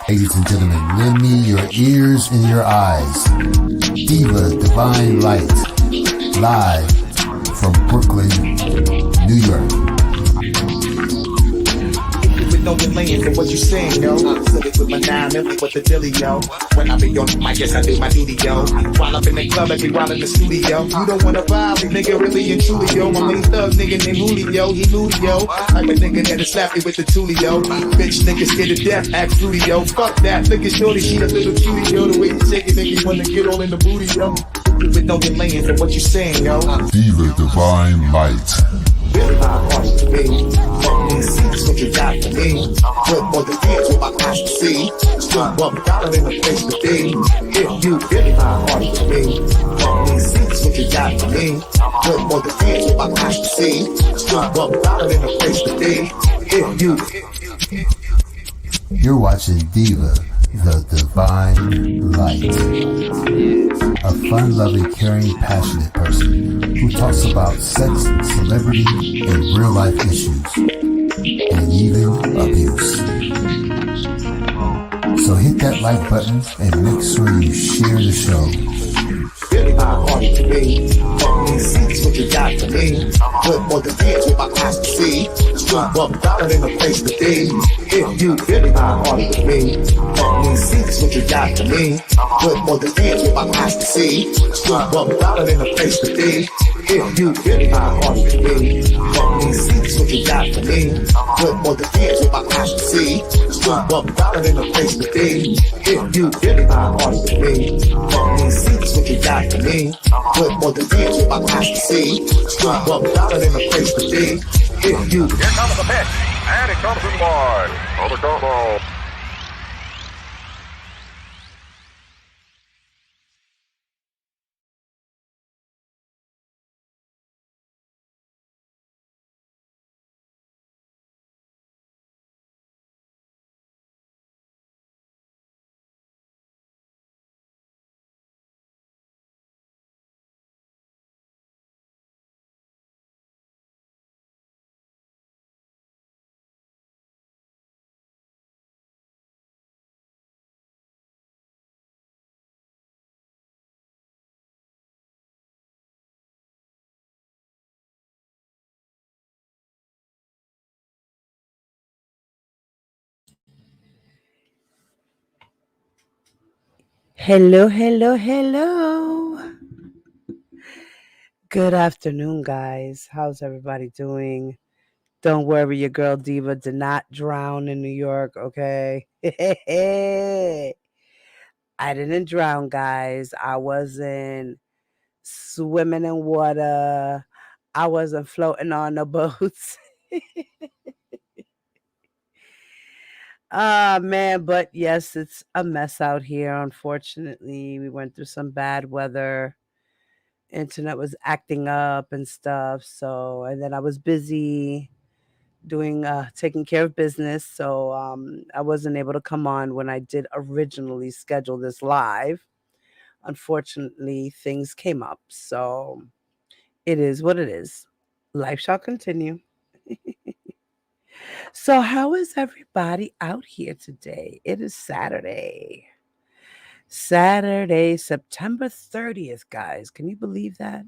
Ladies and gentlemen, lend me your ears and your eyes. Diva Divine Light, live from Brooklyn, New York. Know the lane for what you saying, yo. Silly with my 9 milli with the dilly, yo. When I be on the mic, yes, I do my duty, yo. While up in the club, I be while in the studio. You don't wanna vibe, nigga, really and truly, yo. My main thug nigga named Julio, he moody, yo. I'm a nigga that'll slap me with the tulio. Bitch niggas scared to death, act fruity, yo. Fuck that, look at shorty, she a little cutie, yo. The way you shake it, make me wanna get all in the booty, yo. With no delaying for what you saying, yo. Diva Divine Light. Really my heart to be. Fuck me, see, that's what you got for me. Good boy, the kids with my eyes to see. Still $1 in the place to be. If you really my heart to be. Fuck me, see, that's what you got for me. Good boy, the kids with my eyes to see. Still $1 in the place to be. If you. You're watching Diva, the Divine Light. A fun-loving, caring, passionate person who talks about sex, celebrity, and real-life issues, and even abuse. So hit that like button and make sure you share the show. Really my heart to be. Fuck me, see, that's what you got for me. Good more than kids with my eyes to see. Still $1 in the place to be. If you really my heart to be. Fuck me, see, that's what you got for me. Good more than kids with my eyes to see. Still $1 in the place to be. If you really my heart to be. Fuck me, see, that's what you got for me. Good more than kids with my eyes to see. Still $1 in the place to be. If you really my heart to be. Fuck me, see, that's what you got for me. Good more than kids with my eyes to see. Still $1 in the place to be. If you. Here comes the pitch, and it comes in wide. On the combo. Hello, hello, hello. Good afternoon, guys. How's everybody doing? Don't worry, your girl Diva did not drown in New York, okay? I didn't drown, guys. I wasn't swimming in water. I wasn't floating on the boats. Ah, man, but yes, it's a mess out here, unfortunately. We went through some bad weather. Internet was acting up and stuff. So, and then I was busy doing taking care of business, so I wasn't able to come on when I did originally schedule this live. Unfortunately, things came up, so it is what it is. Life shall continue. So, how is everybody out here today? It is Saturday. Saturday, September 30th, guys. Can you believe that?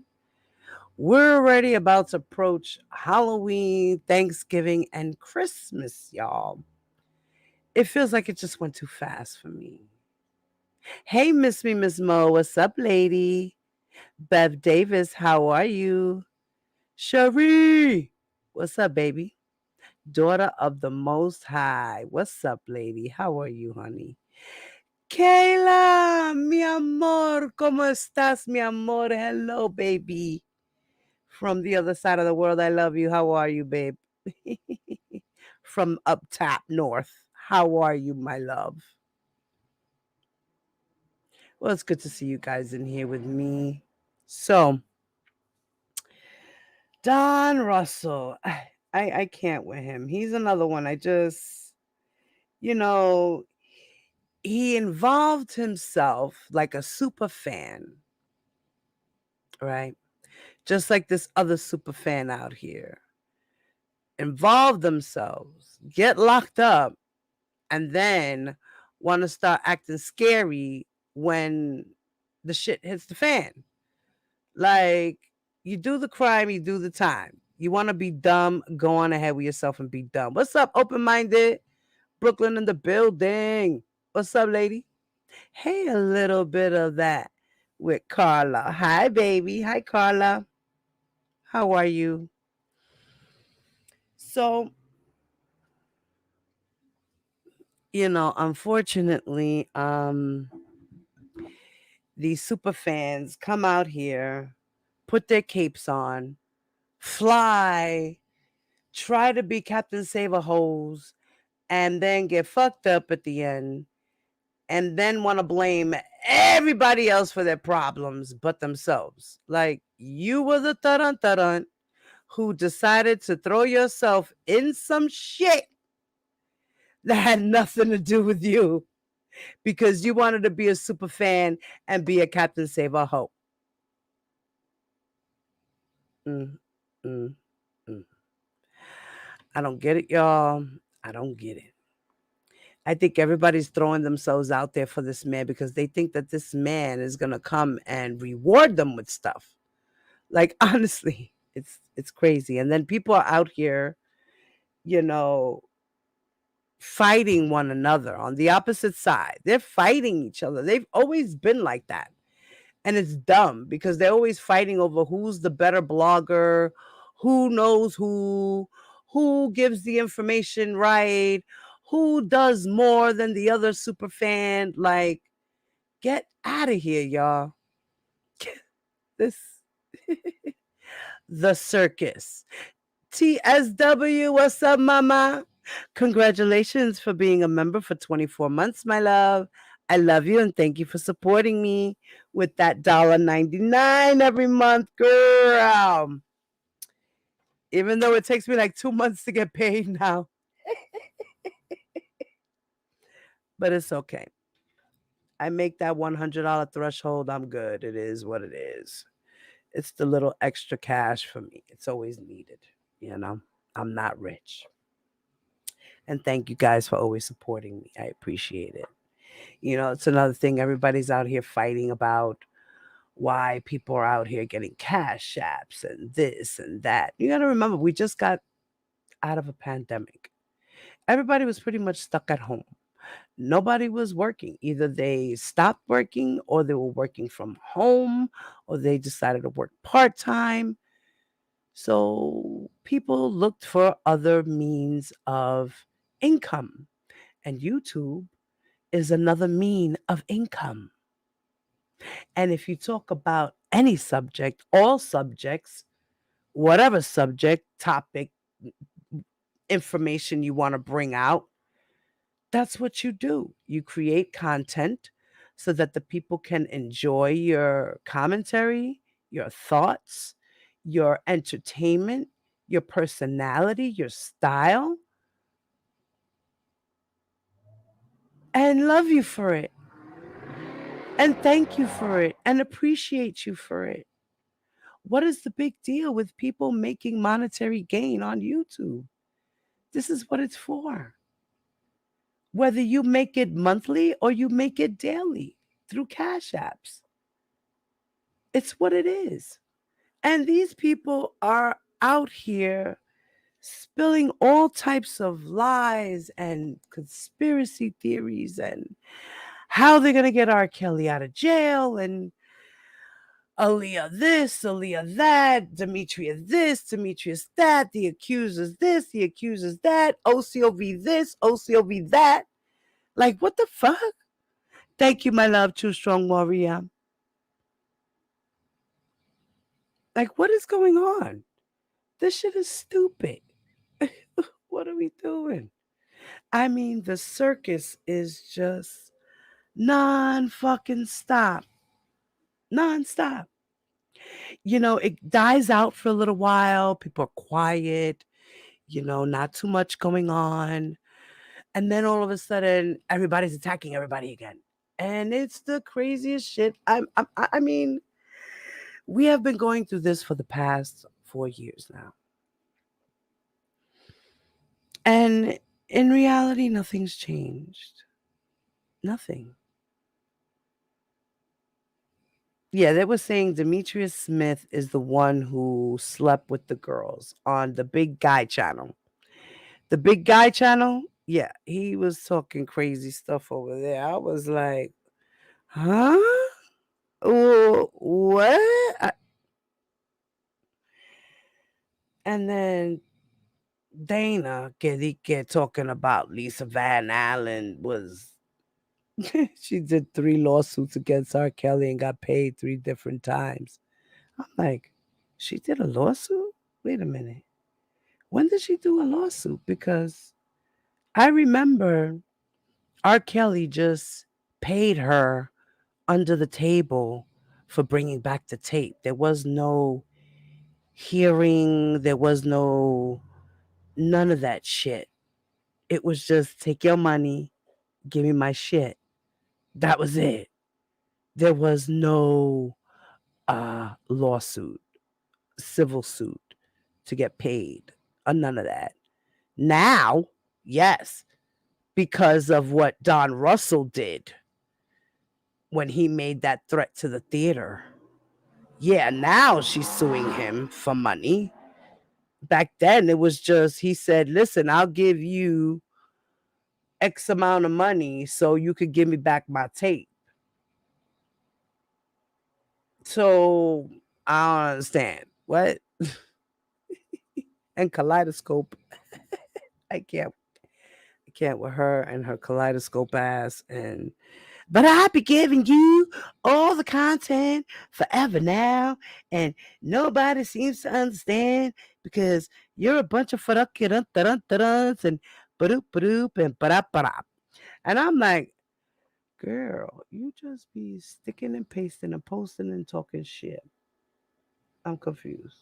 We're already about to approach Halloween, Thanksgiving, and Christmas, y'all. It feels like it just went too fast for me. Hey, Miss Me, Miss Mo, what's up, lady? Bev Davis, how are you? Cherie, what's up, baby? Daughter of the Most High, what's up, lady? How are you, honey? Kayla, mi amor, ¿cómo estás, mi amor? Hello, baby. From the other side of the world, I love you. How are you, babe? From up top north, how are you, my love? Well, it's good to see you guys in here with me. So, Don Russell, I can't with him. He's another one. I just, you know, he involved himself like a super fan, right? Just like this other super fan out here. Involve themselves, get locked up, and then want to start acting scary when the shit hits the fan. Like, you do the crime, you do the time. You want to be dumb, go on ahead with yourself and be dumb. What's up, open-minded? Brooklyn in the building. What's up, lady? Hey, a little bit of that with Carla. Hi, baby. Hi, Carla. How are you? So, unfortunately, these super fans come out here, put their capes on, fly, try to be Captain Save-A-Hose, and then get fucked up at the end, and then want to blame everybody else for their problems but themselves. Like, you were the thudun who decided to throw yourself in some shit that had nothing to do with you because you wanted to be a super fan and be a Captain Save-A-Ho. Mm, mm, mm. I don't get it, y'all. I don't get it. I think everybody's throwing themselves out there for this man because they think that this man is going to come and reward them with stuff. Like, honestly, it's crazy. And then people are out here, fighting one another on the opposite side. They're fighting each other. They've always been like that. And it's dumb because they're always fighting over who's the better blogger, who knows who gives the information right, who does more than the other super fan. Like, get out of here, y'all. This the circus. TSW, what's up, mama? Congratulations for being a member for 24 months, my love. I love you and thank you for supporting me with that $1.99 every month, girl. Even though it takes me like 2 months to get paid now. But it's okay. I make that $100 threshold. I'm good. It is what it is. It's the little extra cash for me. It's always needed. I'm not rich. And thank you guys for always supporting me. I appreciate it. It's another thing. Everybody's out here fighting about why people are out here getting cash apps and this and that. You got to remember, we just got out of a pandemic. Everybody was pretty much stuck at home. Nobody was working. Either they stopped working or they were working from home or they decided to work part-time. So people looked for other means of income. And YouTube is another mean of income. And if you talk about any subject, all subjects, whatever subject, topic, information you want to bring out, that's what you do. You create content so that the people can enjoy your commentary, your thoughts, your entertainment, your personality, your style, and love you for it. And thank you for it and appreciate you for it. What is the big deal with people making monetary gain on YouTube? This is what it's for. Whether you make it monthly or you make it daily through cash apps. It's what it is. And these people are out here spilling all types of lies and conspiracy theories and how they're going to get R. Kelly out of jail and Aaliyah this, Aaliyah that, Demetrius this, Demetrius that, the accusers this, the accusers that, OCOV this, OCOV that. Like, what the fuck? Thank you, my love, True Strong Warrior. Like, what is going on? This shit is stupid. What are we doing? I mean, the circus is just non-fucking stop. Non-stop. It dies out for a little while. People are quiet, not too much going on. And then all of a sudden, everybody's attacking everybody again. And it's the craziest shit. I mean, we have been going through this for the past 4 years now. And in reality, nothing's changed. Nothing. Yeah, they were saying Demetrius Smith is the one who slept with the girls on the Big Guy channel. The Big Guy channel, yeah, he was talking crazy stuff over there. I was like, huh? What? And then Dana get talking about Lisa Van Allen was she did 3 lawsuits against R. Kelly and got paid 3 different times. I'm like, she did a lawsuit? Wait a minute. When did she do a lawsuit? Because I remember R. Kelly just paid her under the table for bringing back the tape. There was no hearing. There was none of that shit. It was just take your money, give me my shit. That was it. There was no lawsuit, civil suit to get paid, or none of that. Now, yes, because of what Don Russell did when he made that threat to the theater. Yeah, now she's suing him for money. Back then, it was just, he said, listen, I'll give you X amount of money so you could give me back my tape. So, I don't understand. What? And Kaleidoscope. I can't with her and her kaleidoscope ass. But I'll be giving you all the content forever now, and nobody seems to understand because you're a bunch of and badoop and ba-da-ba-da. And I'm like, girl, you just be sticking and pasting and posting and talking shit. I'm confused.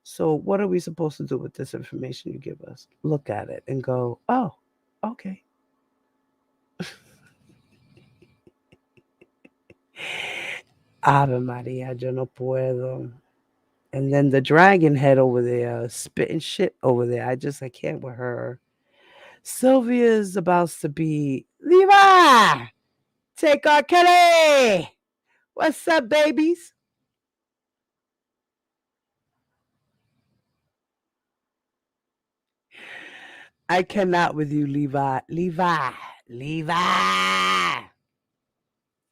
So what are we supposed to do with this information you give us? Look at it and go, oh, okay. Ave Maria, yo no puedo. And then the dragon head over there, spitting shit over there. I can't with her. Sylvia's about to be, Levi, take our Kelly. What's up, babies? I cannot with you, Levi. Levi.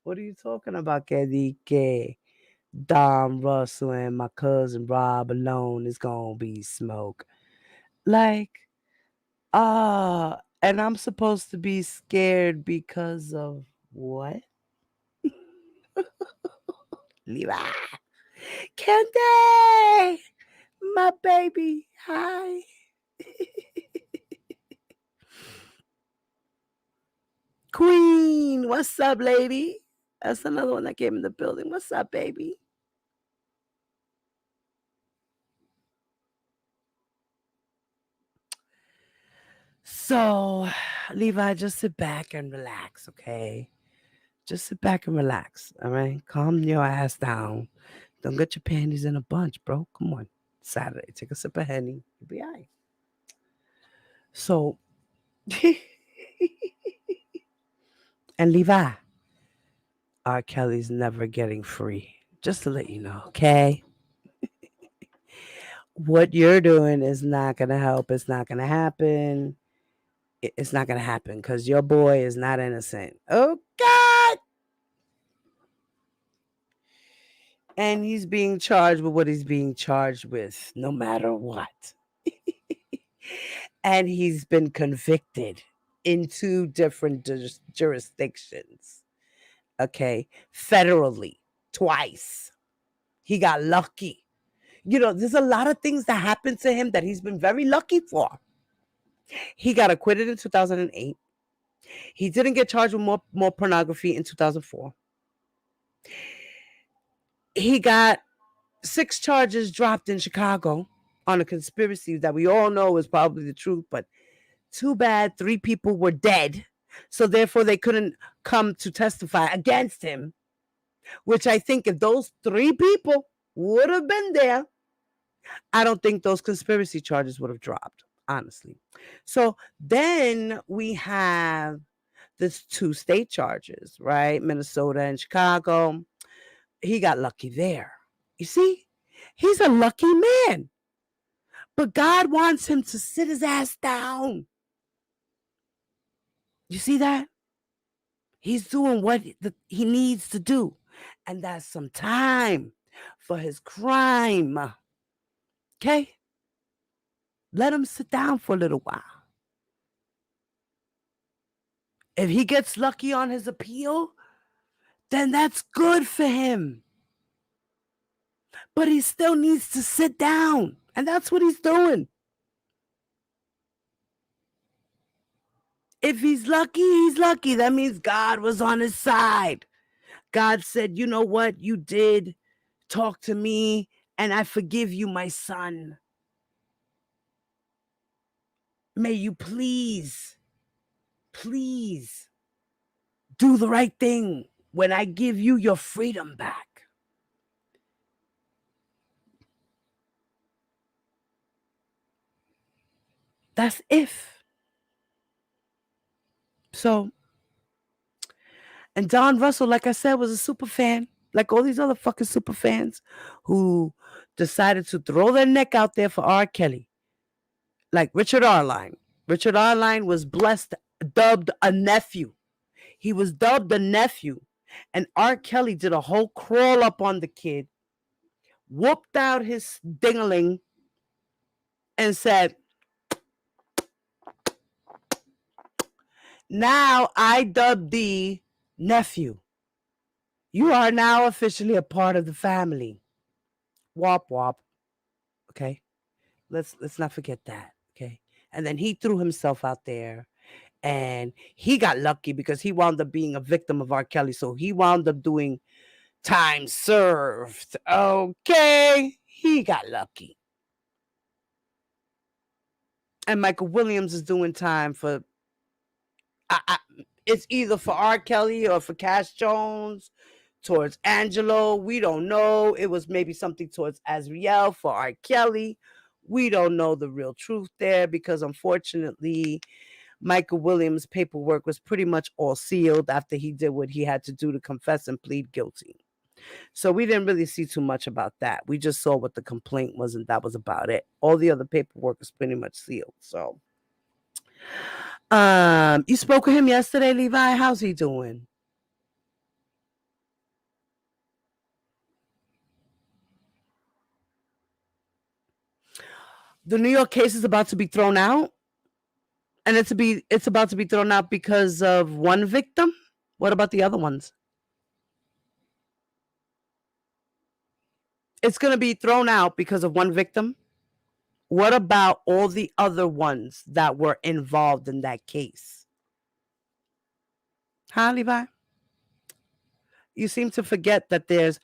What are you talking about, Kedike? Don Russell and my cousin Rob alone is gonna be smoke. Like, and I'm supposed to be scared because of what? Levi. Candy! My baby. Hi. Queen. What's up, lady? That's another one that came in the building. What's up, baby? So, Levi, just sit back and relax, okay? Just sit back and relax, all right? Calm your ass down. Don't get your panties in a bunch, bro. Come on. Saturday, take a sip of Henny. You'll be all right. So, and Levi, R. Kelly's never getting free. Just to let you know, okay? What you're doing is not going to help. It's not going to happen. It's not going to happen because your boy is not innocent. Oh, God. And he's being charged with what he's being charged with, no matter what. And he's been convicted in 2 different jurisdictions. Okay. Federally, twice. He got lucky. You know, there's a lot of things that happened to him that he's been very lucky for. He got acquitted in 2008. He didn't get charged with more pornography in 2004. He got 6 charges dropped in Chicago on a conspiracy that we all know is probably the truth, but too bad 3 people were dead. So therefore they couldn't come to testify against him, which I think if those 3 people would have been there, I don't think those conspiracy charges would have dropped, honestly. So then we have There's 2 state charges, right? Minnesota and Chicago. He got lucky there. You see, he's a lucky man. But God wants him to sit his ass down. You see that? He's doing what he needs to do. And that's some time for his crime. Okay? Let him sit down for a little while. If he gets lucky on his appeal, then that's good for him. But he still needs to sit down. And that's what he's doing. If he's lucky, he's lucky. That means God was on his side. God said, you know what? You did talk to me, and I forgive you, my son. May you please do the right thing when I give you your freedom back. That's if. So, and Don Russell, like I said, was a super fan, like all these other fucking super fans who decided to throw their neck out there for R. Kelly. Like Richard Arline. Richard Arline was dubbed a nephew. He was dubbed a nephew. And R. Kelly did a whole crawl up on the kid, whooped out his dingaling, and said, now I dub thee nephew. You are now officially a part of the family. Wop wop. Okay. Let's not forget that. Okay. And then he threw himself out there, and he got lucky because he wound up being a victim of R. Kelly. So he wound up doing time served. Okay. He got lucky. And Michael Williams is doing time for it's either for R. Kelly or for Cash Jones, towards Angelo. We don't know. It was maybe something towards Azriel for R. Kelly. We don't know the real truth there because unfortunately, Michael Williams' paperwork was pretty much all sealed after he did what he had to do to confess and plead guilty. So we didn't really see too much about that. We just saw what the complaint was, and that was about it. All the other paperwork is pretty much sealed. So, you spoke with him yesterday, Levi. How's he doing? The New York case is about to be thrown out, and it's about to be thrown out because of one victim. What about the other ones? It's going to be thrown out because of one victim. What about all the other ones that were involved in that case? Huh, Levi? You seem to forget that there's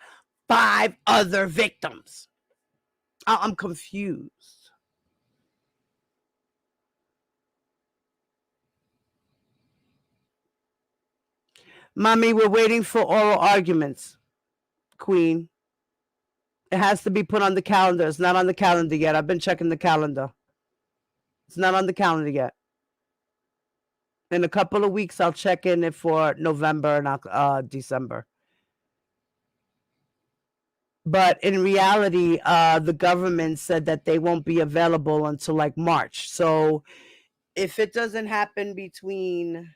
5 other victims. I'm confused. Mommy, we're waiting for oral arguments, Queen. It has to be put on the calendar. It's not on the calendar yet. I've been checking the calendar. It's not on the calendar yet. In a couple of weeks, I'll check in it for November and December. But in reality, the government said that they won't be available until like March. So if it doesn't happen between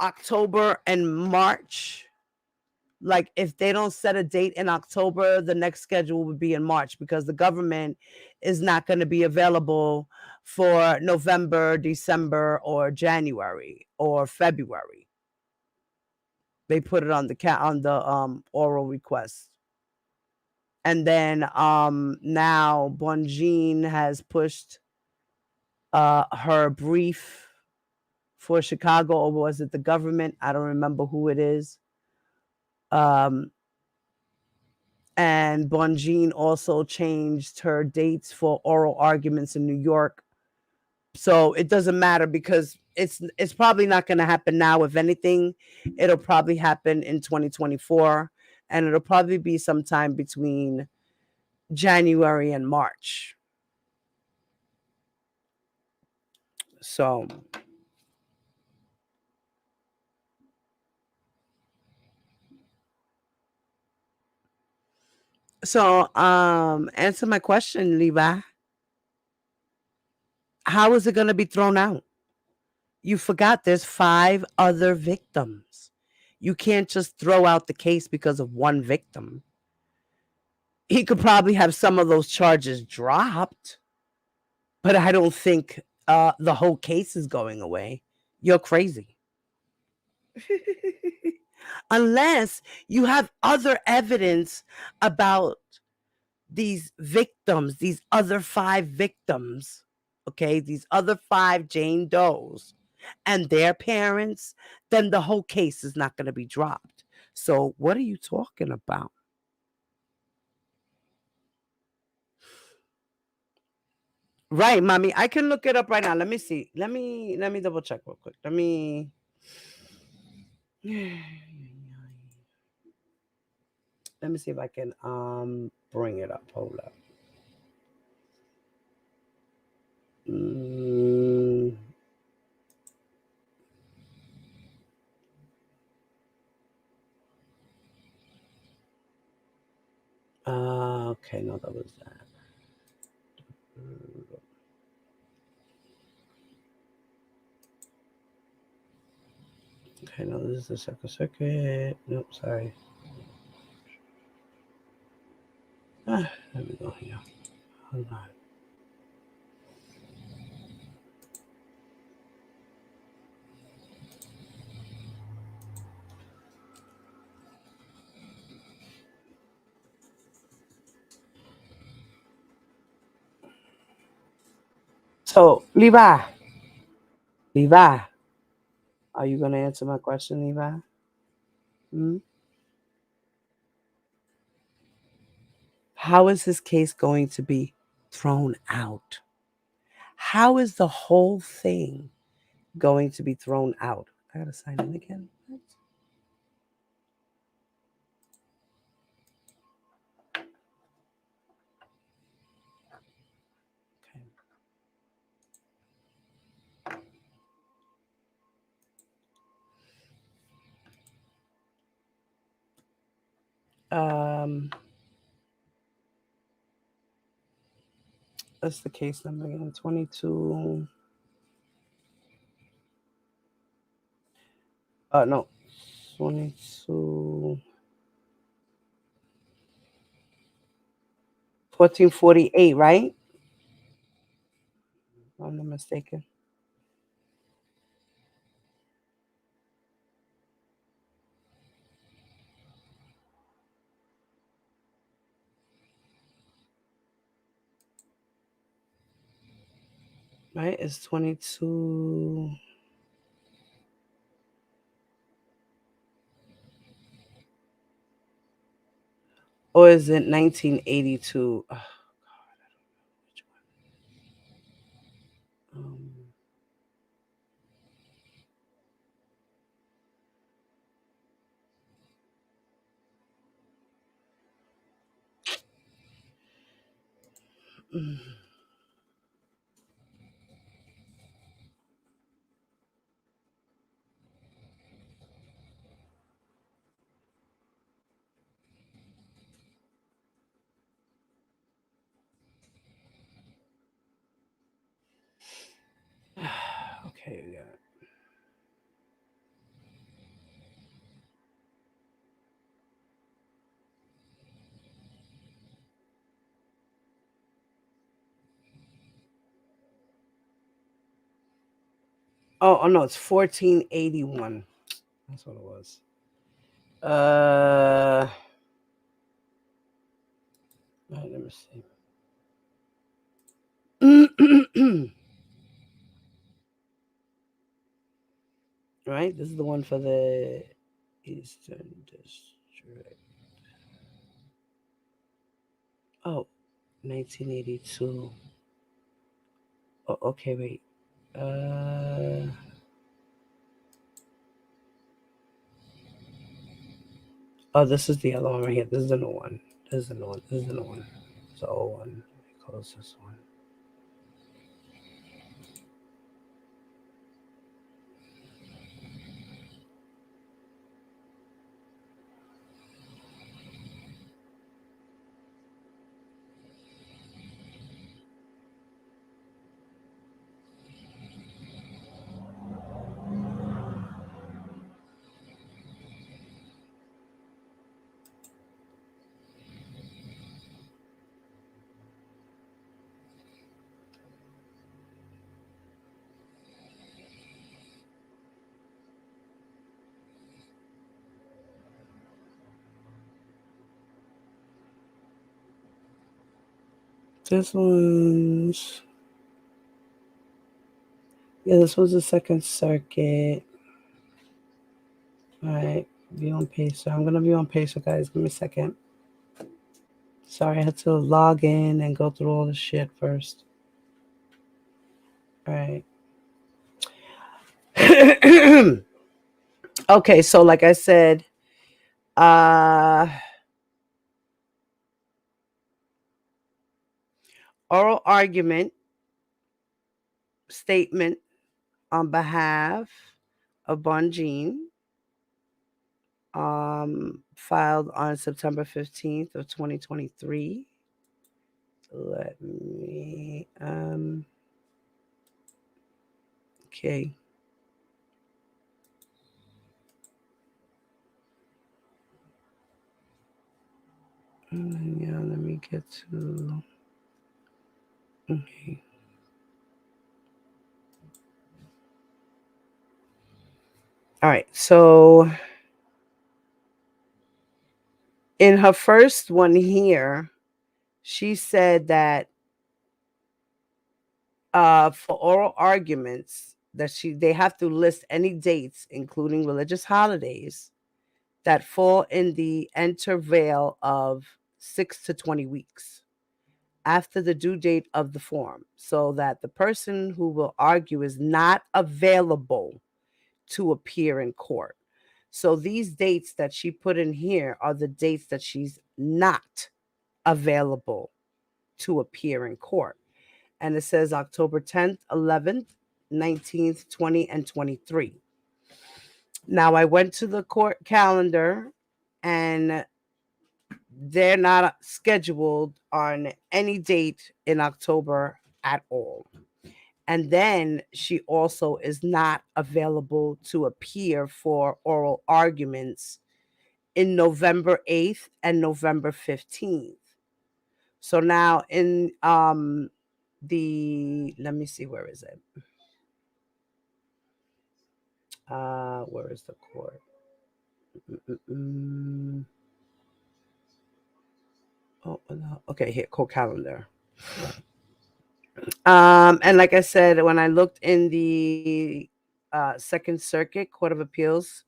October and March, like if they don't set a date in October, the next schedule would be in March because the government is not going to be available for November, December, or January or February. They put it on the oral request. And then now Bonjean has pushed her brief for Chicago, or was it the government? I don't remember who it is. And Bonjean also changed her dates for oral arguments in New York. So it doesn't matter because it's probably not going to happen now. If anything, it'll probably happen in 2024, and it'll probably be sometime between January and March. So So, answer my question, Levi. How is it going to be thrown out? You forgot there's 5 other victims. You can't just throw out the case because of one victim. He could probably have some of those charges dropped, but I don't think the whole case is going away. You're crazy. Unless you have other evidence about these victims, these other 5 victims, okay, these other 5 Jane Does and their parents, then the whole case is not going to be dropped. So, what are you talking about? Right, mommy. I can look it up right now. Let me see. Let me double check real quick. Let me see if I can bring it up. Hold up. Okay, no, that was that. Okay, no, this is the Second Circuit. Nope, sorry. There we go here. Hold on. So, Levi, are you going to answer my question, Levi? How is this case going to be thrown out? How is the whole thing going to be thrown out? I got to sign in again. What? That's the case number again. 22. No. 22. 1448, right? If I'm not mistaken. Right? It's 22. Or is it 1982? Oh, God, I don't know which one. Okay, we got it. Oh no, it's 1481. That's what it was. Right, let me see. Right, this is the one for the Eastern District. Oh, 1982. Oh, okay, wait. Oh, this is the other one right here. This is the new one. This is the new one. This is the new one. It's the old one. Let me close this one. This one's... Yeah, this was the Second Circuit. All right, view on Pacer. I'm going to view on Pacer, guys. Give me a second. Sorry, I had to log in and go through all the shit first. All right. Okay, so like I said, oral argument statement on behalf of Bonjean, filed on September 15th of 2023. Let me, okay. Yeah, let me get to, okay. All right, so in her first one here, she said that for oral arguments that they have to list any dates, including religious holidays, that fall in the interval of 6 to 20 weeks after the due date of the form, so that the person who will argue is not available to appear in court. So these dates that she put in here are the dates that she's not available to appear in court. And it says October 10th, 11th, 19th, 20, and 23. Now, I went to the court calendar and they're not scheduled on any date in October at all. And then she also is not available to appear for oral arguments in November 8th and November 15th. So now in let me see, where is it? Where is the court? Oh, no. Okay, here, court calendar. And like I said, when I looked in the Second Circuit Court of Appeals,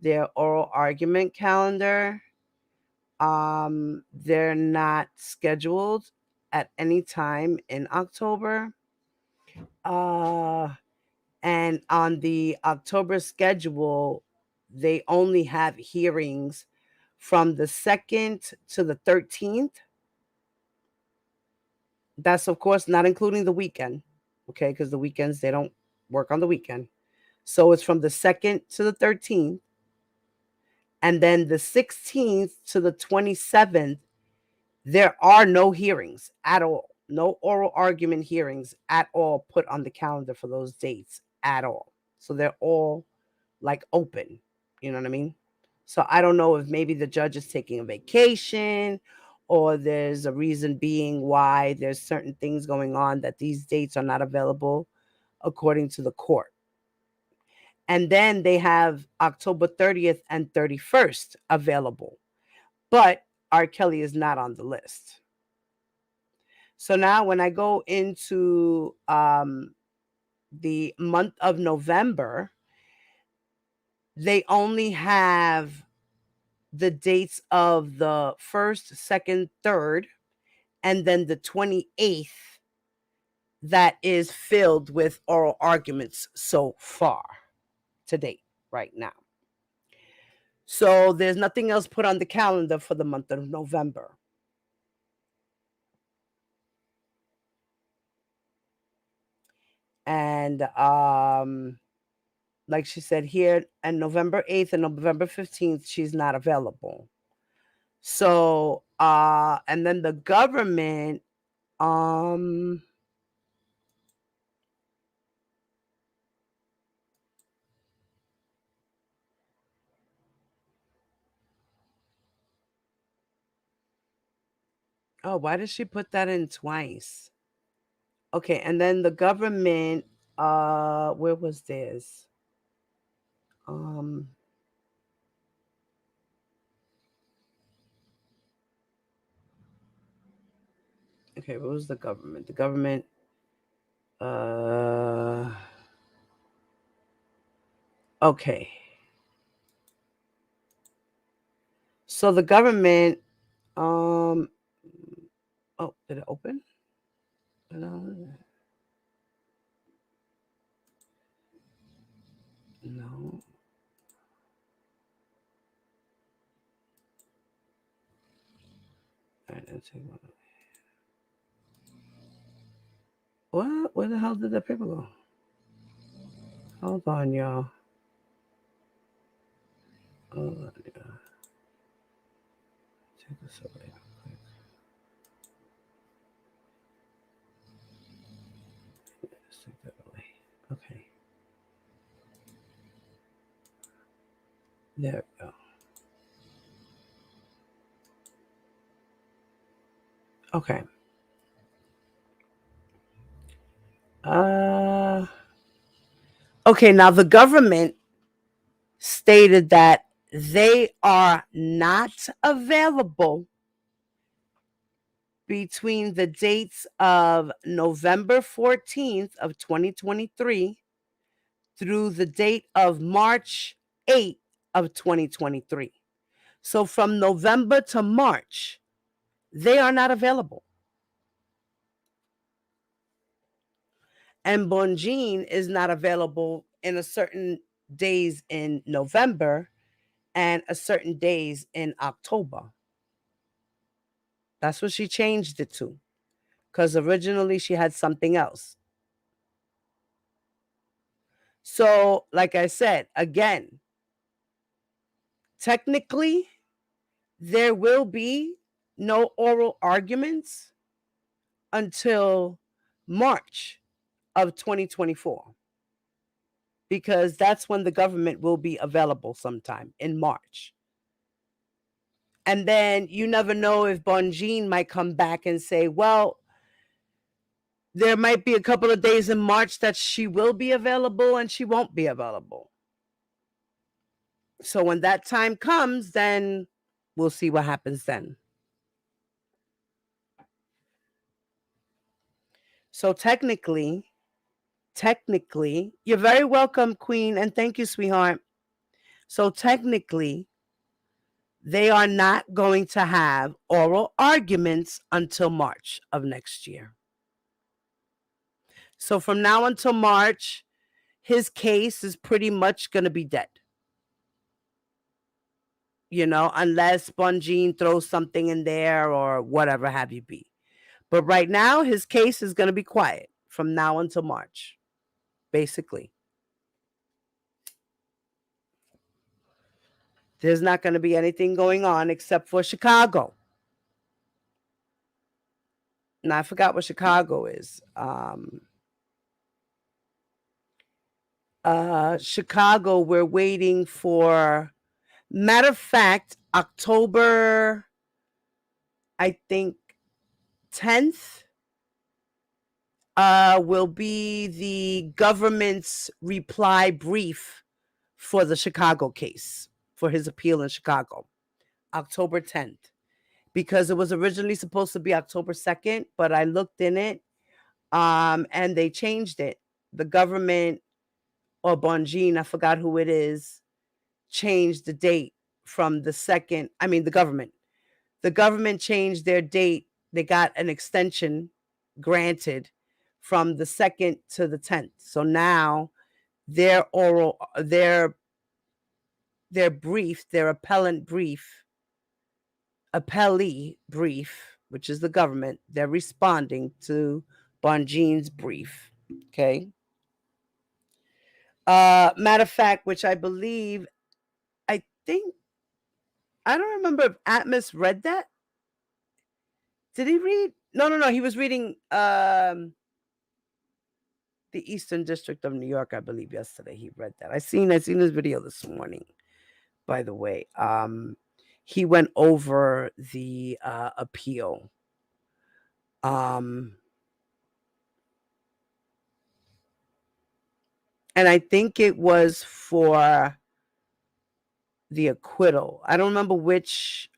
their oral argument calendar, they're not scheduled at any time in October. And on the October schedule, they only have hearings from the 2nd to the 13th. That's, of course, not including the weekend, okay, because the weekends, they don't work on the weekend. So it's from the 2nd to the 13th. And then the 16th to the 27th, there are no hearings at all. No oral argument hearings at all put on the calendar for those dates at all. So they're all like open. You know what I mean? So I don't know if maybe the judge is taking a vacation or there's a reason being why there's certain things going on that these dates are not available according to the court. And then they have October 30th and 31st available. But R. Kelly is not on the list. So now when I go into the month of November, they only have the dates of the 1st, 2nd, 3rd, and then the 28th that is filled with oral arguments so far to date right now. So there's nothing else put on the calendar for the month of November. And like she said here, and November 8th and November 15th, she's not available. So and then the government, oh, why did she put that in twice? Okay, and then the government, where was this? Okay, Okay, what was the government? The government, okay. So the government, oh, did it open? No. No. All right, let's see. What? Where the hell did that paper go? Hold on, y'all. Hold on, y'all. Take this away. Let's take that away. Okay. There we go. Okay. Okay, now the government stated that they are not available between the dates of November 14th of 2023 through the date of March 8th of 2023. So from November to March, they are not available. And Bonjean is not available in a certain days in November and a certain days in October. That's what she changed it to, because originally she had something else. So, like I said, again, technically, there will be no oral arguments until March of 2024, because that's when the government will be available sometime in March. And then you never know if Bonjean might come back and say, well, there might be a couple of days in March that she will be available and she won't be available. So when that time comes, then we'll see what happens then. So technically, you're very welcome, Queen, and thank you, sweetheart. So technically, they are not going to have oral arguments until March of next year. So from now until March, his case is pretty much going to be dead. You know, unless Bonjean throws something in there or whatever have you be. But right now, his case is going to be quiet from now until March, basically. There's not going to be anything going on except for Chicago. Now, I forgot what Chicago is. Chicago, we're waiting for, matter of fact, October, I think, 10th will be the government's reply brief for the Chicago case, for his appeal in Chicago, October 10th. Because it was originally supposed to be October 2nd, but I looked in it, and they changed it. The government, or Bonjean, I forgot who it is, changed the date from the 2nd. I mean, the government. The government changed their date. They got an extension granted from the 2nd to the 10th. So now their brief, their appellee brief, which is the government, they're responding to Bonjean's brief. Okay. Matter of fact, which I believe, I don't remember if Atmos read that. Did he read? No. He was reading the Eastern District of New York, I believe, yesterday. He read that. I seen his video this morning, by the way. He went over the appeal. And I think it was for the acquittal. I don't remember which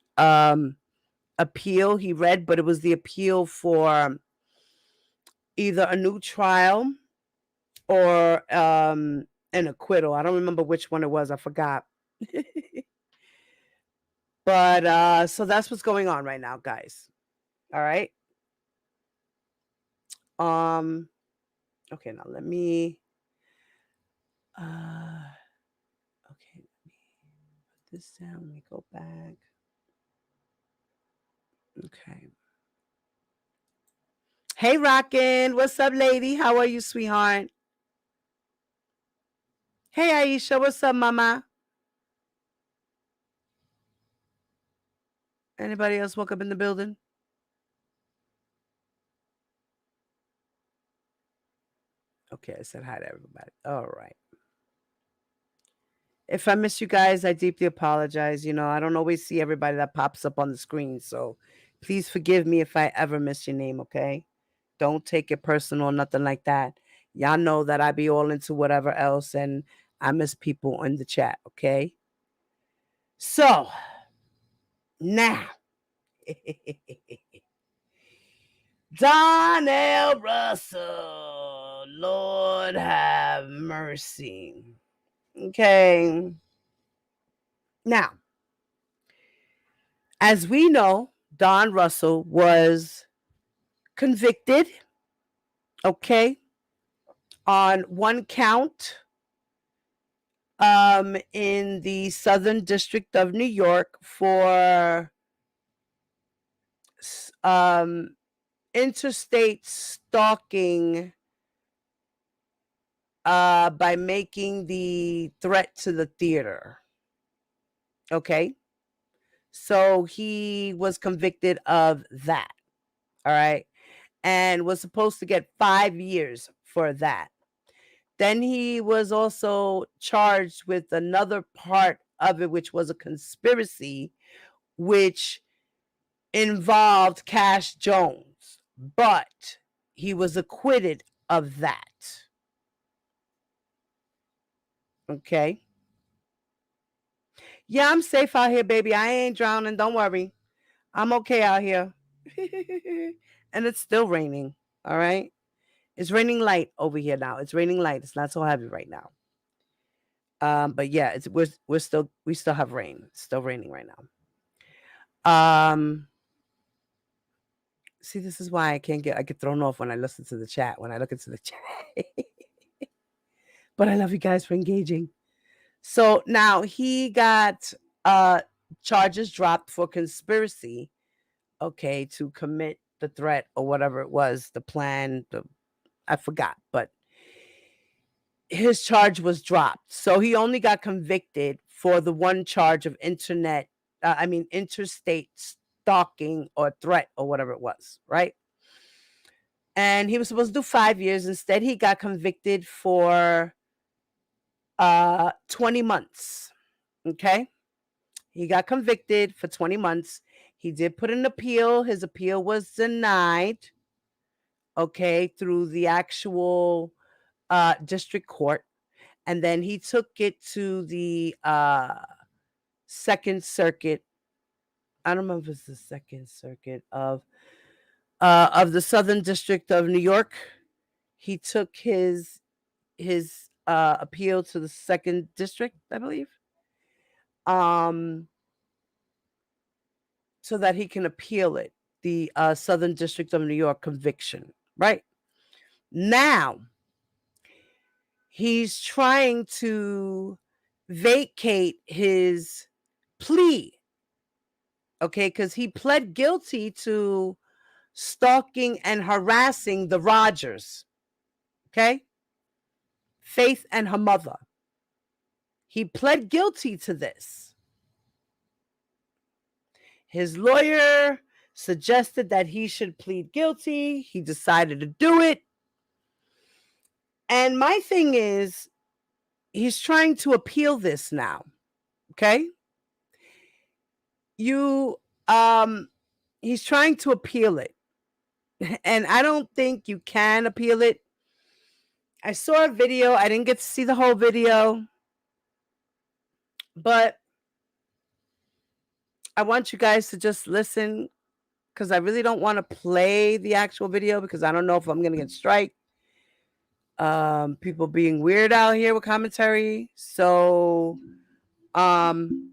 appeal he read, but it was the appeal for either a new trial or an acquittal. I don't remember which one it was. I forgot. But so that's what's going on right now, guys. All right. Okay, now let me okay, let me put this down. Let me go back. Okay. Hey, Rockin'. What's up, lady? How are you, sweetheart? Hey, Aisha. What's up, mama? Anybody else woke up in the building? Okay, I said hi to everybody. All right. If I miss you guys, I deeply apologize. You know, I don't always see everybody that pops up on the screen. So please forgive me if I ever miss your name, okay? Don't take it personal, nothing like that. Y'all know that I be all into whatever else and I miss people in the chat, okay? So now, Donnell Russell, Lord have mercy. Okay. Now, as we know, Don Russell was convicted, okay, on one count in the Southern District of New York for interstate stalking by making the threat to the theater. Okay. So he was convicted of that. All right. And was supposed to get 5 years for that. Then he was also charged with another part of it, which was a conspiracy, which involved Cash Jones, but he was acquitted of that. Okay. Yeah, I'm safe out here, baby. I ain't drowning. Don't worry. I'm okay out here. And it's still raining. All right. It's raining light over here now. It's raining light. It's not so heavy right now. But yeah, we still have rain. It's still raining right now. See, this is why I get thrown off when I listen to the chat, when I look into the chat. But I love you guys for engaging. So now he got charges dropped for conspiracy, okay, to commit the threat or whatever it was, the plan, I forgot, but his charge was dropped. So he only got convicted for the one charge of interstate stalking or threat or whatever it was, right? And he was supposed to do 5 years. Instead, he got convicted for 20 months. Okay. He got convicted for 20 months. He did put an appeal. His appeal was denied. Okay. Through the actual district court. And then he took it to the Second Circuit. I don't remember if it's the Second Circuit of the Southern District of New York. He took his appeal to the Second District, I believe, so that he can appeal it, the Southern District of New York conviction. Right now, he's trying to vacate his plea, okay, because he pled guilty to stalking and harassing the Rogers, okay, Faith and her mother. He pled guilty to this. His lawyer suggested that he should plead guilty. He decided to do it. And my thing is, he's trying to appeal this now. Okay? He's trying to appeal it. And I don't think you can appeal it. I saw a video. I didn't get to see the whole video. But I want you guys to just listen because I really don't want to play the actual video because I don't know if I'm going to get strike. People being weird out here with commentary. So I'm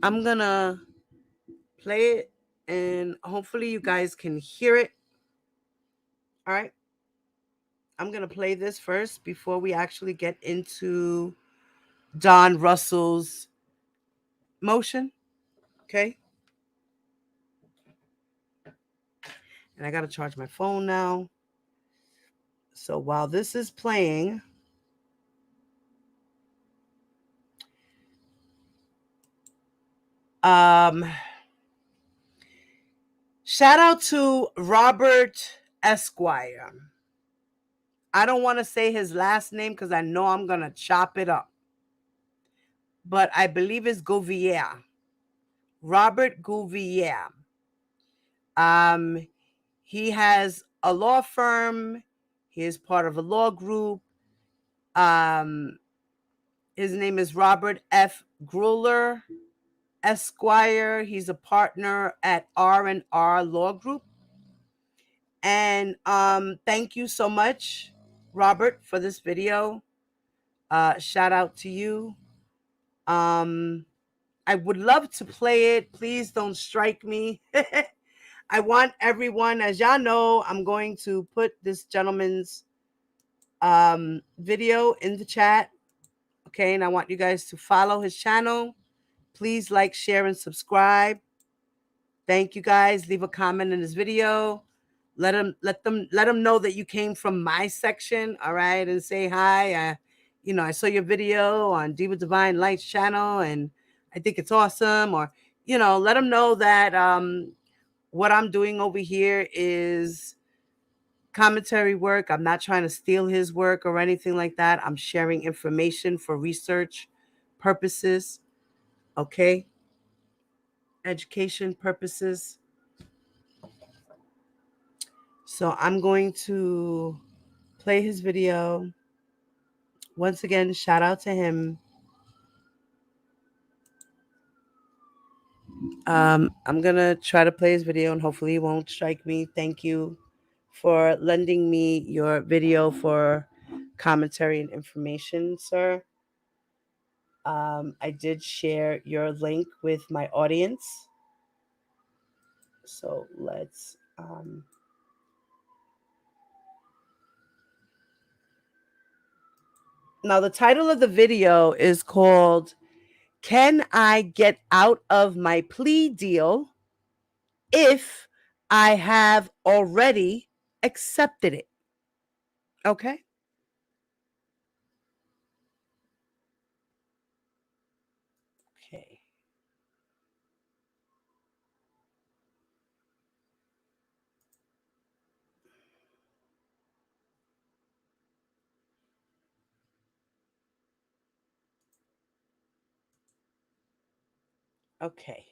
going to play it and hopefully you guys can hear it. All right. I'm going to play this first before we actually get into Don Russell's motion. Okay. And I got to charge my phone now. So while this is playing, shout out to Robert Esquire. I don't want to say his last name because I know I'm going to chop it up. But I believe it's Gouvier. Robert Gouvier. He has a law firm. He is part of a law group. His name is Robert F. Gruller Esquire. He's a partner at R&R Law Group. And thank you so much, Robert, for this video. Shout out to you. I would love to play it. Please don't strike me. I want everyone, as y'all know, I'm going to put this gentleman's video in the chat. Okay, and I want you guys to follow his channel. Please like, share, and subscribe. Thank you guys. Leave a comment in this video. Let them know that you came from my section, all right, and say hi. I saw your video on Diva Divine Light's channel, and I think it's awesome. Or, let them know that what I'm doing over here is commentary work. I'm not trying to steal his work or anything like that. I'm sharing information for research purposes, okay? Education purposes. So I'm going to play his video. Once again, shout out to him. I'm going to try to play his video and hopefully he won't strike me. Thank you for lending me your video for commentary and information, sir. I did share your link with my audience. So let's... Now, the title of the video is called, "Can I Get Out of My Plea Deal If I Have Already Accepted It?" Okay? Okay. Okay.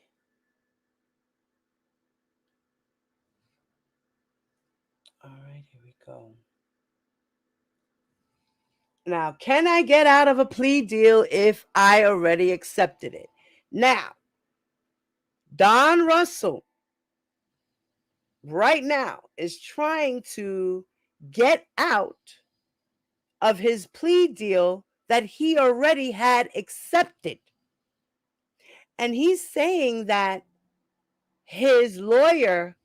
All right, here we go. Now, can I get out of a plea deal if I already accepted it? Now, Don Russell right now is trying to get out of his plea deal that he already had accepted. And he's saying that his lawyer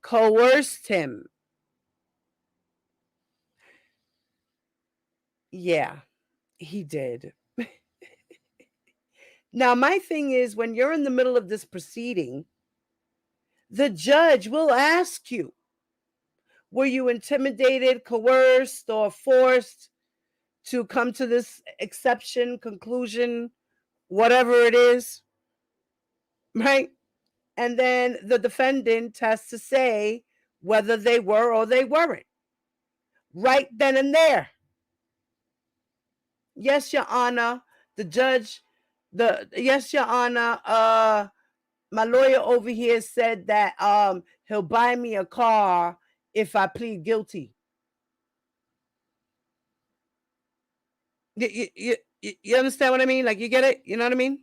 coerced him. Yeah, he did. Now, my thing is, when you're in the middle of this proceeding, the judge will ask you, were you intimidated, coerced, or forced to come to this exception, conclusion, whatever it is, right? And then the defendant has to say whether they were or they weren't, right then and there. Yes, Your Honor, the judge, yes, Your Honor, my lawyer over here said that he'll buy me a car if I plead guilty. You understand what I mean? Like, you get it? You know what I mean?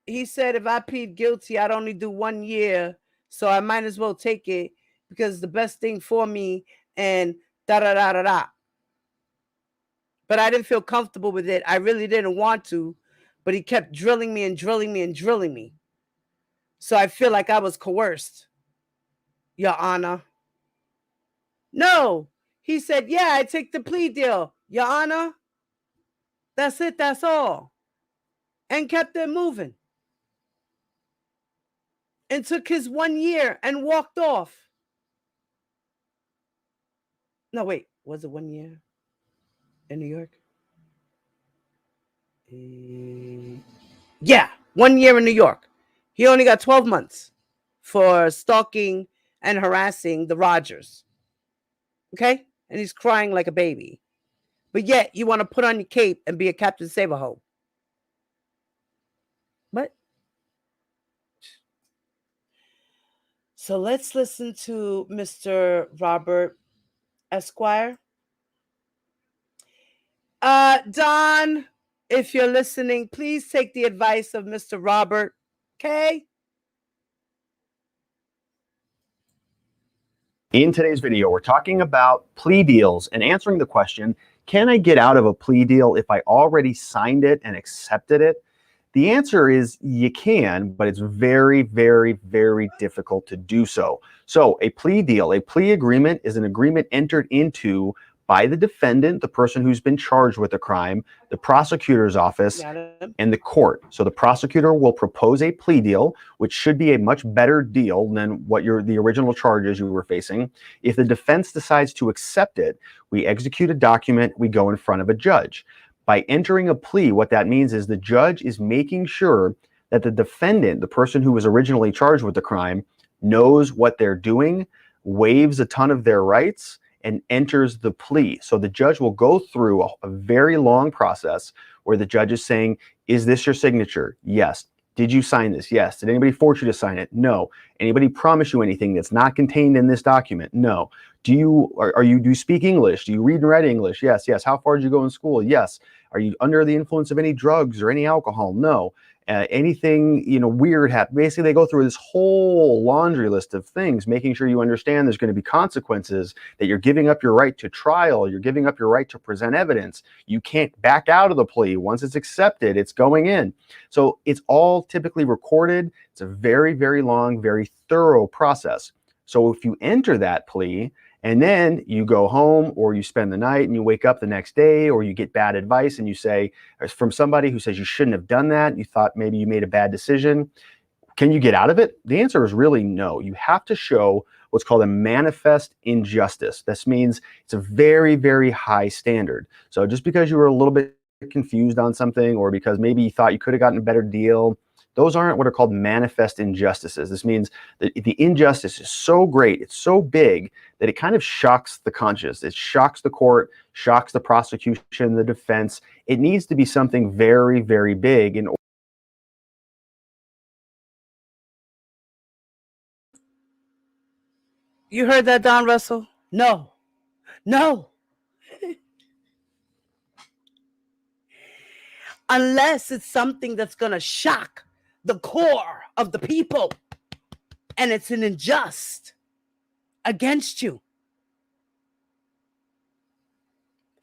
he said if I plead guilty, I'd only do 1 year, so I might as well take it because it's the best thing for me and da-da-da-da-da. But I didn't feel comfortable with it. I really didn't want to, but he kept drilling me and drilling me and drilling me. So I feel like I was coerced, Your Honor. No, he said, yeah, I take the plea deal, Your Honor. That's it, that's all. And kept it moving. And took his 1 year and walked off. No, wait, was it 1 year in New York? Yeah, 1 year in New York. He only got 12 months for stalking and harassing the Rogers. Okay? And he's crying like a baby. But yet, you want to put on your cape and be a Captain Save-A-Ho. What? So let's listen to Mr. Robert Esquire. Don, if you're listening, please take the advice of Mr. Robert. Okay? In today's video, we're talking about plea deals and answering the question, can I get out of a plea deal if I already signed it and accepted it? The answer is you can, but it's very, very, very difficult to do so. So a plea deal, a plea agreement is an agreement entered into by the defendant, the person who's been charged with a crime, the prosecutor's office, and the court. So the prosecutor will propose a plea deal, which should be a much better deal than what the original charges you were facing. If the defense decides to accept it, we execute a document, we go in front of a judge. By entering a plea, what that means is the judge is making sure that the defendant, the person who was originally charged with the crime, knows what they're doing, waives a ton of their rights, and enters the plea. So the judge will go through a very long process where the judge is saying, is this your signature? Yes. Did you sign this? Yes. Did anybody force you to sign it? No. Anybody promise you anything that's not contained in this document? No. Do you speak English? Do you read and write English? Yes. Yes. How far did you go in school? Yes. Are you under the influence of any drugs or any alcohol? No. Anything weird happened. Basically, they go through this whole laundry list of things, making sure you understand there's going to be consequences, that you're giving up your right to trial, you're giving up your right to present evidence. You can't back out of the plea. Once it's accepted, it's going in. So it's all typically recorded. It's a very, very long, very thorough process. So if you enter that plea, and then you go home or you spend the night and you wake up the next day, or you get bad advice and you say, from somebody who says you shouldn't have done that, you thought maybe you made a bad decision, can you get out of it? The answer is really no. You have to show what's called a manifest injustice. This means it's a very, very high standard. So just because you were a little bit confused on something, or because maybe you thought you could have gotten a better deal, those aren't what are called manifest injustices. This means that the injustice is so great, it's so big, that it kind of shocks the conscience. It shocks the court, shocks the prosecution, the defense. It needs to be something very, very big in order. You heard that, Don Russell? No. No. Unless it's something that's going to shock the core of the people and it's an unjust against you.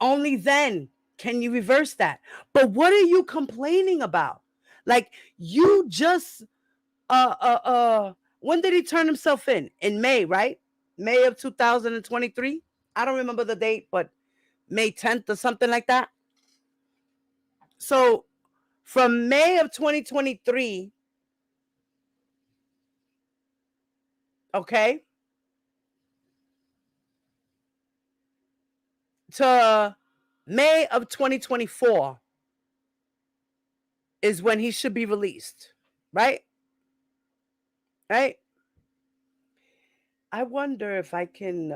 Only then can you reverse that. But what are you complaining about? Like, you just when did he turn himself in? In May, right? May of 2023. I don't remember the date, but May 10th or something like that. So from May of 2023, okay, to May of 2024 is when he should be released, right? Right? I wonder if I can,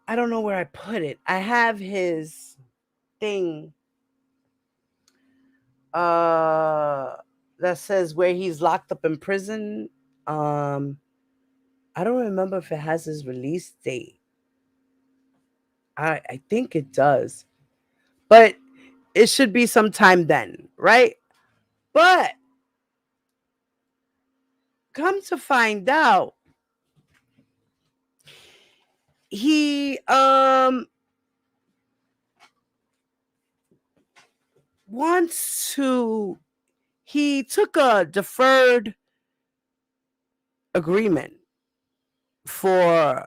I don't know where I put it. I have his thing that says where he's locked up in prison. I don't remember if it has his release date. I think it does. But it should be sometime then, right? But come to find out, he he took a deferred agreement for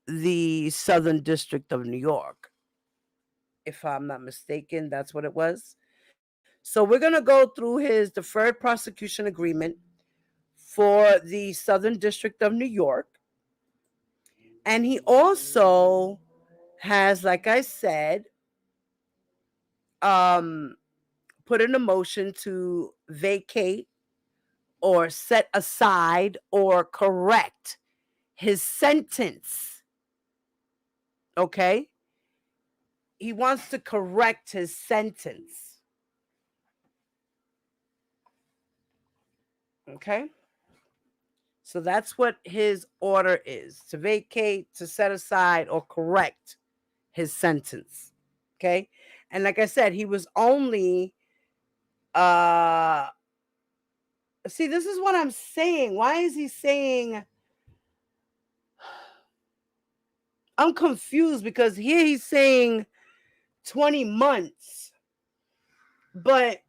the Southern District of New York. If I'm not mistaken, that's what it was. So we're going to go through his deferred prosecution agreement for the Southern District of New York. And he also has, like I said, put in a motion to vacate or set aside or correct his sentence. Okay? He wants to correct his sentence. Okay? So that's what his order is: to vacate, to set aside, or correct his sentence. Okay? And like I said, he was only see, this is what I'm saying. Why is he saying? I'm confused because here he's saying 20 months, but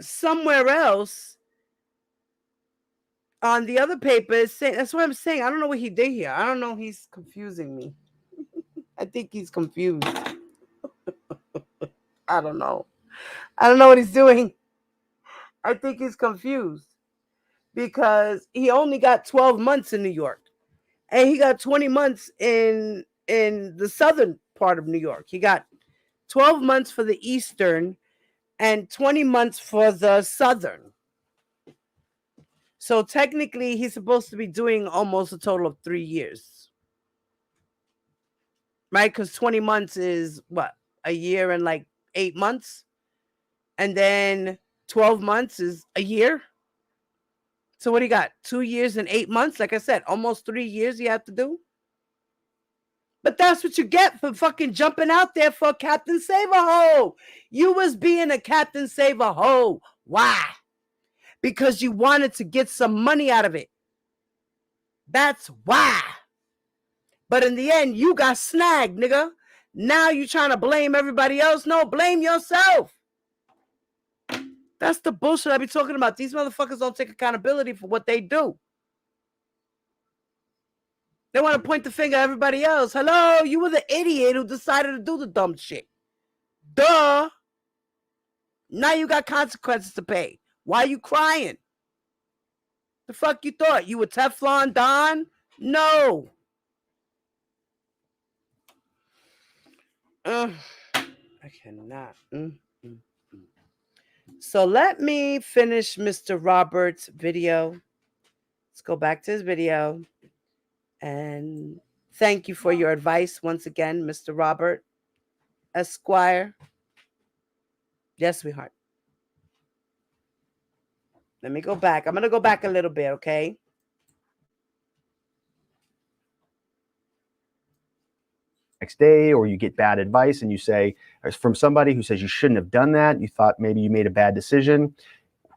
somewhere else on the other paper is saying, that's what I'm saying. I don't know what he did here. I don't know. He's confusing me. I think he's confused. I don't know. I don't know what he's doing. I think he's confused because he only got 12 months in New York, and he got 20 months in the southern part of New York. He got 12 months for the eastern and 20 months for the southern. So technically, he's supposed to be doing almost a total of 3 years. Right? Because 20 months is what? A year and like 8 months. And then 12 months is a year. So what do you got? 2 years and 8 months? Like I said, almost 3 years you have to do. But that's what you get for fucking jumping out there for Captain Save-A-Ho. You was being a Captain Save-A-Ho. Why? Because you wanted to get some money out of it. That's why. But in the end, you got snagged, nigga. Now you trying to blame everybody else? No, blame yourself. That's the bullshit I be talking about. These motherfuckers don't take accountability for what they do. They want to point the finger at everybody else. Hello, you were the idiot who decided to do the dumb shit. Duh. Now you got consequences to pay. Why are you crying? The fuck you thought? You were Teflon Don? No. I cannot. So let me finish Mr. Roberts' video. Let's go back to his video. And thank you for your advice once again, Mr. Robert Esquire. Yes, sweetheart. Let me go back. I'm going to go back a little bit, okay? Next day, or you get bad advice and you say, from somebody who says you shouldn't have done that, you thought maybe you made a bad decision.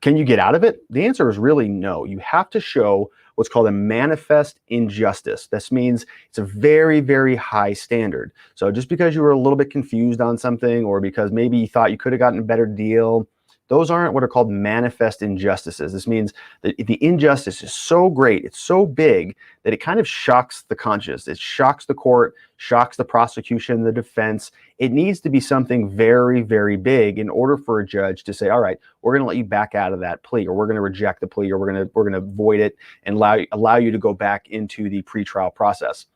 Can you get out of it? The answer is really no. You have to show what's called a manifest injustice. This means it's a very, very high standard. So just because you were a little bit confused on something, or because maybe you thought you could have gotten a better deal, those aren't what are called manifest injustices. This means that the injustice is so great, it's so big, that it kind of shocks the conscience. It shocks the court, shocks the prosecution, the defense. It needs to be something very, very big in order for a judge to say, all right, we're going to let you back out of that plea, or we're going to reject the plea, or we're going to void it and allow you to go back into the pretrial process.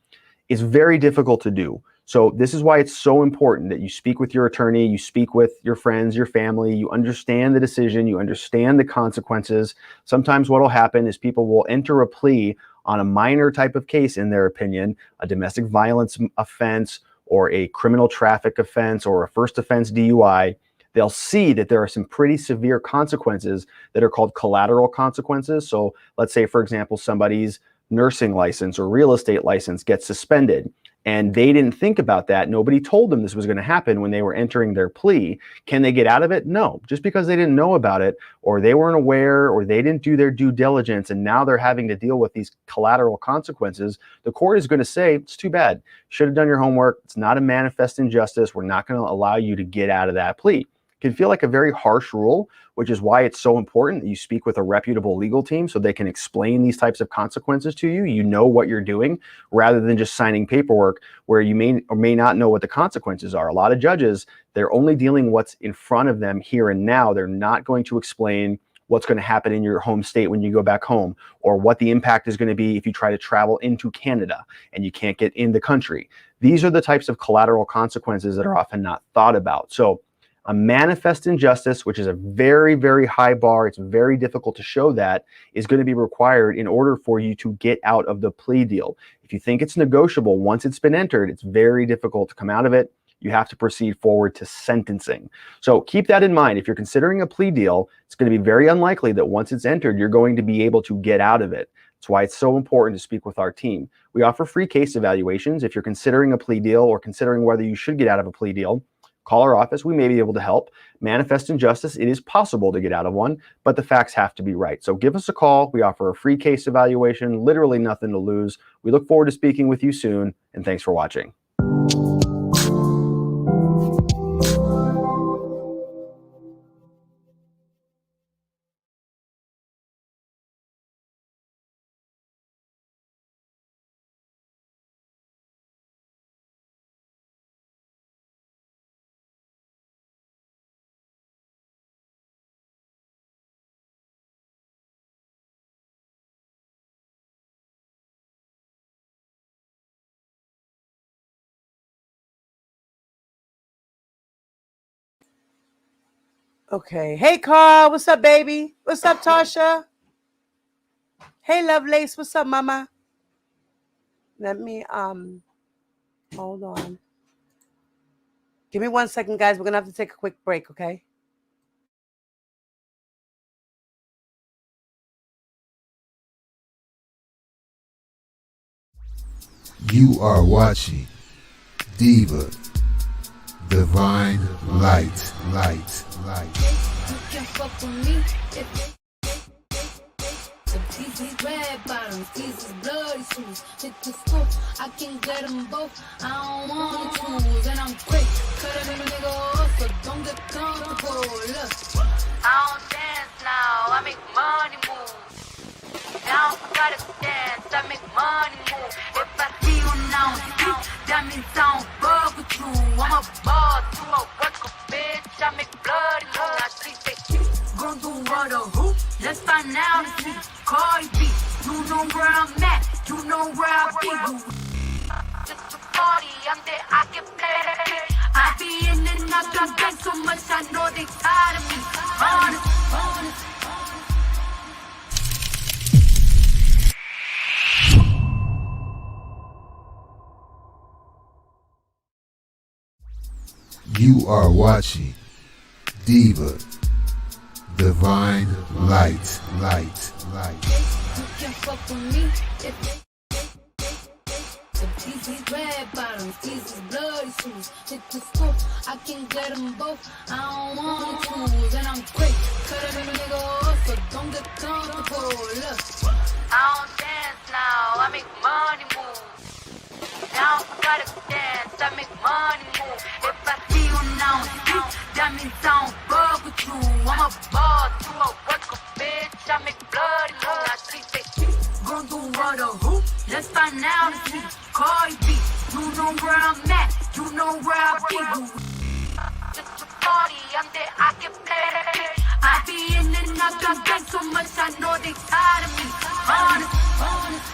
It's very difficult to do. So this is why it's so important that you speak with your attorney, you speak with your friends, your family, you understand the decision, you understand the consequences. Sometimes what will happen is people will enter a plea on a minor type of case, in their opinion, a domestic violence offense or a criminal traffic offense or a first offense DUI. They'll see that there are some pretty severe consequences that are called collateral consequences. So let's say, for example, somebody's nursing license or real estate license gets suspended. and they didn't think about that. Nobody told them this was going to happen when they were entering their plea. Can they get out of it? No. Just because they didn't know about it, or they weren't aware, or they didn't do their due diligence, and now they're having to deal with these collateral consequences, the court is going to say, it's too bad. Should have done your homework. It's not a manifest injustice. We're not going to allow you to get out of that plea. It can feel like a very harsh rule, which is why it's so important that you speak with a reputable legal team so they can explain these types of consequences to you. You know what you're doing, rather than just signing paperwork where you may or may not know what the consequences are. A lot of judges, they're only dealing what's in front of them here and now. They're not going to explain what's going to happen in your home state when you go back home, or what the impact is going to be if you try to travel into Canada and you can't get in the country. These are the types of collateral consequences that are often not thought about. So a manifest injustice, which is a very, very high bar, it's very difficult to show, that is going to be required in order for you to get out of the plea deal. If you think it's negotiable, once it's been entered, it's very difficult to come out of it. You have to proceed forward to sentencing. So keep that in mind. If you're considering a plea deal, it's going to be very unlikely that once it's entered, you're going to be able to get out of it. That's why it's so important to speak with our team. We offer free case evaluations. If you're considering a plea deal or considering whether you should get out of a plea deal, call our office. We may be able to help. Manifest injustice, it is possible to get out of one, but the facts have to be right. So give us a call. We offer a free case evaluation, literally nothing to lose. We look forward to speaking with you soon, and thanks for watching. Okay. Hey, Carl. What's up, baby? What's up, Tasha? Hey, Lovelace. What's up, mama? Let me, hold on. Give me 1 second, guys. We're going to have to take a quick break, okay? You are watching Diva Divine Light. You can fuck with me if these is red bottoms, these is bloody shoes. Hit the scoop, I can get them both. I don't want to choose, and I'm quick. Cut a little nigga off, so don't get comfortable. Look, I don't dance now, I make money move. Now I gotta dance, I make money move. If I see you now, that means I don't fuck with you. I'm a boss, you a worker, bitch. I make bloody move. I think they gon' do what a hoop. Let's find out and see. Cardi B, you know where I'm at, you know where I be. Just a party, I'm there, I can play. I be in and out the bank so much, I know they tired of me. Honest. You are watching Diva Divine Light. You can fuck with me if these is red bottoms, these is bloody shoes. Hit the scoop, I can get them both. I don't want to choose, and I'm quick. Cut a little nigga off, so don't get comfortable. Look, I don't dance now, I make money move. Now I gotta dance, I make money move. If I see you now, that means I don't fuck with you. I'm a boss, you a worker, bitch. I make bloody move. I think they gon' do what a hoop. Let's find out and see. Cardi B, you know where I'm at, you know where I be. Just a party, I'm there, I can play. I be in and out the bank so much, I know they tired of me. Honest.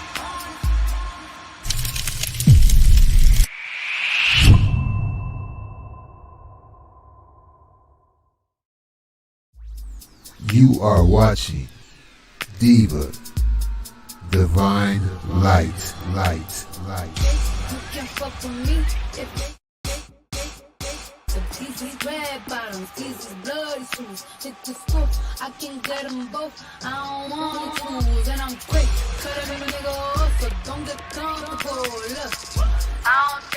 You are watching Diva Divine Light. You can fuck with me if these is red bottoms, these is bloody shoes. Hit the scoop, I can get them both. I don't want to choose, and I'm quick. Cut a little nigga off, so don't get comfortable. Look, I don't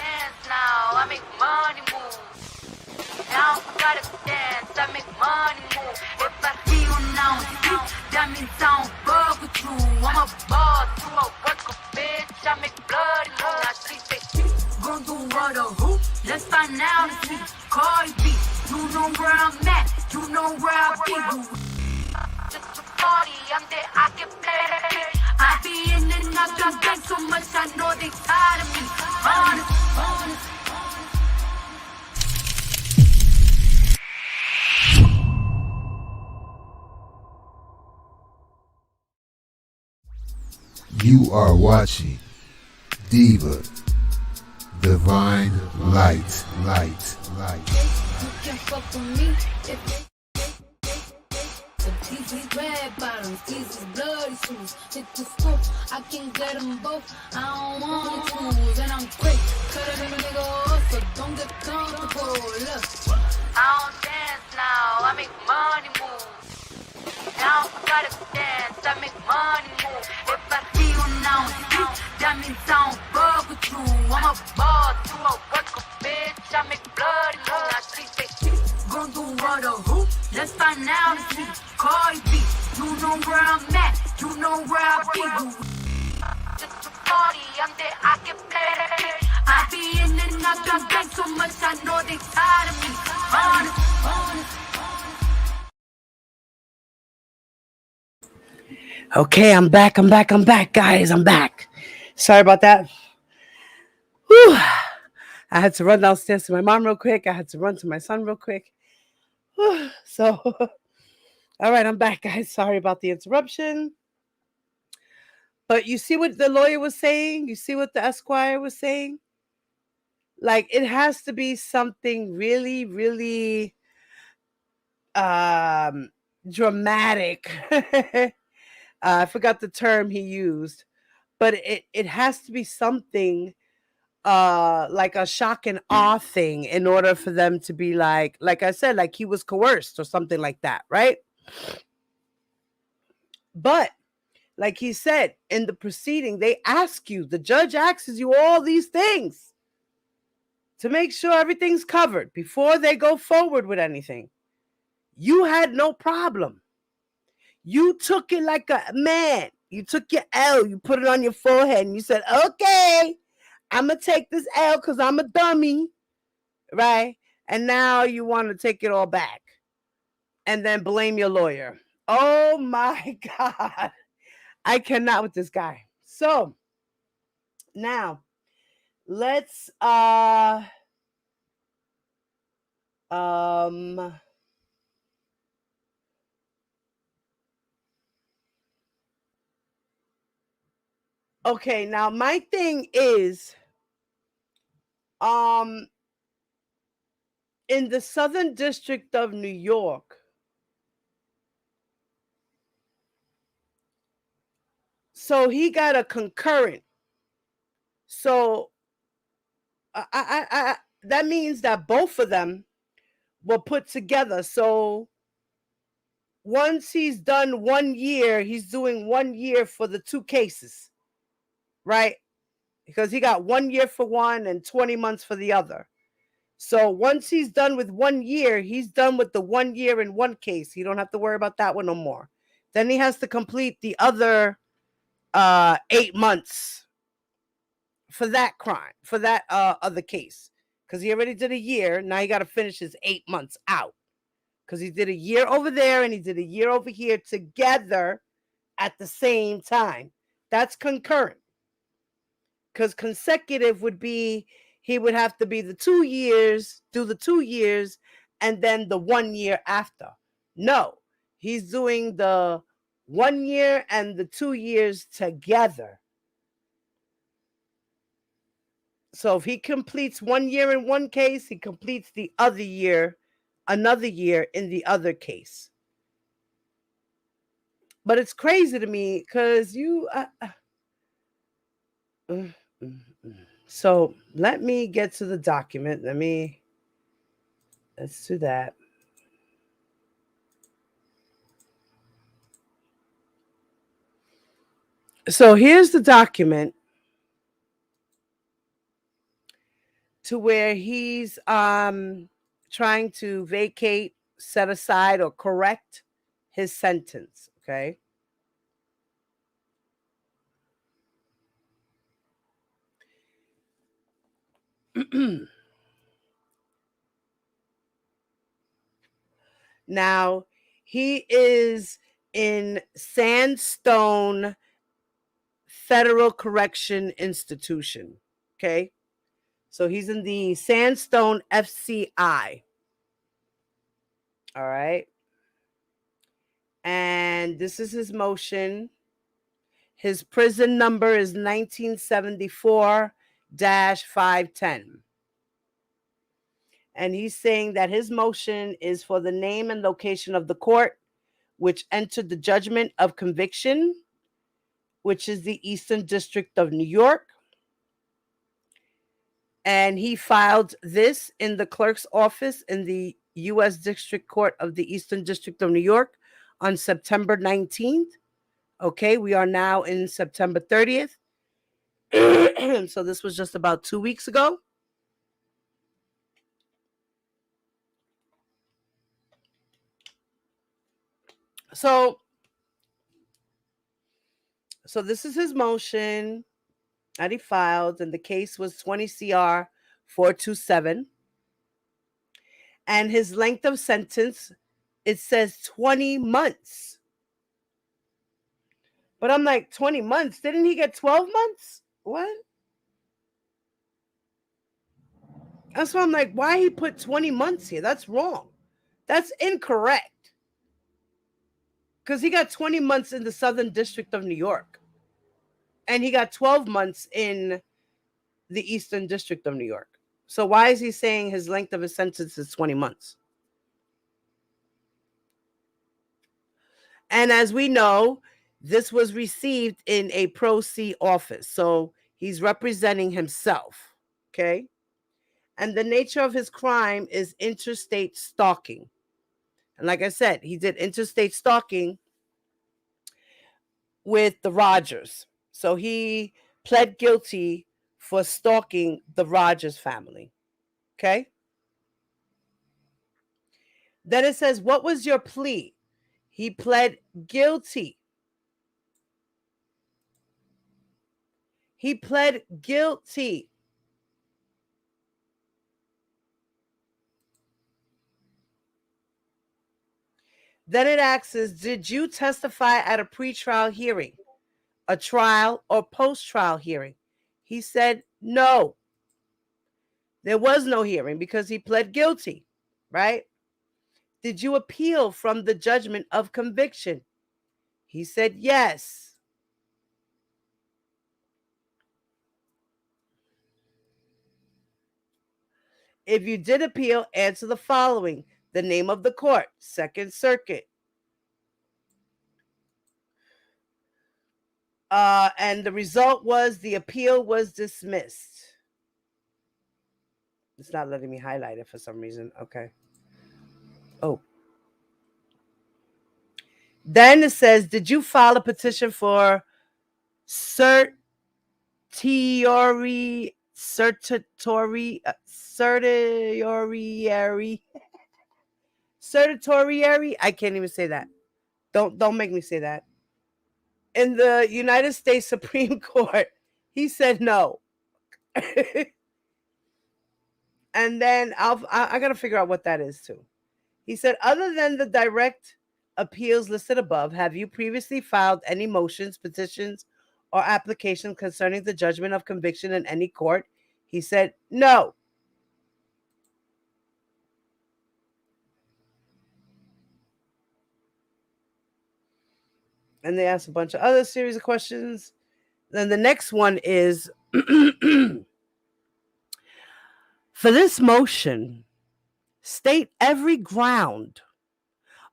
what or who? Let's find out and see. Cardi B, you know where I'm at, you know where I be. Just a party, I'm there, I can pay. I be in and out the gang so much, I know they tired of me. Honest, honest. You are watching Diva Divine Light. You can fuck with me if these red bottoms, these bloody shoes. Hit the scoop, I can get them both. I don't want to choose, and I'm quick. Cut it in a nigga off, so don't get comfortable. Look, I don't dance now, I make money move. Now I gotta dance, I make money move. If I see you now, that means I don't fuck with you. I'm a boss, you a worker, bitch. I make bloody move. Now she say, gon' do what or who? Let's find out and see. Cardi B, you know where I'm at, you know where I be. Just a party, I'm there, I can pay. I be in and out the gang so much, I know they tired of me. Honest, honest. Okay, I'm back, guys. I'm back. Sorry about that. Whew. I had to run downstairs to my mom real quick. I had to run to my son real quick. Whew. So, all right, I'm back, guys. Sorry about the interruption. But you see what the lawyer was saying? You see what the Esquire was saying? Like, it has to be something really, really dramatic. I forgot the term he used, but it has to be something like a shock and awe thing in order for them to be like I said, like he was coerced or something like that, right? But like he said in the proceeding, they ask you, the judge asks you all these things to make sure everything's covered before they go forward with anything. You had no problem. You took it like a man. You took your L, you put it on your forehead, and you said, okay, I'm going to take this L because I'm a dummy, right? And now you want to take it all back and then blame your lawyer. Oh, my God. I cannot with this guy. So, now, let's, okay, now my thing is, in the Southern District of New York, so he got a concurrent. So I that means that both of them were put together. So once he's done 1 year, he's doing 1 year for the two cases, right? Because he got 1 year for one and 20 months for the other. So once he's done with 1 year, he's done with the 1 year in one case. He don't have to worry about that one no more. Then he has to complete the other 8 months for that crime, for that other case. Because he already did a year. Now he got to finish his 8 months out. Because he did a year over there and he did a year over here together at the same time. That's concurrent. Because consecutive would be, he would have to be the 2 years, do the 2 years, and then the 1 year after. No, he's doing the 1 year and the 2 years together. So if he completes 1 year in one case, he completes the other year, another year in the other case. But it's crazy to me because you... So let me get to the document. Let's do that. So here's the document to where he's trying to vacate, set aside, or correct his sentence, okay? Now, he is in Sandstone Federal Correction Institution. Okay. So he's in the Sandstone FCI. All right. And this is his motion. His prison number is 1974-510. And he's saying that his motion is for the name and location of the court which entered the judgment of conviction, which is the Eastern District of New York. And he filed this in the clerk's office in the U.S. District Court of the Eastern District of New York on September 19th. Okay, we are now in September 30th. So this was just about 2 weeks ago. So this is his motion that he filed, and the case was 20 CR 427. And his length of sentence, it says 20 months. But I'm like, 20 months? Didn't he get 12 months? What? That's why I'm like, why he put 20 months here? That's wrong. That's incorrect. Because he got 20 months in the Southern District of New York. And he got 12 months in the Eastern District of New York. So why is he saying his length of his sentence is 20 months? And as we know, this was received in a pro se office. So he's representing himself. Okay. And the nature of his crime is interstate stalking. And like I said, he did interstate stalking with the Rogers. So he pled guilty for stalking the Rogers family. Okay. Then it says, what was your plea? He pled guilty. He pled guilty. Then it asks, did you testify at a pretrial hearing, a trial, or post-trial hearing? He said no. There was no hearing because he pled guilty, right? Did you appeal from the judgment of conviction? He said yes. If you did appeal, answer the following: the name of the court, Second Circuit. And the result was the appeal was dismissed. It's not letting me highlight it for some reason. Okay. Oh. Then it says, did you file a petition for certiorari certiorari? I can't even say that. Don't make me say that. In the United States Supreme Court, he said no. And then I got to figure out what that is too. He said, other than the direct appeals listed above, have you previously filed any motions, petitions, or applications concerning the judgment of conviction in any court? He said no. And they asked a bunch of other series of questions. Then the next one is, for this motion, state every ground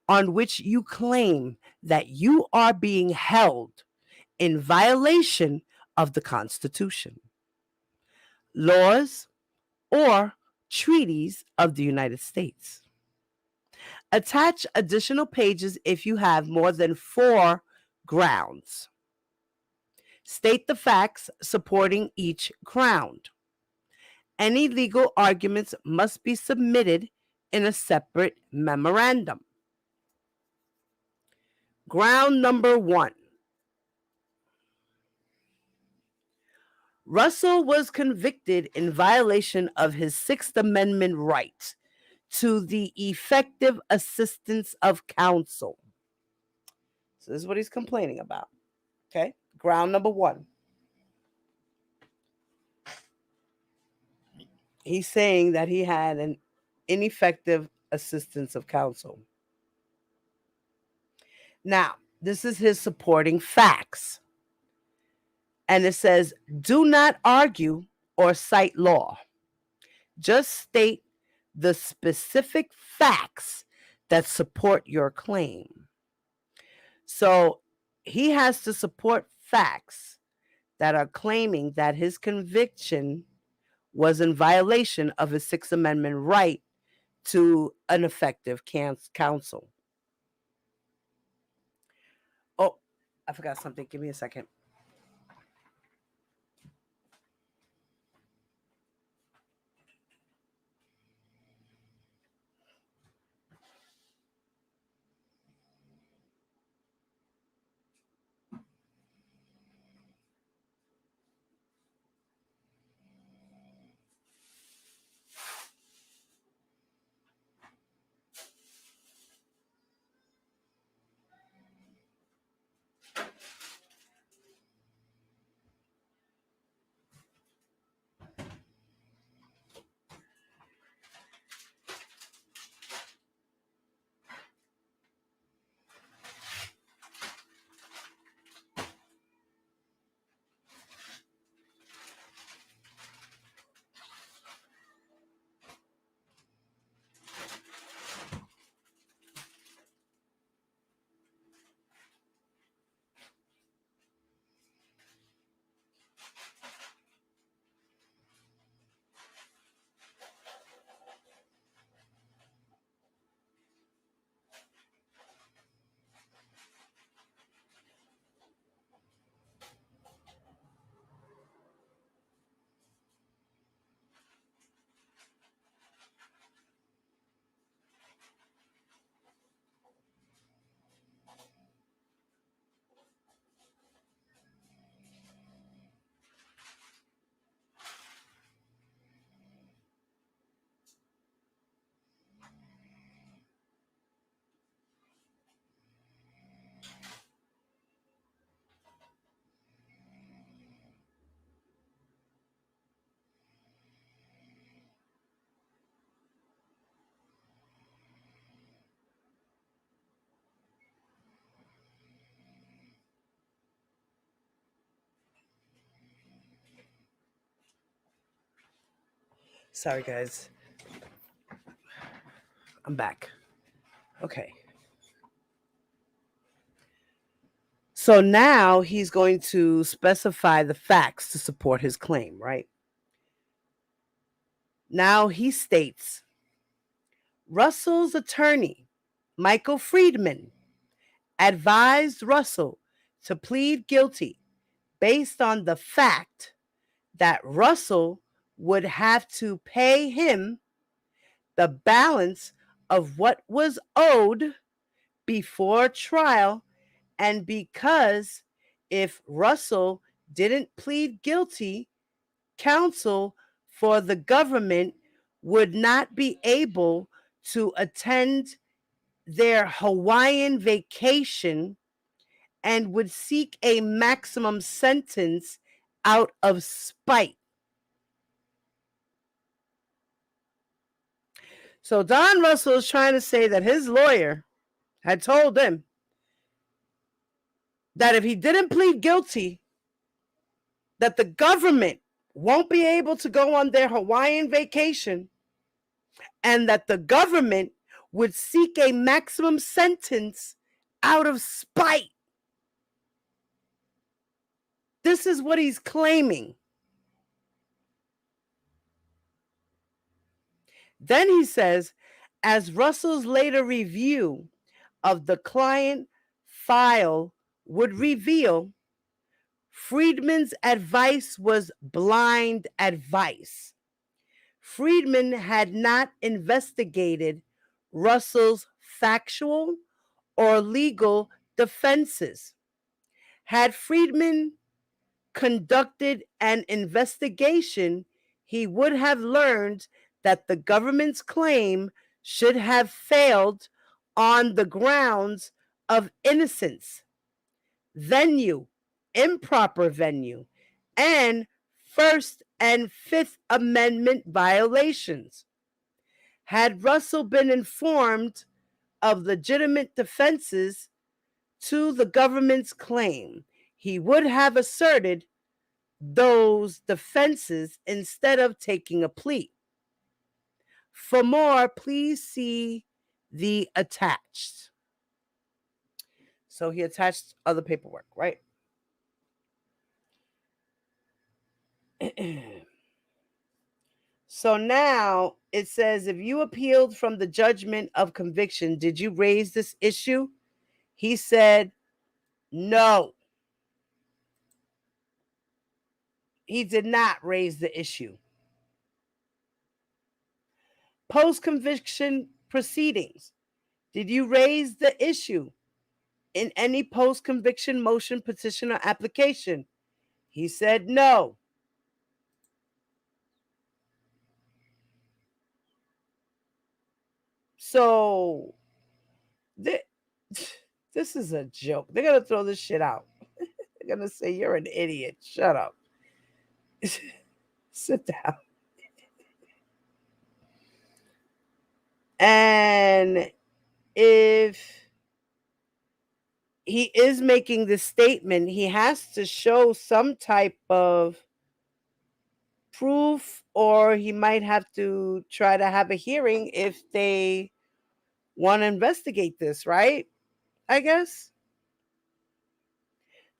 on which you claim that you are being held in violation of the Constitution, laws, or treaties of the United States. Attach additional pages if you have more than 4 grounds. State the facts supporting each ground. Any legal arguments must be submitted in a separate memorandum. Ground number 1. Russell was convicted in violation of his Sixth Amendment right to the effective assistance of counsel. So this is what he's complaining about. Okay, ground number one. He's saying that he had an ineffective assistance of counsel. Now, this is his supporting facts. And it says, do not argue or cite law. Just state the specific facts that support your claim. So he has to support facts that are claiming that his conviction was in violation of his Sixth Amendment right to an effective counsel. Oh, I forgot something. Give me a second. Sorry, guys. I'm back. Okay. So now he's going to specify the facts to support his claim, right? Now he states, Russell's attorney, Michael Friedman, advised Russell to plead guilty based on the fact that Russell would have to pay him the balance of what was owed before trial, and because if Russell didn't plead guilty, counsel for the government would not be able to attend their Hawaiian vacation and would seek a maximum sentence out of spite. So Don Russell is trying to say that his lawyer had told him that if he didn't plead guilty, that the government won't be able to go on their Hawaiian vacation and that the government would seek a maximum sentence out of spite. This is what he's claiming. Then he says, as Russell's later review of the client file would reveal, Friedman's advice was blind advice. Friedman had not investigated Russell's factual or legal defenses. Had Friedman conducted an investigation, he would have learned that the government's claim should have failed on the grounds of innocence, venue, improper venue, and First and Fifth Amendment violations. Had Russell been informed of legitimate defenses to the government's claim, he would have asserted those defenses instead of taking a plea. For more, please see the attached. So he attached other paperwork, right? So now it says, if you appealed from the judgment of conviction, did you raise this issue? He said, no. He did not raise the issue. Post-conviction proceedings. Did you raise the issue in any post-conviction motion, petition, or application? He said no. So this is a joke. They're going to throw this shit out. They're going to say, you're an idiot. Shut up. Sit down. And if he is making this statement, he has to show some type of proof, or he might have to try to have a hearing if they want to investigate this, right? I guess.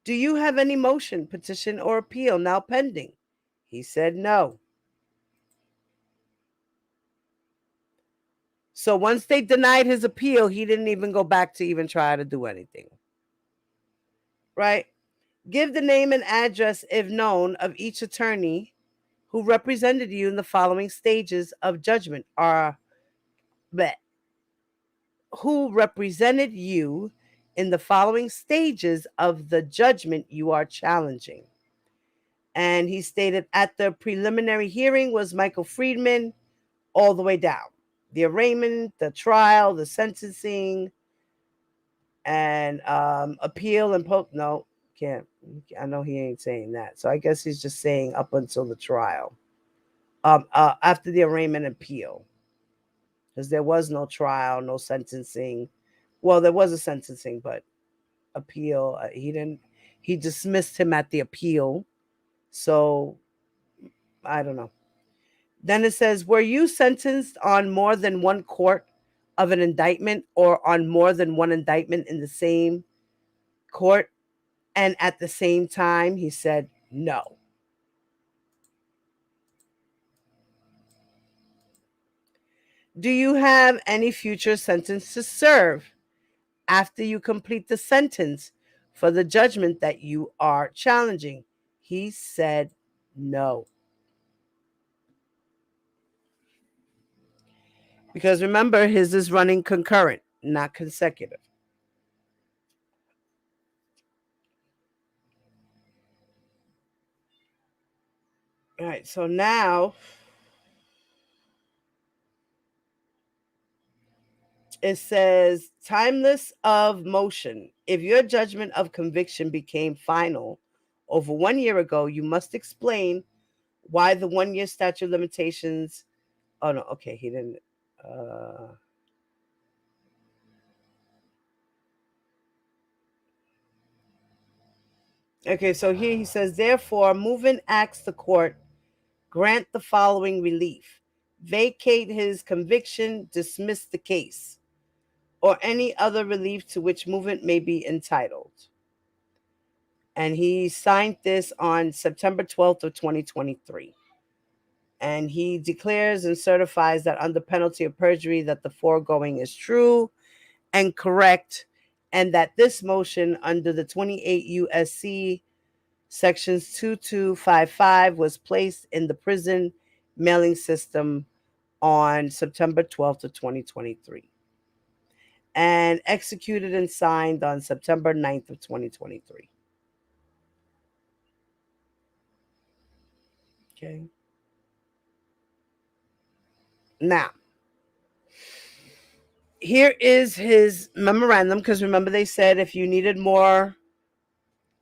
Do you have any motion, petition, or appeal now pending? He said no. So once they denied his appeal, he didn't even go back to even try to do anything. Right? Give the name and address, if known, of each attorney who represented you in the following stages of judgment. Who represented you in the following stages of the judgment you are challenging. And he stated at the preliminary hearing was Michael Friedman all the way down. The arraignment, the trial, the sentencing, and appeal and no, can't. I know he ain't saying that. So I guess he's just saying up until the trial. After the arraignment and appeal. Because there was no trial, no sentencing. Well, there was a sentencing, but appeal, he dismissed him at the appeal. So I don't know. Then it says, were you sentenced on more than one court of an indictment or on more than one indictment in the same court and at the same time? He said no. Do you have any future sentence to serve after you complete the sentence for the judgment that you are challenging? He said no. Because remember, his is running concurrent, not consecutive. All right, so now it says timeless of motion. If your judgment of conviction became final over 1 year ago, you must explain why the 1 year statute of limitations. Oh, no. Okay. He didn't. Okay. So here he says, therefore, movement asks the court grant the following relief: vacate his conviction, dismiss the case, or any other relief to which movement may be entitled. And he signed this on September 12th of 2023. And he declares and certifies that under penalty of perjury that the foregoing is true and correct, and that this motion under the 28 U.S.C. sections 2255 was placed in the prison mailing system on September 12th of 2023 and executed and signed on September 9th of 2023. Okay. Now, here is his memorandum, because remember they said if you needed more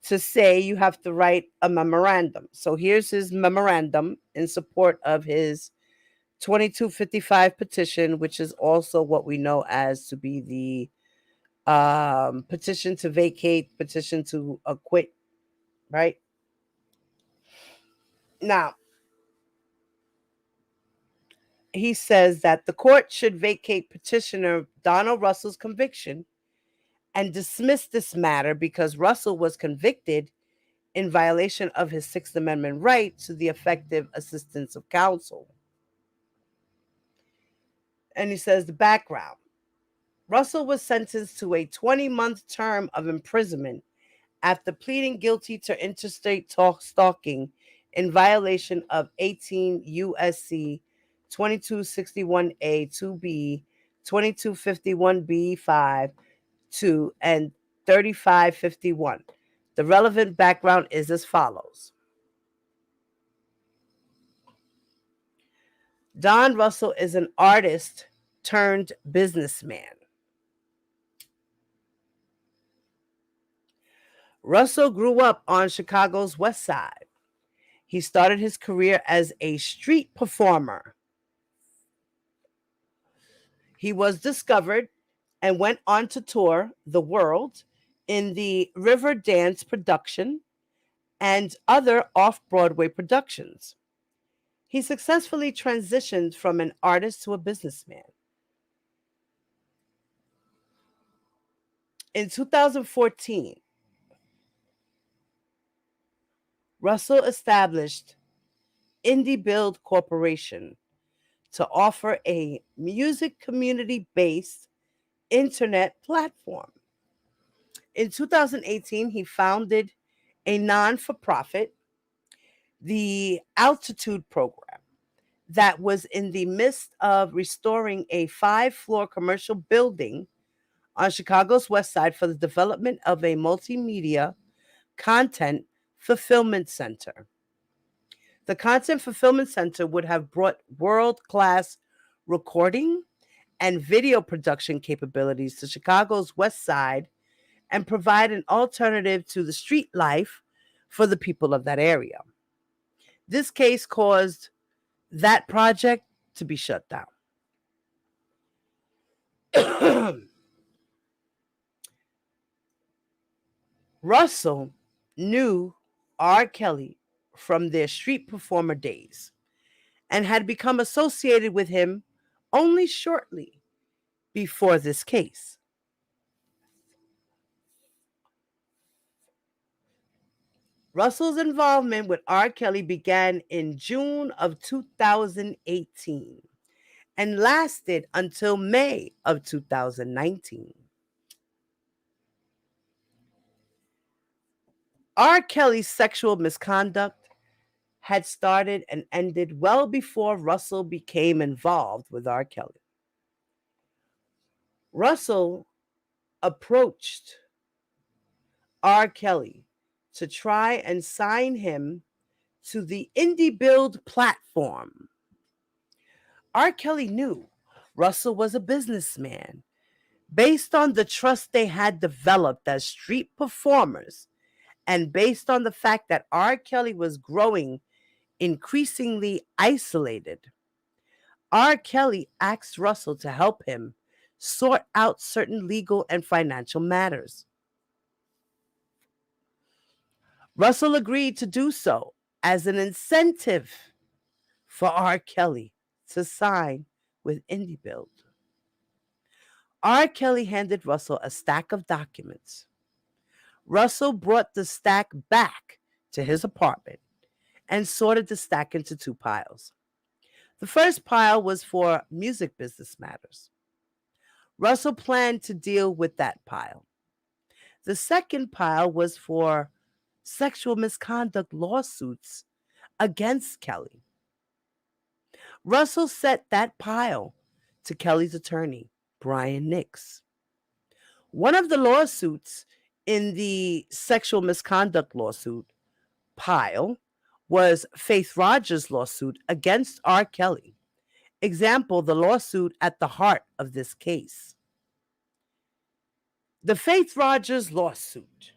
to say, you have to write a memorandum. So here's his memorandum in support of his 2255 petition, which is also what we know as to be the petition to vacate, petition to acquit, right? Now, he says that the court should vacate Petitioner Donnell Russell's conviction and dismiss this matter because Russell was convicted in violation of his Sixth Amendment right to the effective assistance of counsel. And he says the background. Russell was sentenced to a 20-month term of imprisonment after pleading guilty to interstate stalking in violation of 18 U.S.C. 2261A 2B, 2251B 5, 2, and 3551. The relevant background is as follows. Don Russell is an artist turned businessman. Russell grew up on Chicago's Westside. He started his career as a street performer. He was discovered and went on to tour the world in the Riverdance production and other off-Broadway productions. He successfully transitioned from an artist to a businessman. In 2014, Russell established Indie Build Corporation to offer a music community-based internet platform. In 2018, he founded a non-for-profit, the Altitude Program, that was in the midst of restoring a 5-floor commercial building on Chicago's Westside for the development of a multimedia content fulfillment center. The Content Fulfillment Center would have brought world-class recording and video production capabilities to Chicago's West Side and provide an alternative to the street life for the people of that area. This case caused that project to be shut down. Russell knew R. Kelly from their street performer days and had become associated with him only shortly before this case. Russell's involvement with R. Kelly began in June of 2018 and lasted until May of 2019. R. Kelly's sexual misconduct had started and ended well before Russell became involved with R. Kelly. Russell approached R. Kelly to try and sign him to the Indie Build platform. R. Kelly knew Russell was a businessman. Based on the trust they had developed as street performers, and based on the fact that R. Kelly was growing increasingly isolated, R. Kelly asked Russell to help him sort out certain legal and financial matters. Russell agreed to do so as an incentive for R. Kelly to sign with Indie Build. R. Kelly handed Russell a stack of documents. Russell brought the stack back to his apartment and sorted the stack into 2 piles. The first pile was for music business matters. Russell planned to deal with that pile. The second pile was for sexual misconduct lawsuits against Kelly. Russell set that pile to Kelly's attorney, Brian Nix. One of the lawsuits in the sexual misconduct lawsuit pile was Faith Rogers' lawsuit against R. Kelly. Example, the lawsuit at the heart of this case. The Faith Rogers lawsuit.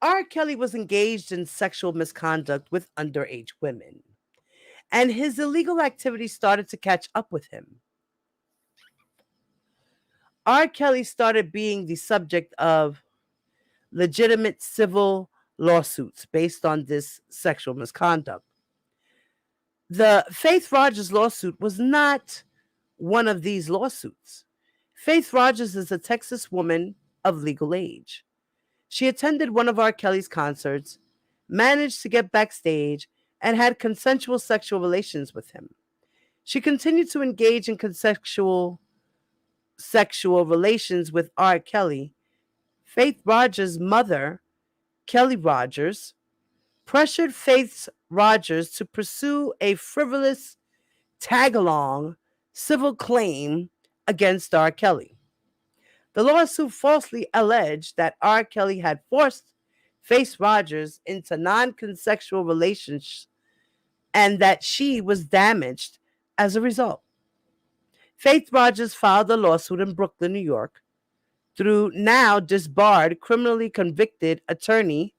R. Kelly was engaged in sexual misconduct with underage women, and his illegal activity started to catch up with him. R. Kelly started being the subject of legitimate civil lawsuits based on this sexual misconduct. The Faith Rogers lawsuit was not one of these lawsuits. Faith Rogers is a Texas woman of legal age. She attended one of R. Kelly's concerts, managed to get backstage, and had consensual sexual relations with him. She continued to engage in consensual sexual relations with R. Kelly. Faith Rogers' mother, Kelly Rogers, pressured Faith Rogers to pursue a frivolous tag-along civil claim against R. Kelly. The lawsuit falsely alleged that R. Kelly had forced Faith Rogers into non-consensual relations and that she was damaged as a result. Faith Rogers filed a lawsuit in Brooklyn, New York, through now disbarred, criminally convicted attorney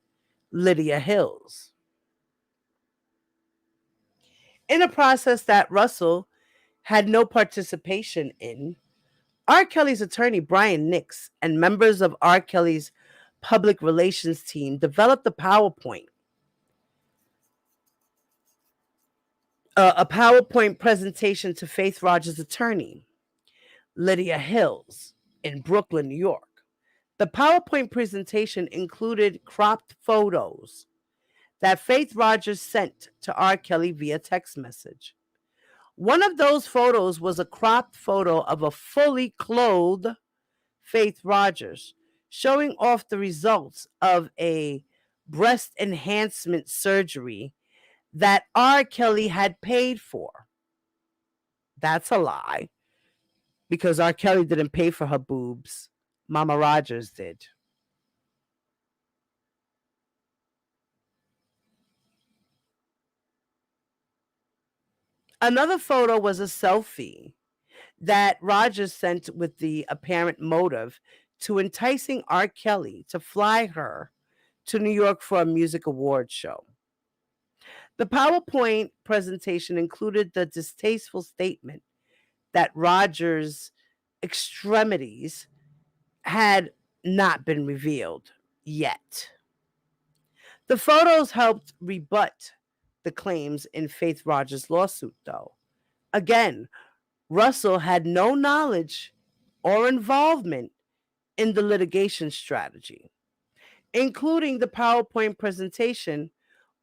Lydia Hills. In a process that Russell had no participation in, R. Kelly's attorney Brian Nix and members of R. Kelly's public relations team developed a PowerPoint presentation to Faith Rogers' attorney, Lydia Hills, in Brooklyn, New York. The PowerPoint presentation included cropped photos that Faith Rogers sent to R. Kelly via text message. One of those photos was a cropped photo of a fully clothed Faith Rogers, showing off the results of a breast enhancement surgery that R. Kelly had paid for. That's a lie, because R. Kelly didn't pay for her boobs. Mama Rogers did. Another photo was a selfie that Rogers sent with the apparent motive to enticing R. Kelly to fly her to New York for a music awards show. The PowerPoint presentation included the distasteful statement that Rogers' extremities had not been revealed yet. The photos helped rebut the claims in Faith Rogers' lawsuit, though. Again, Russell had no knowledge or involvement in the litigation strategy, including the PowerPoint presentation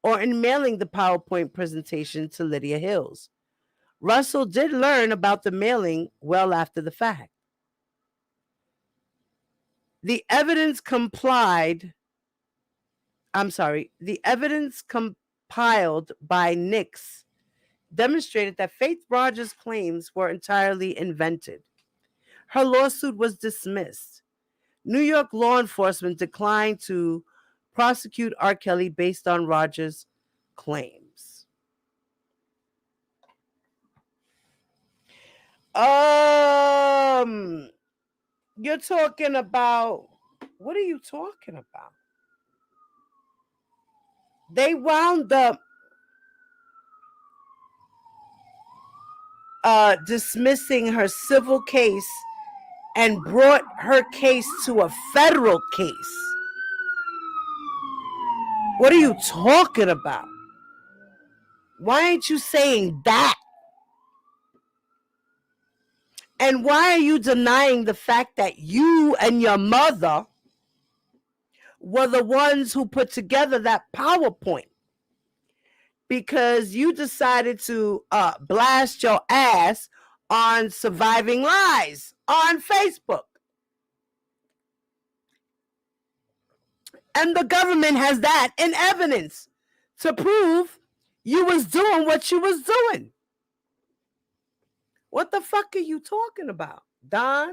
or in mailing the PowerPoint presentation to Lydia Hills. Russell did learn about the mailing well after the fact. The evidence compiled by Nix demonstrated that Faith Rogers' claims were entirely invented. Her lawsuit was dismissed. New York law enforcement declined to prosecute R. Kelly based on Rogers' claims. You're talking about, what are you talking about? They wound up dismissing her civil case and brought her case to a federal case. What are you talking about? Why ain't you saying that? And why are you denying the fact that you and your mother were the ones who put together that PowerPoint? Because you decided to blast your ass on Surviving Lies on Facebook. And the government has that in evidence to prove you was doing what you was doing. What the fuck are you talking about, Don?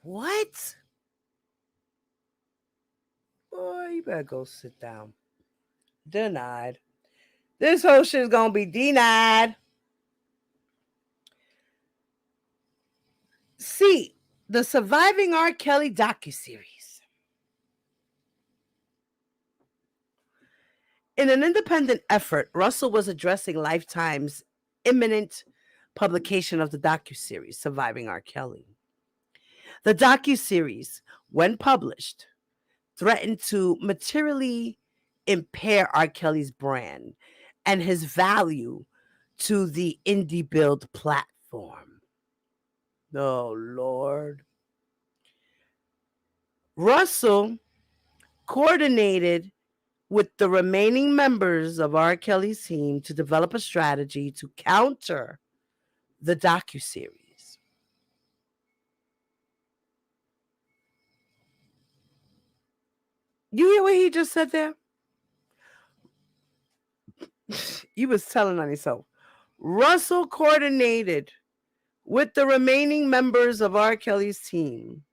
What? Boy, you better go sit down. Denied. This whole shit is gonna be denied. C. The Surviving R. Kelly docuseries. In an independent effort, Russell was addressing Lifetime's imminent publication of the docuseries Surviving R. Kelly. The docuseries, when published, threatened to materially impair R. Kelly's brand and his value to the indie build platform. Oh, Lord. Russell coordinated with the remaining members of R. Kelly's team to develop a strategy to counter the docuseries. You hear what he just said there? You was telling on yourself. Russell coordinated with the remaining members of R. Kelly's team,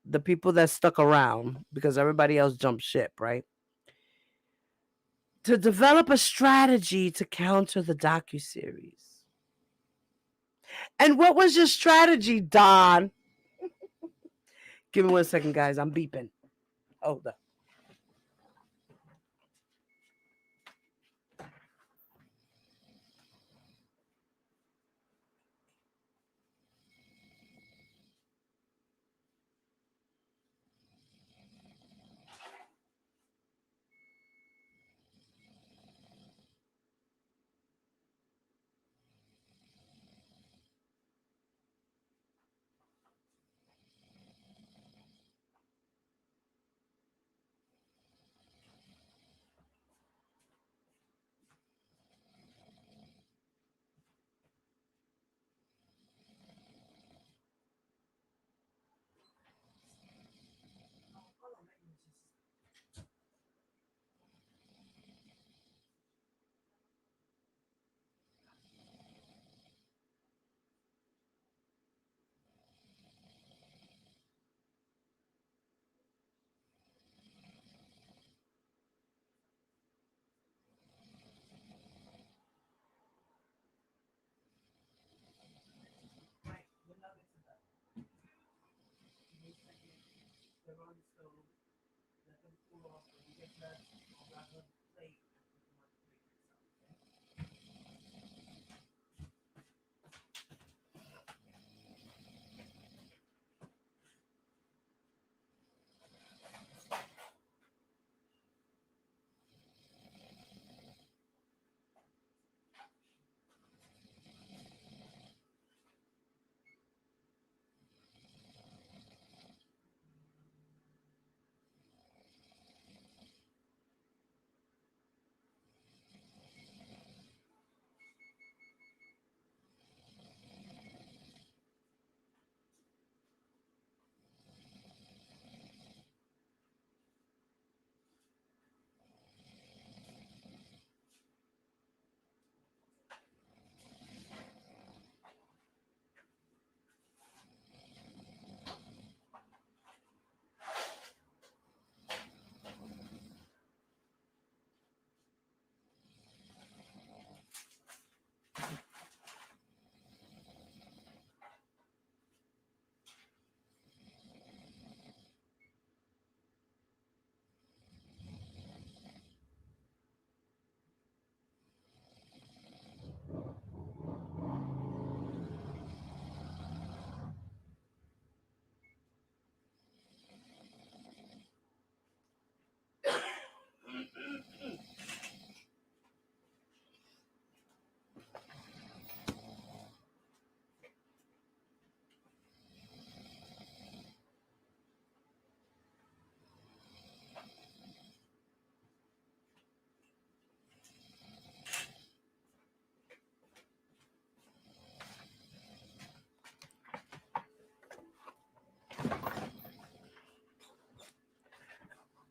the people that stuck around because everybody else jumped ship, right? To develop a strategy to counter the docuseries. And what was your strategy, Don? Give me 1 second, guys. I'm beeping. Hold up.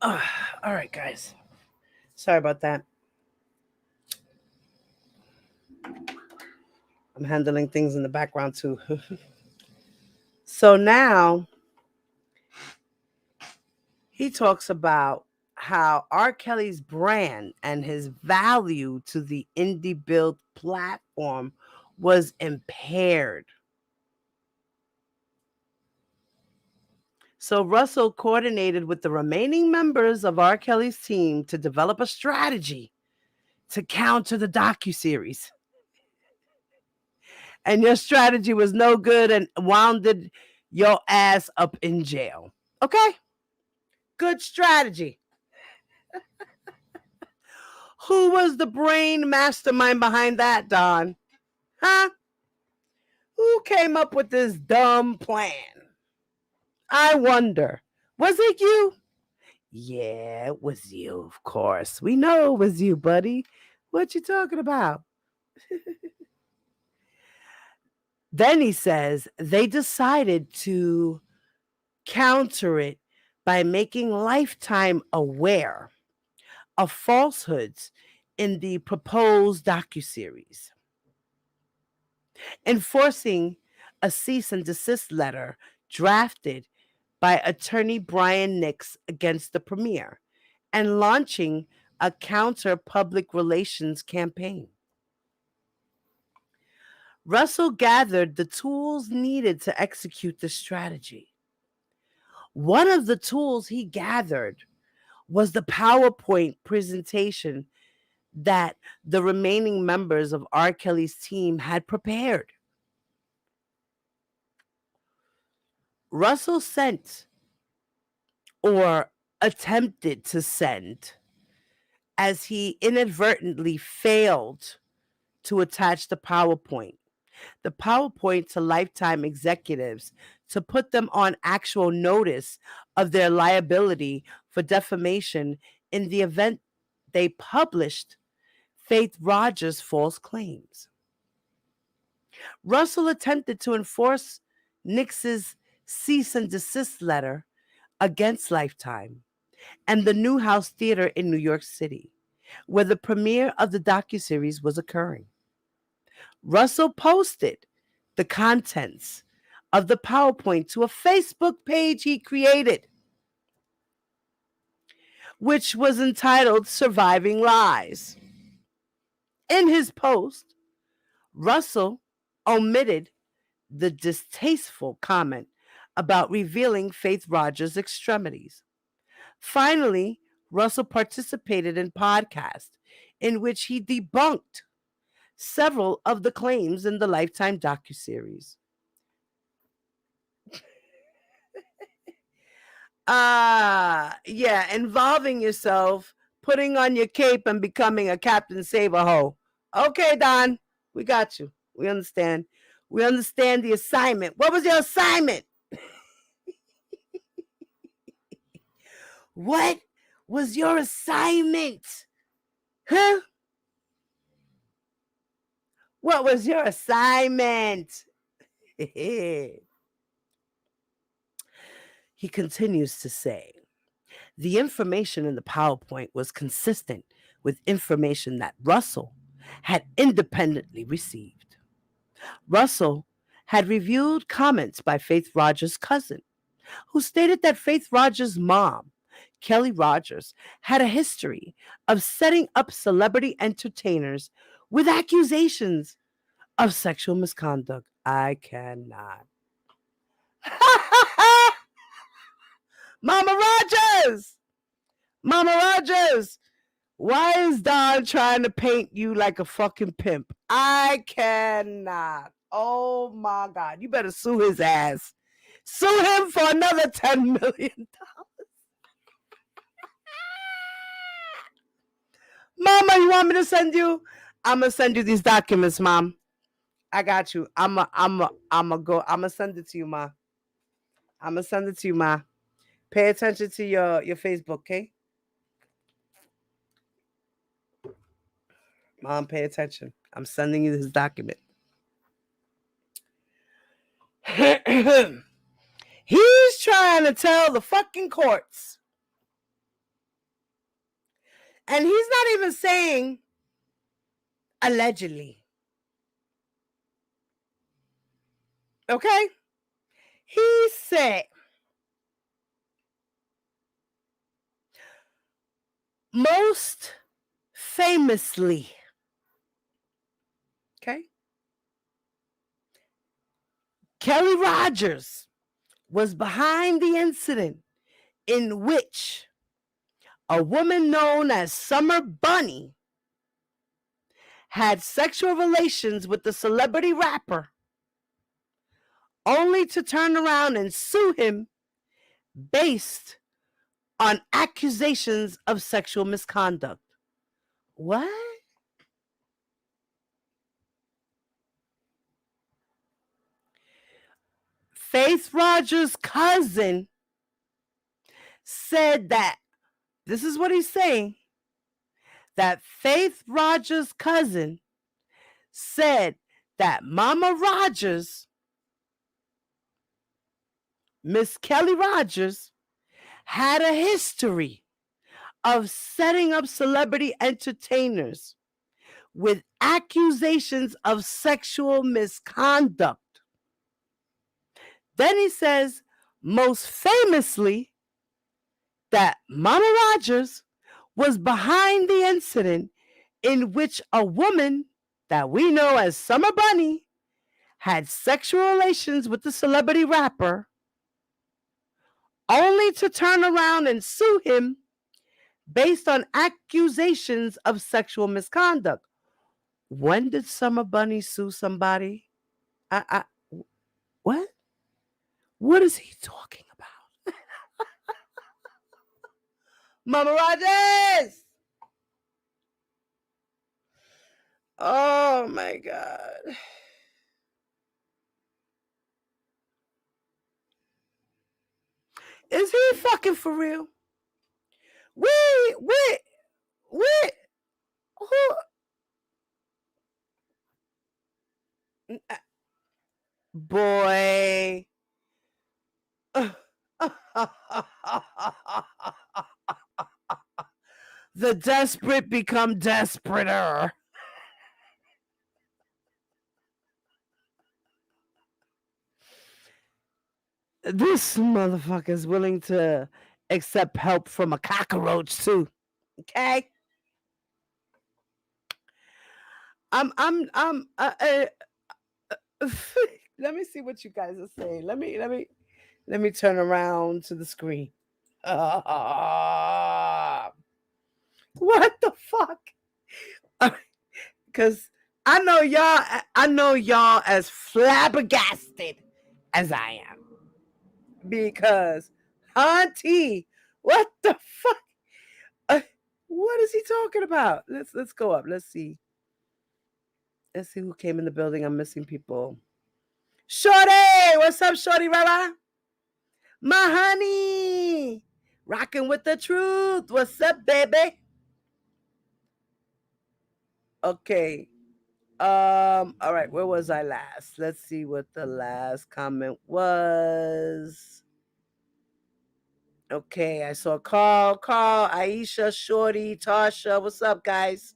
All right, guys. Sorry about that. I'm handling things in the background too. So now He talks about how R. Kelly's brand and his value to the indie build platform was impaired. So Russell coordinated with the remaining members of R. Kelly's team to develop a strategy to counter the docuseries. And your strategy was no good and wounded your ass up in jail. Okay? Good strategy. Who was the brain mastermind behind that, Don? Huh? Who came up with this dumb plan? I wonder. Was it you? Yeah, it was you, of course. We know it was you, buddy. What you talking about? Then he says they decided to counter it by making Lifetime aware of falsehoods in the proposed docuseries, enforcing a cease and desist letter drafted by attorney Brian Nix against the premiere, and launching a counter public relations campaign. Russell gathered the tools needed to execute the strategy. One of the tools he gathered was the PowerPoint presentation that the remaining members of R. Kelly's team had prepared. Russell sent, or attempted to send, as he inadvertently failed to attach the PowerPoint to Lifetime executives to put them on actual notice of their liability for defamation in the event they published Faith Rogers' false claims. Russell attempted to enforce Nix's cease and desist letter against Lifetime and the Newhouse Theater in New York City, where the premiere of the docuseries was occurring. Russell posted the contents of the PowerPoint to a Facebook page he created, which was entitled Surviving Lies. In his post, Russell omitted the distasteful comment about revealing Faith Rogers' extremities. Finally, Russell participated in podcasts in which he debunked several of the claims in the Lifetime docuseries. Yeah, involving yourself, putting on your cape and becoming a Captain Save-A-Ho. Okay, Don, we got you. We understand. We understand the assignment. What was your assignment? What was your assignment? Huh? What was your assignment? He continues to say, the information in the PowerPoint was consistent with information that Russell had independently received. Russell had reviewed comments by Faith Rogers' cousin, who stated that Faith Rogers' mom, Kelly Rogers, had a history of setting up celebrity entertainers with accusations of sexual misconduct. I cannot. Mama Rogers! Mama Rogers! Why is Don trying to paint you like a fucking pimp? I cannot. Oh my God. You better sue his ass. Sue him for another $10 million. Mama, you want me to send you? I'm going to send you these documents, Mom. I got you. I'm gonna send it to you, Ma. I'm gonna send it to you, Ma. Pay attention to your Facebook, okay? Mom, pay attention. I'm sending you this document. He's trying to tell the fucking courts. And he's not even saying allegedly. Okay? He said Most famously, okay, Kelly Rogers was behind the incident in which a woman known as Summer Bunny had sexual relations with the celebrity rapper, only to turn around and sue him based on accusations of sexual misconduct. What? Faith Rogers' cousin said that, this is what he's saying, that Faith Rogers' cousin said that Mama Rogers, Miss Kelly Rogers, had a history of setting up celebrity entertainers with accusations of sexual misconduct. Then he says, most famously, that Mama Rogers was behind the incident in which a woman that we know as Summer Bunny had sexual relations with the celebrity rapper, only to turn around and sue him based on accusations of sexual misconduct. When did Summer Bunny sue somebody? What? What is he talking about? Mama Rogers! Oh my God. Is he fucking for real? Wait. Who? Boy. The desperate become desperater. This motherfucker is willing to accept help from a cockroach too. Okay? Let me see what you guys are saying. Let me turn around to the screen. What the fuck? Because I know y'all as flabbergasted as I am. Because auntie, what the fuck? What is he talking about? Let's go up. Let's see who came in the building. I'm missing people. Shorty, what's up, Shorty Rara? My honey, rocking with the truth. What's up, baby? Okay. All right, where was I last? Let's see what the last comment was. Okay, I saw Carl, Aisha, Shorty, Tasha. What's up, guys?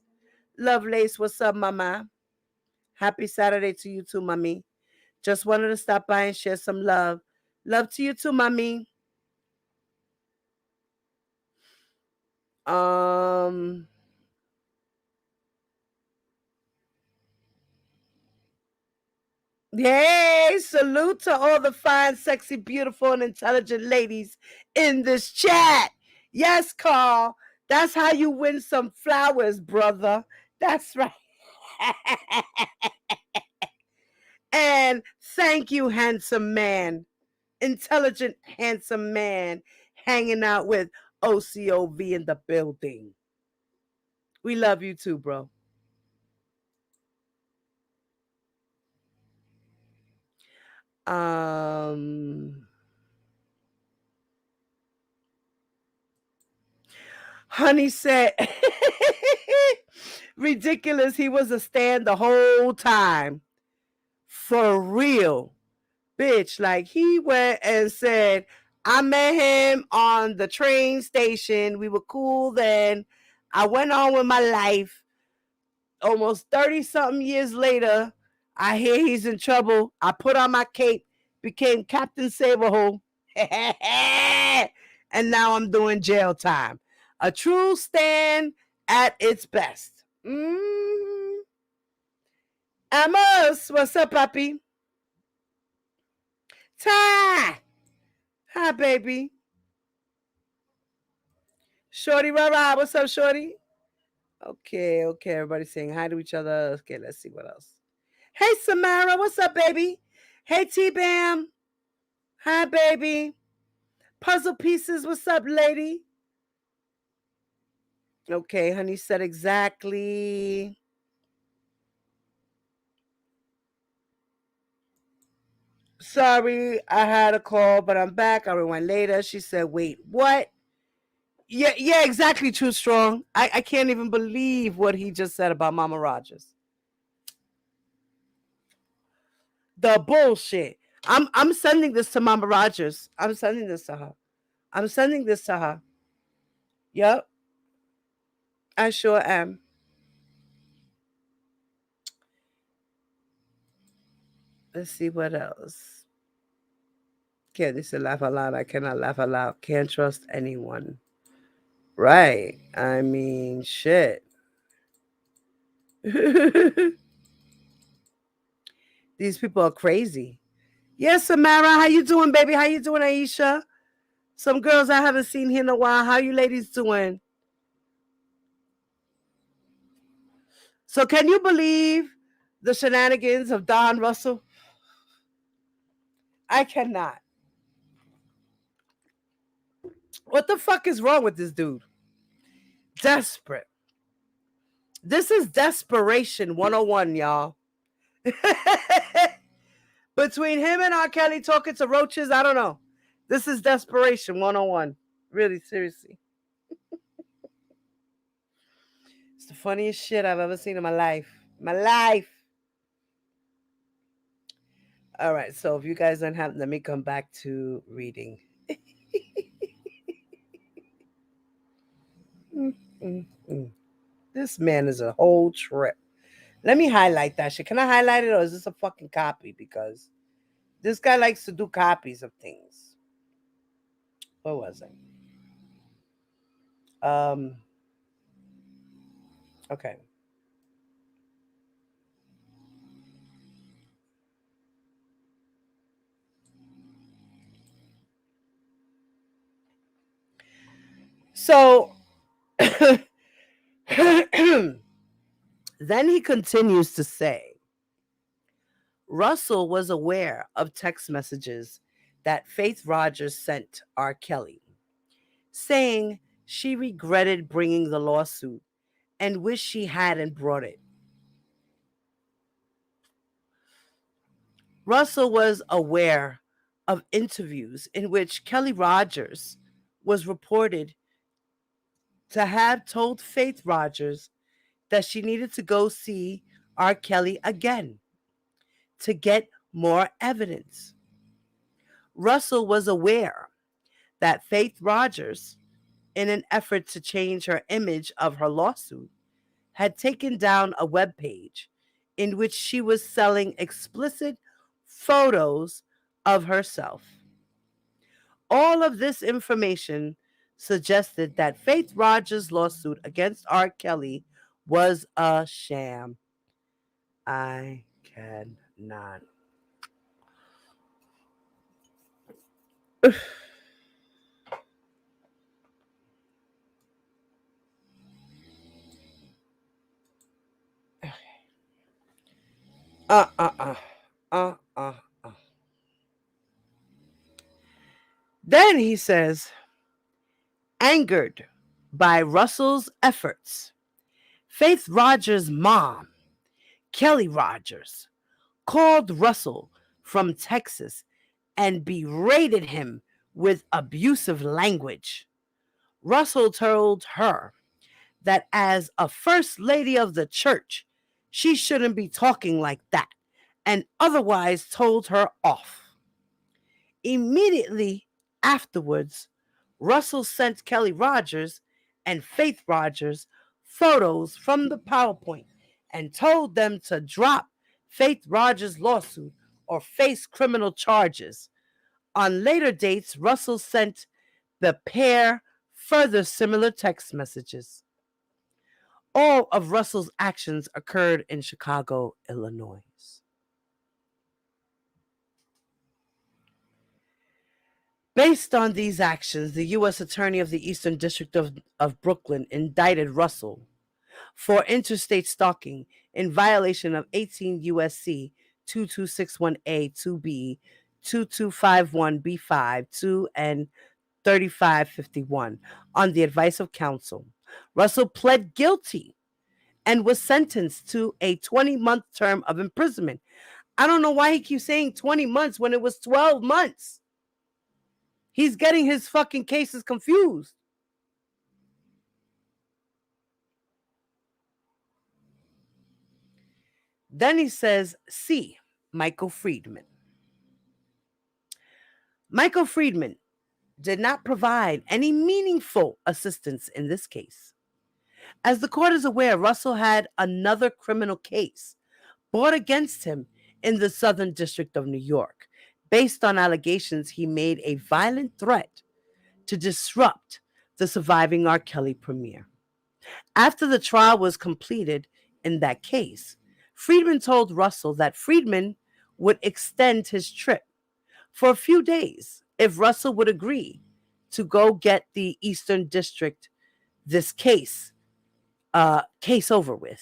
Lovelace, what's up, mama? Happy Saturday to you too, mommy. Just wanted to stop by and share some love. Love to you too, mommy. Yay! Salute to all the fine, sexy, beautiful, and intelligent ladies in this chat. Yes, Carl. That's how you win some flowers, brother. That's right. And thank you, handsome man. Intelligent, handsome man hanging out with OCOV in the building. We love you too, bro. Honey said, ridiculous. He was a stand the whole time. For real. Bitch, like he went and said, I met him on the train station. We were cool then. I went on with my life. Almost 30-something years later, I hear he's in trouble. I put on my cape, became Captain Saberhole, and now I'm doing jail time. A true stand at its best. Amos, what's up, puppy? Ty! Hi, baby. Shorty Rara, what's up, Shorty? Okay, everybody's saying hi to each other. Okay, let's see what else. Hey, Samara, what's up, baby? Hey, T-Bam. Hi, baby. Puzzle Pieces, what's up, lady? Okay, honey said exactly. Sorry, I had a call, but I'm back. I rewind later. She said, wait, what? Yeah, exactly, True Strong. I can't even believe what he just said about Mama Rogers. The bullshit. I'm sending this to Mama Rogers. I'm sending this to her. Yep. I sure am. Let's see what else. Okay, they said laugh out loud. I cannot laugh out loud. Can't trust anyone. Right. I mean, shit. These people are crazy. Yes, Samara, how you doing, baby? How you doing, Aisha? Some girls I haven't seen here in a while. How you ladies doing? So can you believe the shenanigans of Don Russell? I cannot. What the fuck is wrong with this dude? Desperate. This is desperation 101, y'all. Between him and R. Kelly talking to roaches, I don't know. This is desperation 101. Really, seriously. It's the funniest shit I've ever seen in my life. All right, so if you guys don't have, let me come back to reading. This man is a whole trip. Let me highlight that shit. Can I highlight it, or is this a fucking copy? Because this guy likes to do copies of things. What was it? Okay. So then he continues to say, Russell was aware of text messages that Faith Rogers sent R. Kelly, saying she regretted bringing the lawsuit and wished she hadn't brought it. Russell was aware of interviews in which Kelly Rogers was reported to have told Faith Rogers that she needed to go see R. Kelly again to get more evidence. Russell was aware that Faith Rogers, in an effort to change her image of her lawsuit, had taken down a webpage in which she was selling explicit photos of herself. All of this information suggested that Faith Rogers' lawsuit against R. Kelly was a sham. I cannot. Then he says, angered by Russell's efforts, Faith Rogers' mom, Kelly Rogers, called Russell from Texas and berated him with abusive language. Russell told her that as a first lady of the church, she shouldn't be talking like that, and otherwise told her off. Immediately afterwards, Russell sent Kelly Rogers and Faith Rogers photos from the PowerPoint and told them to drop Faith Rogers' lawsuit or face criminal charges. On later dates, Russell sent the pair further similar text messages. All of Russell's actions occurred in Chicago, Illinois. Based on these actions, the U.S. Attorney of the Eastern District of Brooklyn indicted Russell for interstate stalking in violation of 18 U.S.C. 2261A, 2B, 2251B5, 2, and 3551 on the advice of counsel. Russell pled guilty and was sentenced to a 20-month term of imprisonment. I don't know why he keeps saying 20 months when it was 12 months. He's getting his fucking cases confused. Then he says, C, Michael Friedman. Michael Friedman did not provide any meaningful assistance in this case. As the court is aware, Russell had another criminal case brought against him in the Southern District of New York, based on allegations he made a violent threat to disrupt the surviving R. Kelly premiere. After the trial was completed in that case, Friedman told Russell that Friedman would extend his trip for a few days if Russell would agree to go get the Eastern District this case over with.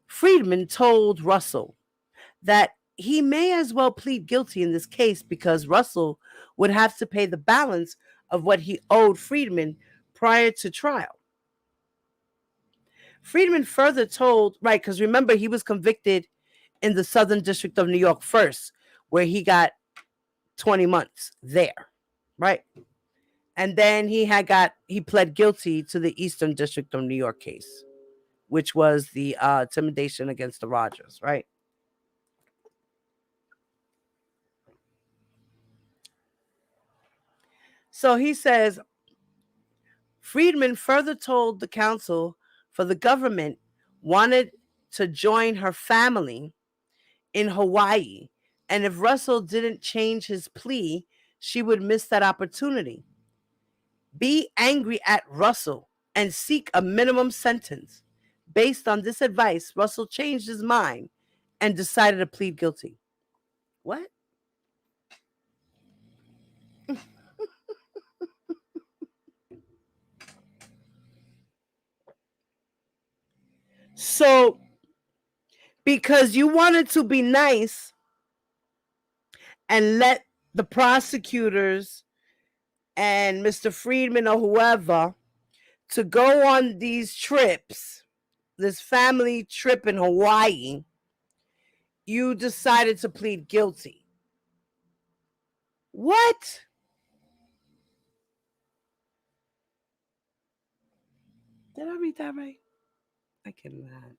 Friedman told Russell that he may as well plead guilty in this case because Russell would have to pay the balance of what he owed Friedman prior to trial. Friedman further told, right, because remember, he was convicted in the Southern District of New York first, where he got 20 months there, right? And then he pled guilty to the Eastern District of New York case, which was the intimidation against the Rogers, right? So he says, Friedman further told the counsel for the government wanted to join her family in Hawaii, and if Russell didn't change his plea, she would miss that opportunity. Be angry at Russell and seek a minimum sentence. Based on this advice, Russell changed his mind and decided to plead guilty. What? So, because you wanted to be nice and let the prosecutors and Mr. Friedman or whoever to go on these trips, this family trip in Hawaii, you decided to plead guilty. What? Did I read that right? I cannot.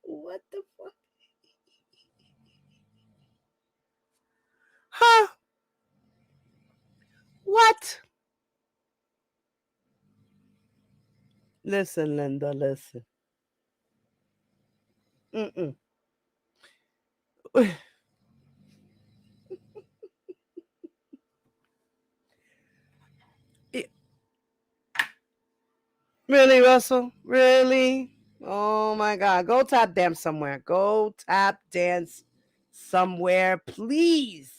What the fuck? Huh? What? Listen, Linda, listen. Really, Russell? Really? Oh my God. Go tap dance somewhere. Go tap dance somewhere, please.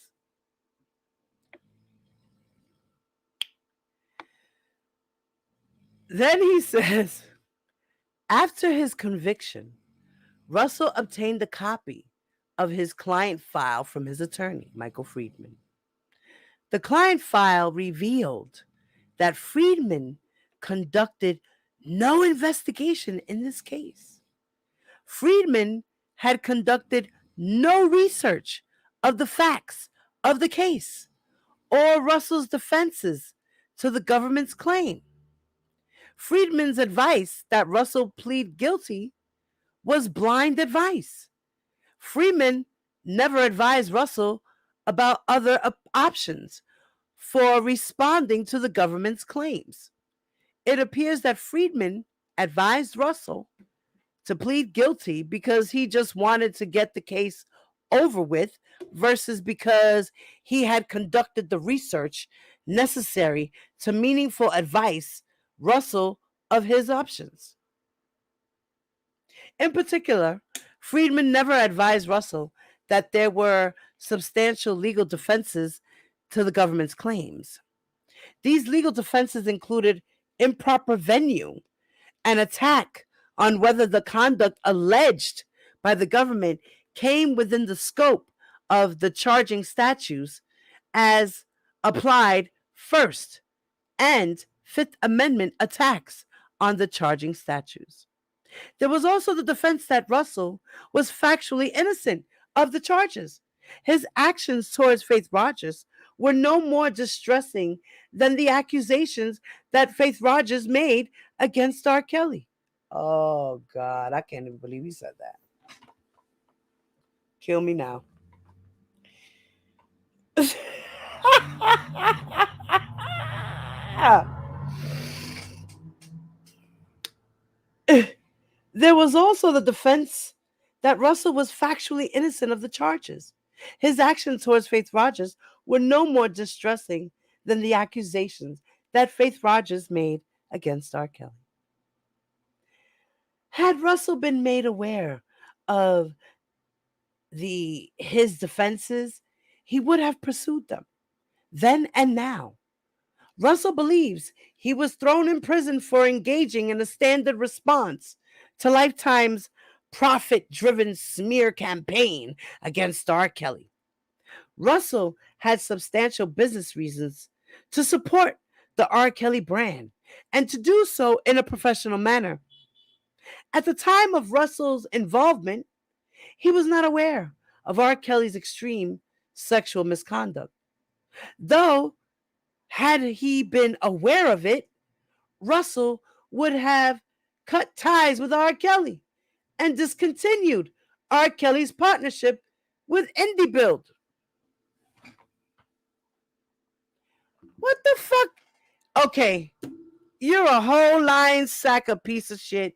Then he says, after his conviction, Russell obtained a copy of his client file from his attorney, Michael Friedman. The client file revealed that Friedman conducted no investigation in this case. Friedman had conducted no research of the facts of the case or Russell's defenses to the government's claim. Friedman's advice that Russell plead guilty was blind advice. Friedman never advised Russell about other options for responding to the government's claims. It appears that Friedman advised Russell to plead guilty because he just wanted to get the case over with versus because he had conducted the research necessary to meaningful advice Russell of his options. In particular, Friedman never advised Russell that there were substantial legal defenses to the government's claims. These legal defenses included improper venue, an attack on whether the conduct alleged by the government came within the scope of the charging statutes as applied first, and Fifth Amendment attacks on the charging statutes. There was also the defense that Russell was factually innocent of the charges. His actions towards Faith Rogers were no more distressing than the accusations that Faith Rogers made against R. Kelly. Oh, God, I can't even believe he said that. Kill me now. There was also the defense that Russell was factually innocent of the charges. His actions towards Faith Rogers were no more distressing than the accusations that Faith Rogers made against R. Kelly. Had Russell been made aware of his defenses, he would have pursued them then and now. Russell believes he was thrown in prison for engaging in a standard response to Lifetime's profit-driven smear campaign against R. Kelly. Russell had substantial business reasons to support the R. Kelly brand and to do so in a professional manner. At the time of Russell's involvement, he was not aware of R. Kelly's extreme sexual misconduct. Though, had he been aware of it, Russell would have cut ties with R. Kelly and discontinued R. Kelly's partnership with Indie Build. What the fuck? Okay, you're a whole lying sack of piece of shit.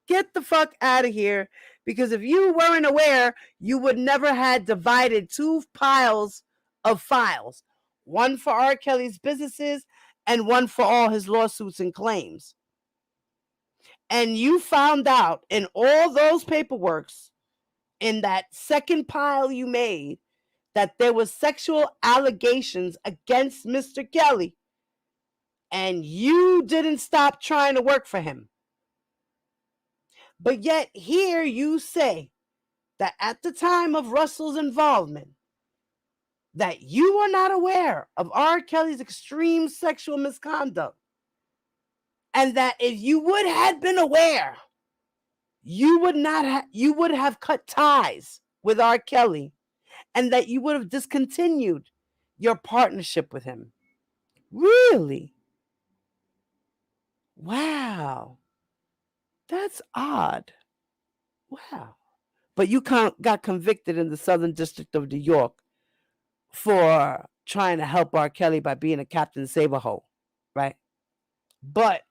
Get the fuck out of here, because if you weren't aware, you would never have divided two piles of files, one for R. Kelly's businesses and one for all his lawsuits and claims. And you found out in all those paperworks, in that second pile you made, that there was sexual allegations against Mr. Kelly, and you didn't stop trying to work for him. But yet here you say that at the time of Russell's involvement, that you were not aware of R. Kelly's extreme sexual misconduct, and that if you would have been aware, you would have cut ties with R. Kelly, and that you would have discontinued your partnership with him. Really? Wow. That's odd. Wow. But you got convicted in the Southern District of New York for trying to help R. Kelly by being a Captain Save-A-Ho, right? But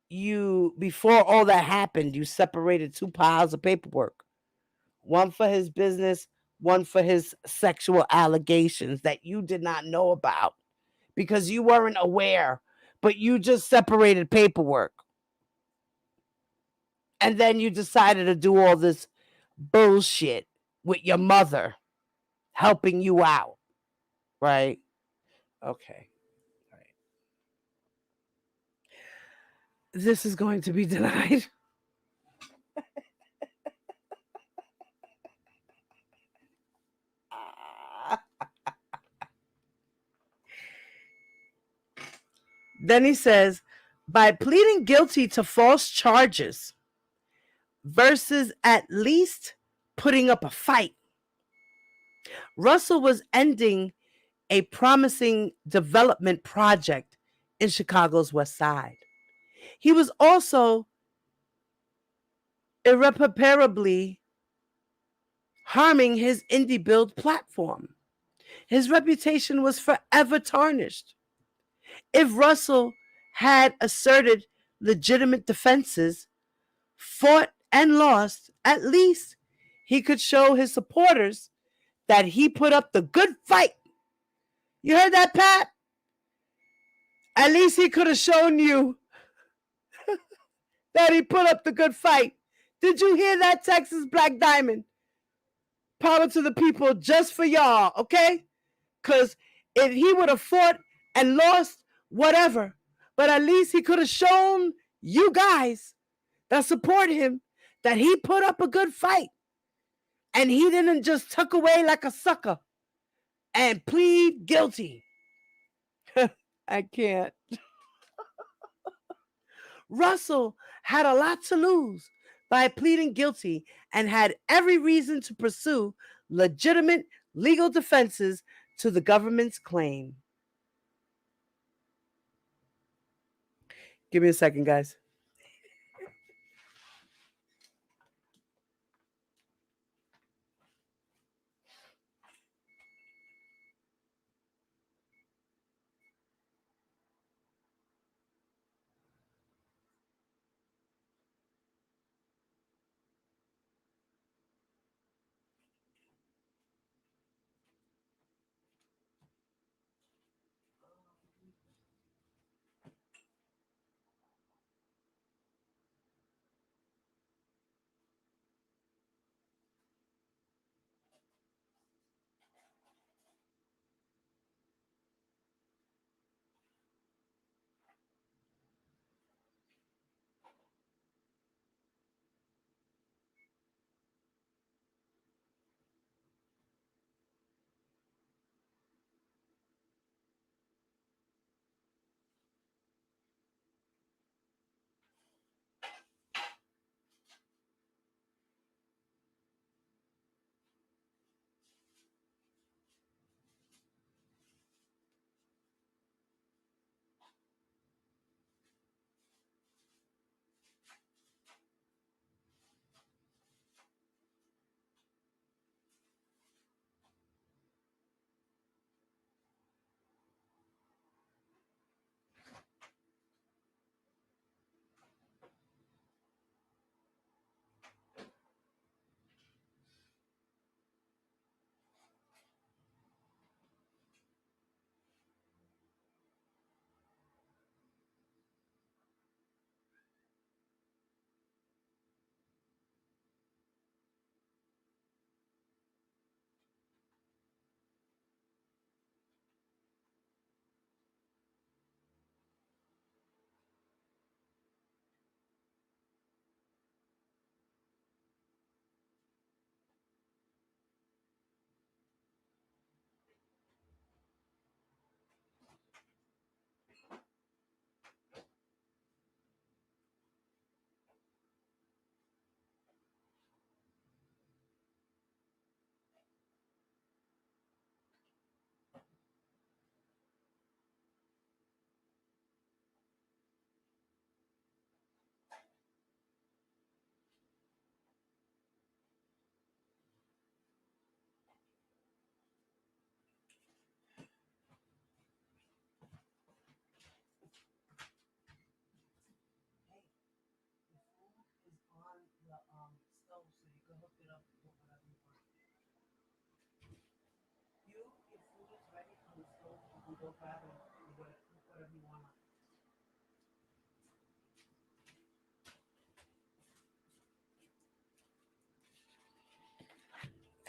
before all that happened, you separated two piles of paperwork. One for his business, one for his sexual allegations that you did not know about because you weren't aware, but you just separated paperwork. And then you decided to do all this bullshit with your mother helping you out, right? Okay. All right. This is going to be denied. Then he says, by pleading guilty to false charges versus at least putting up a fight, Russell was ending a promising development project in Chicago's Westside. He was also irreparably harming his Indie Build platform. His reputation was forever tarnished. If Russell had asserted legitimate defenses, fought and lost, at least he could show his supporters that he put up the good fight. You heard that, Pat? At least he could have shown you that he put up the good fight. Did you hear that, Texas Black Diamond? Power to the people just for y'all, okay? Because if he would have fought and lost, whatever. But at least he could have shown you guys that support him that he put up a good fight. And he didn't just tuck away like a sucker and plead guilty. I can't. Russell had a lot to lose by pleading guilty and had every reason to pursue legitimate legal defenses to the government's claim. Give me a second, guys.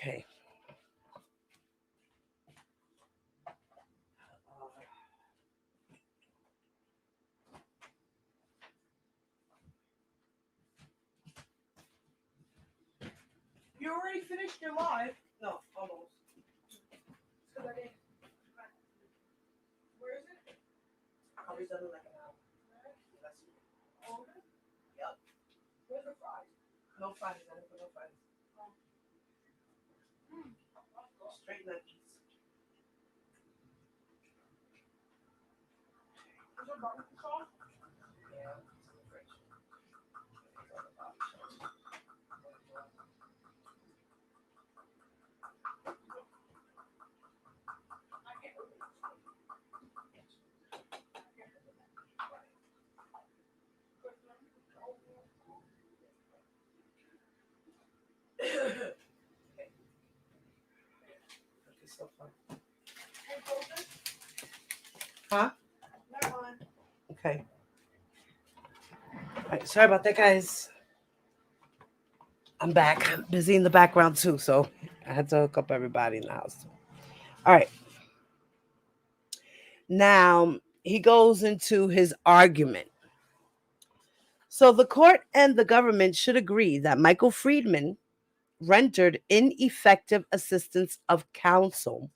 Okay. You already finished your live? No, almost. Where is it? I'll be done in like an hour. Yep. Where's the fries? No fries. I didn't put no fries. Straight nuggets. Is there barbecue sauce? Yeah. so far. Huh? Okay. All right, sorry about that, guys. I'm back. I'm busy in the background too, so I had to hook up everybody in the house. All right. Now he goes into his argument. So the court and the government should agree that Michael Friedman rendered ineffective assistance of counsel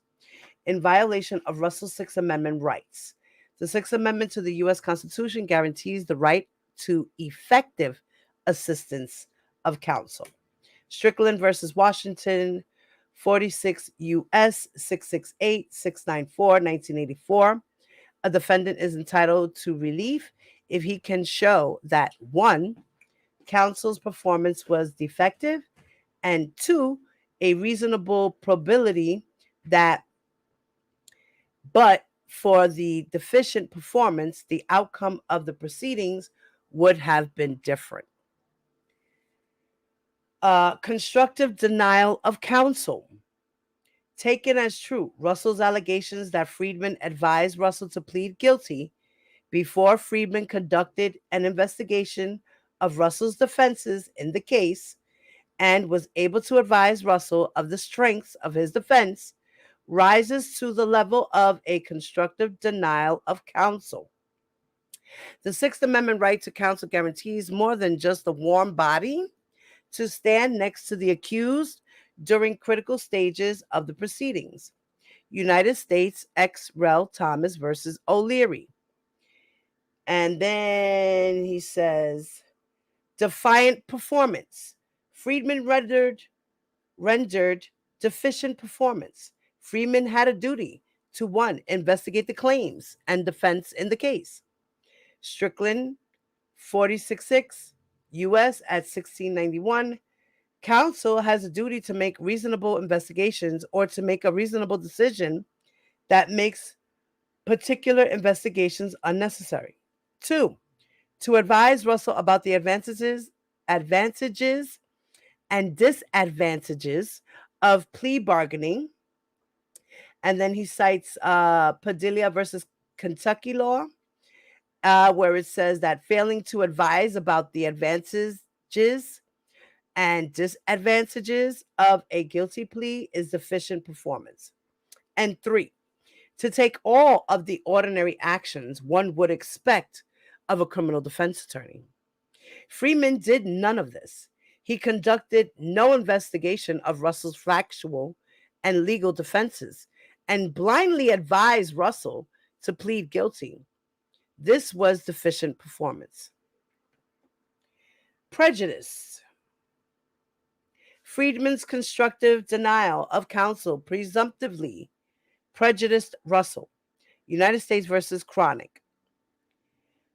in violation of Russell's Sixth Amendment rights. The Sixth Amendment to the U.S. Constitution guarantees the right to effective assistance of counsel. Strickland versus Washington, 46 U.S. 668 694, 1984. A defendant is entitled to relief if he can show that 1, counsel's performance was defective, and 2, a reasonable probability that but for the deficient performance, the outcome of the proceedings would have been different. Constructive denial of counsel. Taken as true, Russell's allegations that Friedman advised Russell to plead guilty before Friedman conducted an investigation of Russell's defenses in the case and was able to advise Russell of the strengths of his defense rises to the level of a constructive denial of counsel. The Sixth Amendment right to counsel guarantees more than just a warm body to stand next to the accused during critical stages of the proceedings. United States ex rel. Thomas versus O'Leary. And then he says, defiant performance. Friedman rendered deficient performance. Friedman had a duty to 1, investigate the claims and defense in the case. Strickland, 46-6, U.S. at 1691. Counsel has a duty to make reasonable investigations or to make a reasonable decision that makes particular investigations unnecessary. 2, to advise Russell about the advantages and disadvantages of plea bargaining. And then he cites Padilla versus Kentucky law, where it says that failing to advise about the advantages and disadvantages of a guilty plea is deficient performance. And 3, to take all of the ordinary actions one would expect of a criminal defense attorney. Friedman did none of this. He conducted no investigation of Russell's factual and legal defenses and blindly advised Russell to plead guilty. This was deficient performance. Prejudice. Friedman's constructive denial of counsel presumptively prejudiced Russell. United States versus Chronic,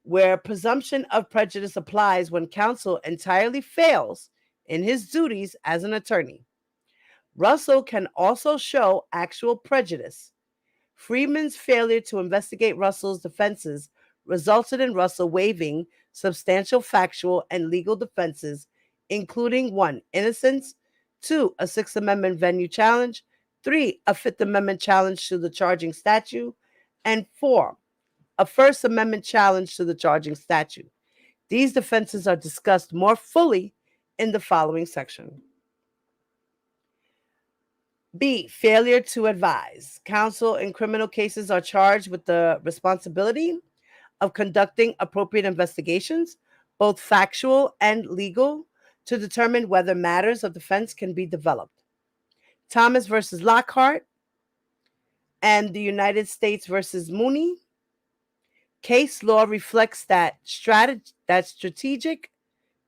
where presumption of prejudice applies when counsel entirely fails in his duties as an attorney. Russell can also show actual prejudice. Friedman's failure to investigate Russell's defenses resulted in Russell waiving substantial factual and legal defenses, including 1, innocence, 2, a Sixth Amendment venue challenge, 3, a Fifth Amendment challenge to the charging statute, and 4, a First Amendment challenge to the charging statute. These defenses are discussed more fully in the following section. B, failure to advise. Counsel in criminal cases are charged with the responsibility of conducting appropriate investigations, both factual and legal, to determine whether matters of defense can be developed. Thomas versus Lockhart and the United States versus Mooney. Case law reflects that strategic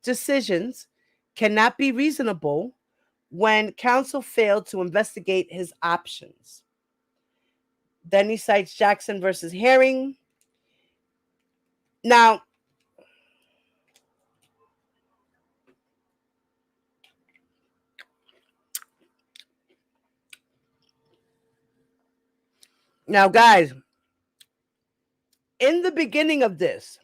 decisions cannot be reasonable when counsel failed to investigate his options. Then he cites Jackson versus Herring. Now, guys, in the beginning of this,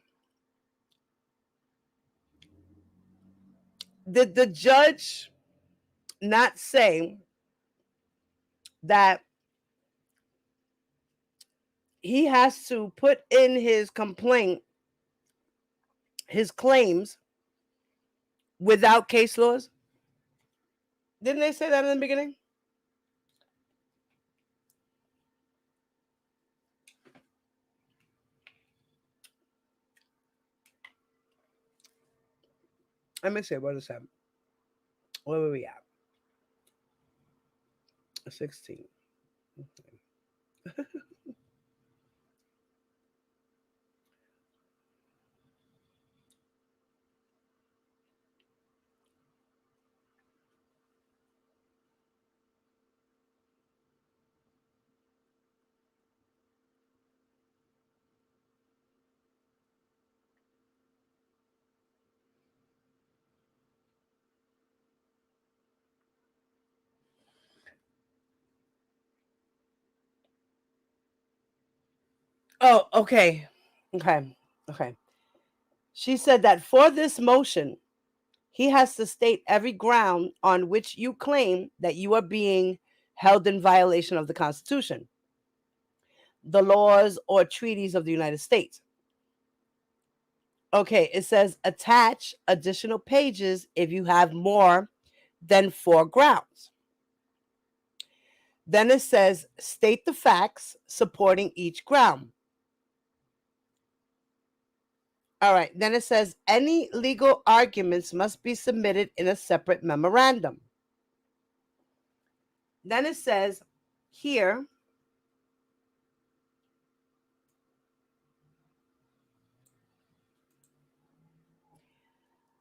did the judge not say that he has to put in his complaint, his claims, without case laws. Didn't they say that in the beginning? Let me see. What is that? Where were we at? 16. Okay. Oh, okay. Okay. She said that for this motion, he has to state every ground on which you claim that you are being held in violation of the Constitution, the laws, or treaties of the United States. Okay, it says attach additional pages if you have more than 4 grounds. Then it says state the facts supporting each ground. All right, then it says any legal arguments must be submitted in a separate memorandum. Then it says here,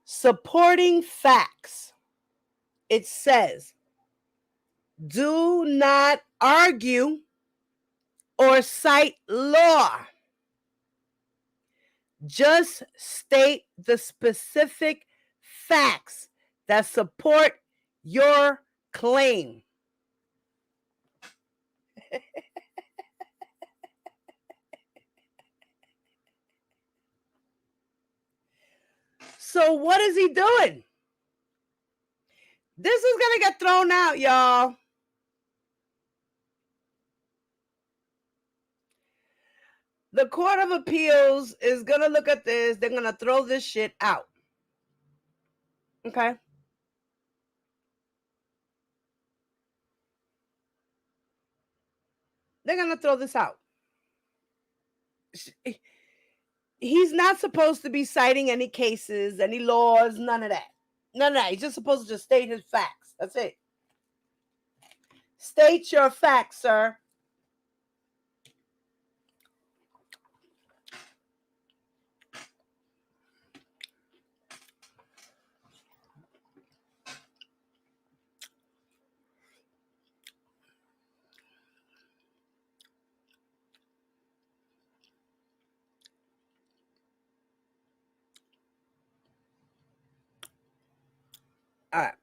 supporting facts. It says, do not argue or cite law. Just state the specific facts that support your claim. So what is he doing? This is going to get thrown out, y'all. The Court of Appeals is going to look at this. They're going to throw this shit out. Okay? They're going to throw this out. He's not supposed to be citing any cases, any laws, none of that. None of that. He's just supposed to just state his facts. That's it. State your facts, sir. All right.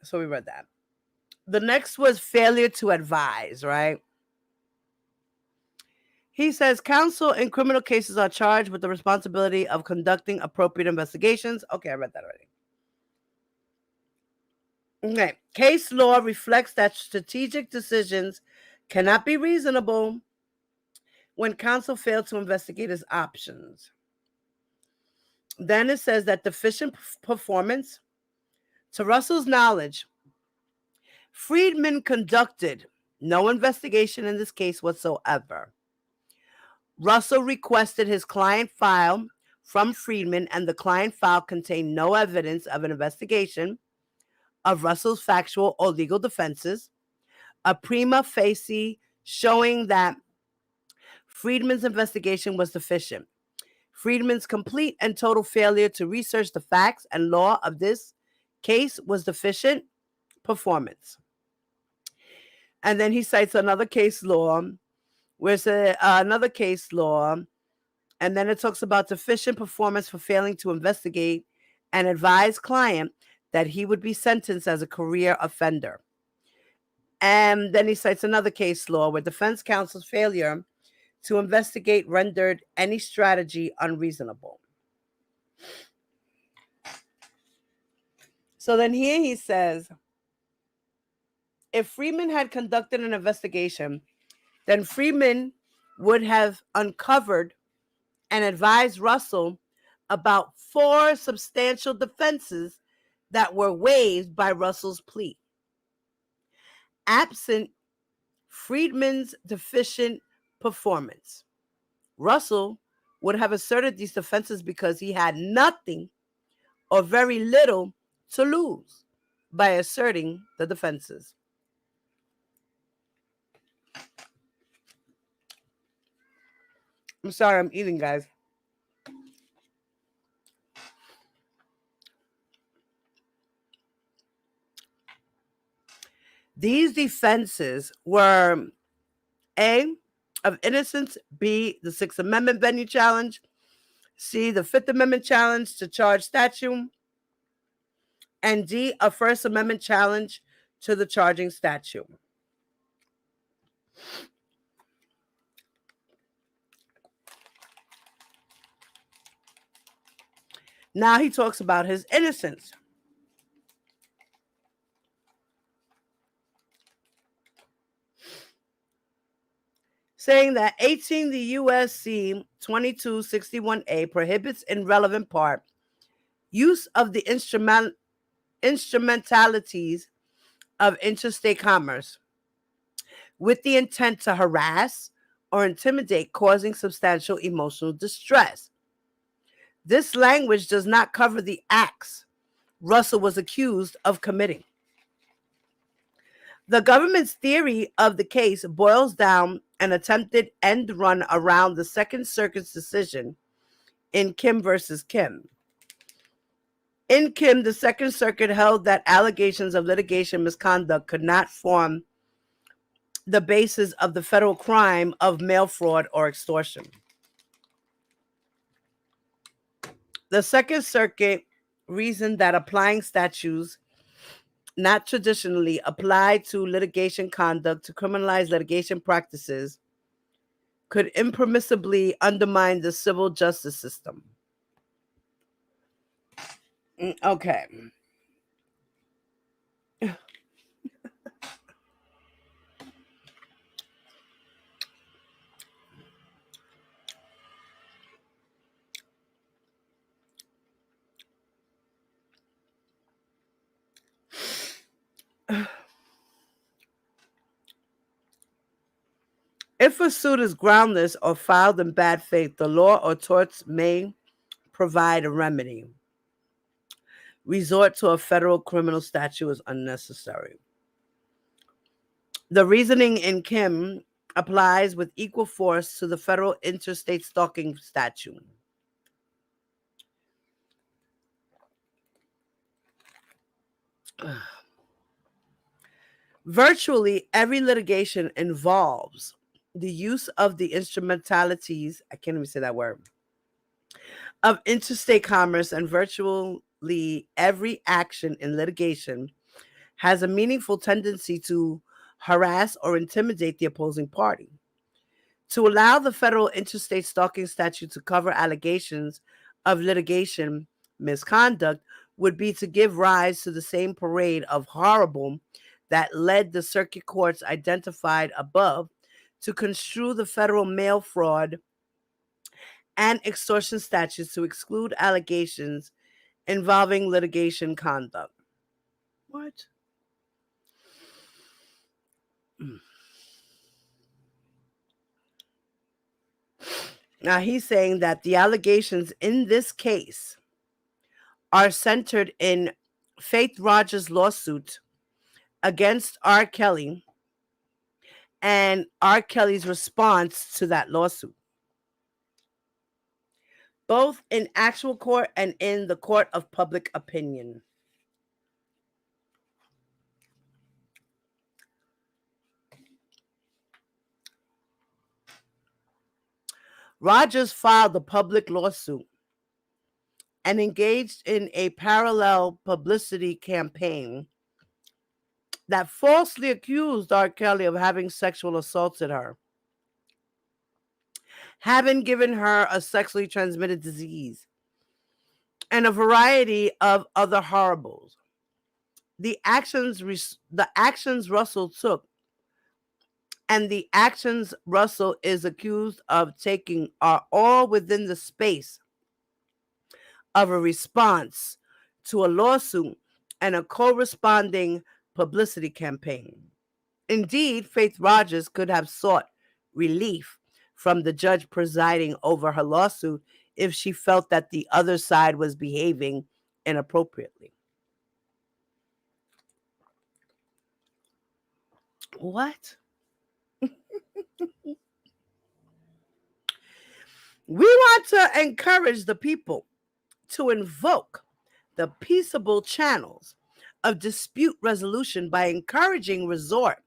So we read that. The next was failure to advise, right? He says counsel in criminal cases are charged with the responsibility of conducting appropriate investigations. Okay, I read that already. Okay. Case law reflects that strategic decisions cannot be reasonable when counsel failed to investigate his options. Then it says that deficient performance. To Russell's knowledge, Friedman conducted no investigation in this case whatsoever. Russell requested his client file from Friedman, and the client file contained no evidence of an investigation of Russell's factual or legal defenses, a prima facie showing that Friedman's investigation was deficient. Friedman's complete and total failure to research the facts and law of this case was deficient performance. And then he cites another case law, where it's another case law, and then it talks about deficient performance for failing to investigate and advise client that he would be sentenced as a career offender. And then he cites another case law where defense counsel's failure to investigate rendered any strategy unreasonable. So then here he says, if Friedman had conducted an investigation, then Friedman would have uncovered and advised Russell about 4 substantial defenses that were waived by Russell's plea. Absent Friedman's deficient performance, Russell would have asserted these defenses because he had nothing or very little to lose by asserting the defenses. I'm sorry, I'm eating, guys. These defenses were A, of innocence, B, the Sixth Amendment venue challenge, C, the Fifth Amendment challenge to charge statute, and D, a First Amendment challenge to the charging statute. Now he talks about his innocence. Saying that 18 the U.S.C. 2261A prohibits in relevant part use of the instrumentalities of interstate commerce with the intent to harass or intimidate, causing substantial emotional distress. This language does not cover the acts Russell was accused of committing. The government's theory of the case boils down an attempted end run around the Second Circuit's decision in Kim versus Kim. In Kim, the Second Circuit held that allegations of litigation misconduct could not form the basis of the federal crime of mail fraud or extortion. The Second Circuit reasoned that applying statutes not traditionally applied to litigation conduct to criminalize litigation practices could impermissibly undermine the civil justice system. Okay. If a suit is groundless or filed in bad faith, the law or torts may provide a remedy. Resort to a federal criminal statute is unnecessary. The reasoning in Kim applies with equal force to the federal interstate stalking statute. Virtually every litigation involves the use of the instrumentalities, I can't even say that word, of interstate commerce, and virtually every action in litigation has a meaningful tendency to harass or intimidate the opposing party. To allow the federal interstate stalking statute to cover allegations of litigation misconduct would be to give rise to the same parade of horrible that led the circuit courts identified above to construe the federal mail fraud and extortion statutes to exclude allegations involving litigation conduct. What? Now he's saying that the allegations in this case are centered in Faith Rogers' lawsuit against R. Kelly and R. Kelly's response to that lawsuit, both in actual court and in the court of public opinion. Rogers filed a public lawsuit and engaged in a parallel publicity campaign that falsely accused R. Kelly of having sexual assaulted her, having given her a sexually transmitted disease, and a variety of other horribles. The actions Russell took and the actions Russell is accused of taking are all within the space of a response to a lawsuit and a corresponding publicity campaign. Indeed, Faith Rogers could have sought relief from the judge presiding over her lawsuit if she felt that the other side was behaving inappropriately. What? We want to encourage the people to invoke the peaceable channels of dispute resolution by encouraging resort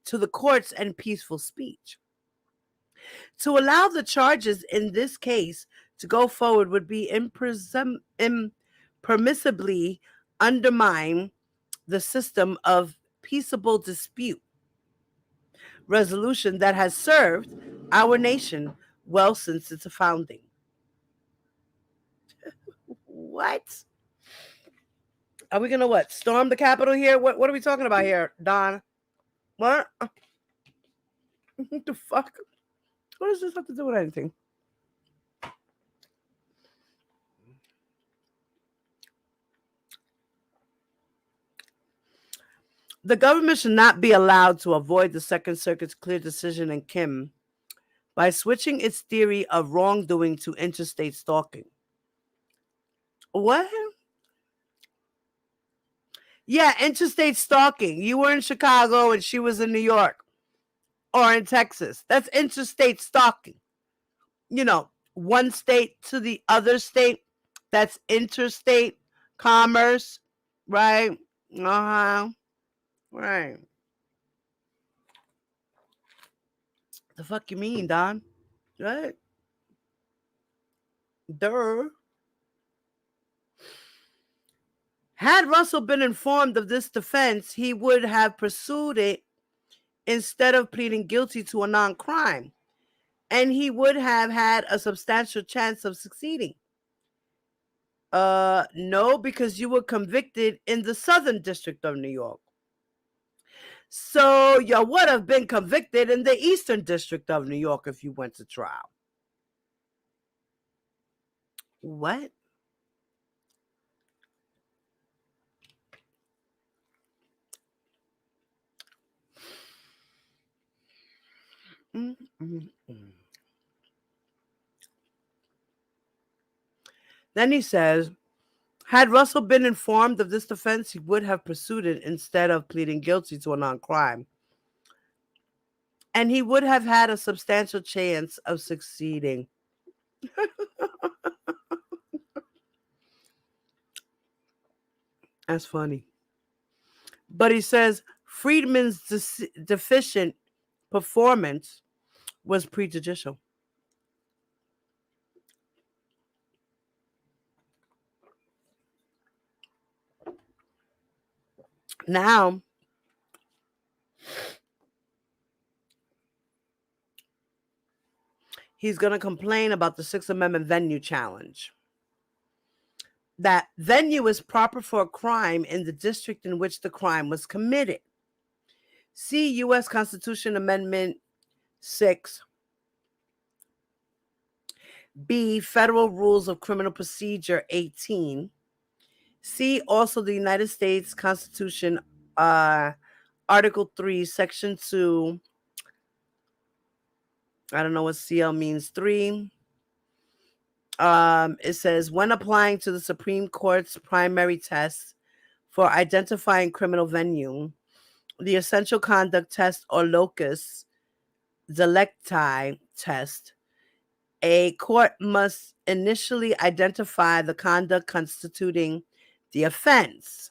to the courts and peaceful speech. To allow the charges in this case to go forward would be impermissibly undermine the system of peaceable dispute resolution that has served our nation well since its founding. What? Are we gonna what? Storm the Capitol here? What are we talking about here, Don? What? What the fuck? What does this have to do with anything? The government should not be allowed to avoid the Second Circuit's clear decision in Kim by switching its theory of wrongdoing to interstate stalking. What? Yeah, interstate stalking. You were in Chicago and she was in New York or in Texas. That's interstate stalking. You know, one state to the other state. That's interstate commerce, right? Right. The fuck you mean, Don? Right? Duh. Had Russell been informed of this defense, he would have pursued it instead of pleading guilty to a non-crime, and he would have had a substantial chance of succeeding. No, because you were convicted in the Southern District of New York. So you would have been convicted in the Eastern District of New York if you went to trial. What? Then he says, had Russell been informed of this defense, he would have pursued it instead of pleading guilty to a non-crime. And he would have had a substantial chance of succeeding. That's funny. But he says Friedman's deficient performance was prejudicial. Now, he's going to complain about the Sixth Amendment venue challenge. That venue is proper for a crime in the district in which the crime was committed. See U.S. Constitution Amendment 6. B. Federal Rules of Criminal Procedure 18. See also the United States Constitution, Article 3, Section 2. I don't know what CL means. 3. It says, when applying to the Supreme Court's primary test for identifying criminal venue, the essential conduct test or locus delicti test, a court must initially identify the conduct constituting the offense,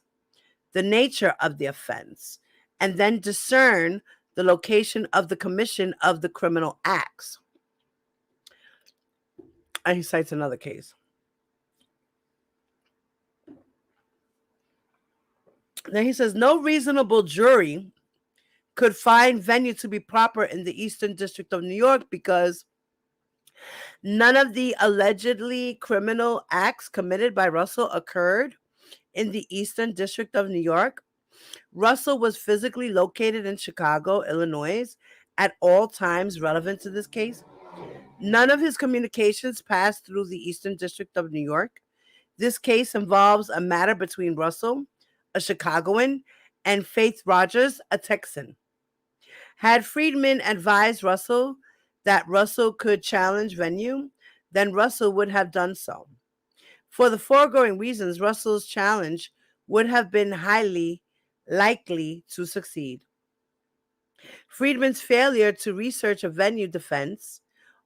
the nature of the offense, and then discern the location of the commission of the criminal acts. And he cites another case. Then he says, no reasonable jury could find venue to be proper in the Eastern District of New York because none of the allegedly criminal acts committed by Russell occurred in the Eastern District of New York. Russell was physically located in Chicago, Illinois, at all times relevant to this case. None of his communications passed through the Eastern District of New York. This case involves a matter between Russell, a Chicagoan, and Faith Rogers, a Texan. Had Friedman advised Russell that Russell could challenge venue, then Russell would have done so. For the foregoing reasons, Russell's challenge would have been highly likely to succeed. Friedman's failure to research a venue defense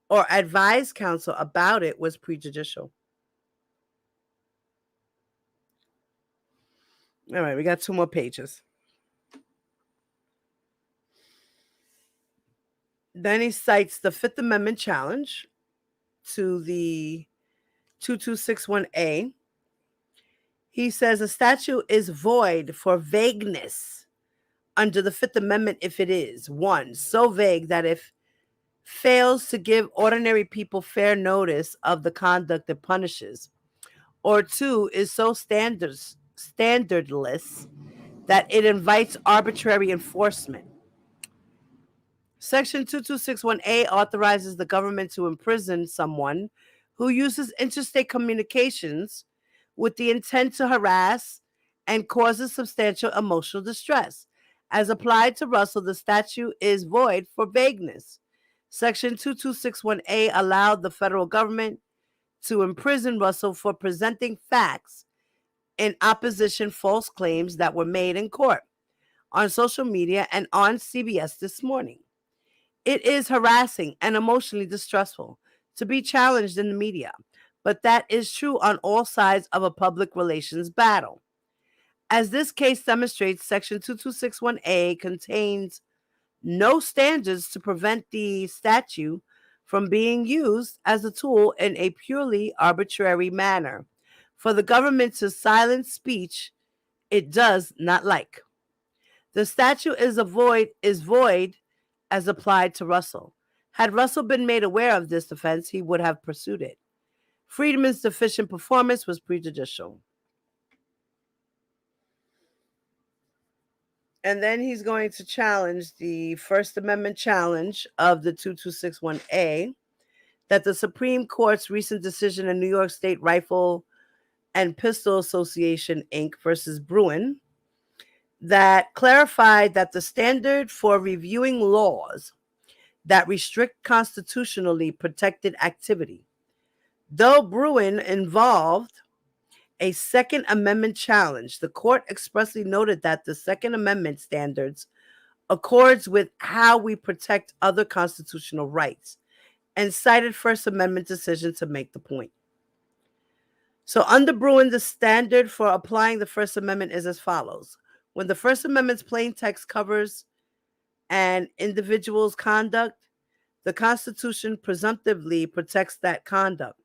or advise counsel about it was prejudicial. All right, we got 2 more pages. Then he cites the Fifth Amendment challenge to the 2261A. He says a statute is void for vagueness under the Fifth Amendment if it is, 1, so vague that if fails to give ordinary people fair notice of the conduct it punishes, or 2, is so standardless that it invites arbitrary enforcement. Section 2261A authorizes the government to imprison someone who uses interstate communications with the intent to harass and causes substantial emotional distress. As applied to Russell, the statute is void for vagueness. Section 2261A allowed the federal government to imprison Russell for presenting facts in opposition false claims that were made in court, on social media, and on CBS This Morning. It is harassing and emotionally distressful to be challenged in the media, but that is true on all sides of a public relations battle. As this case demonstrates, Section 2261A contains no standards to prevent the statute from being used as a tool in a purely arbitrary manner for the government to silence speech it does not like. The statute is void as applied to Russell. Had Russell been made aware of this offense, he would have pursued it. Friedman's deficient performance was prejudicial. And then he's going to challenge the First Amendment challenge of the 2261A, that the Supreme Court's recent decision in New York State Rifle and Pistol Association, Inc. versus Bruin, that clarified that the standard for reviewing laws that restrict constitutionally protected activity, though Bruin involved a Second Amendment challenge, the court expressly noted that the Second Amendment standards accords with how we protect other constitutional rights, and cited First Amendment decision to make the point. So under Bruin, the standard for applying the First Amendment is as follows. When the First Amendment's plain text covers an individual's conduct, the Constitution presumptively protects that conduct.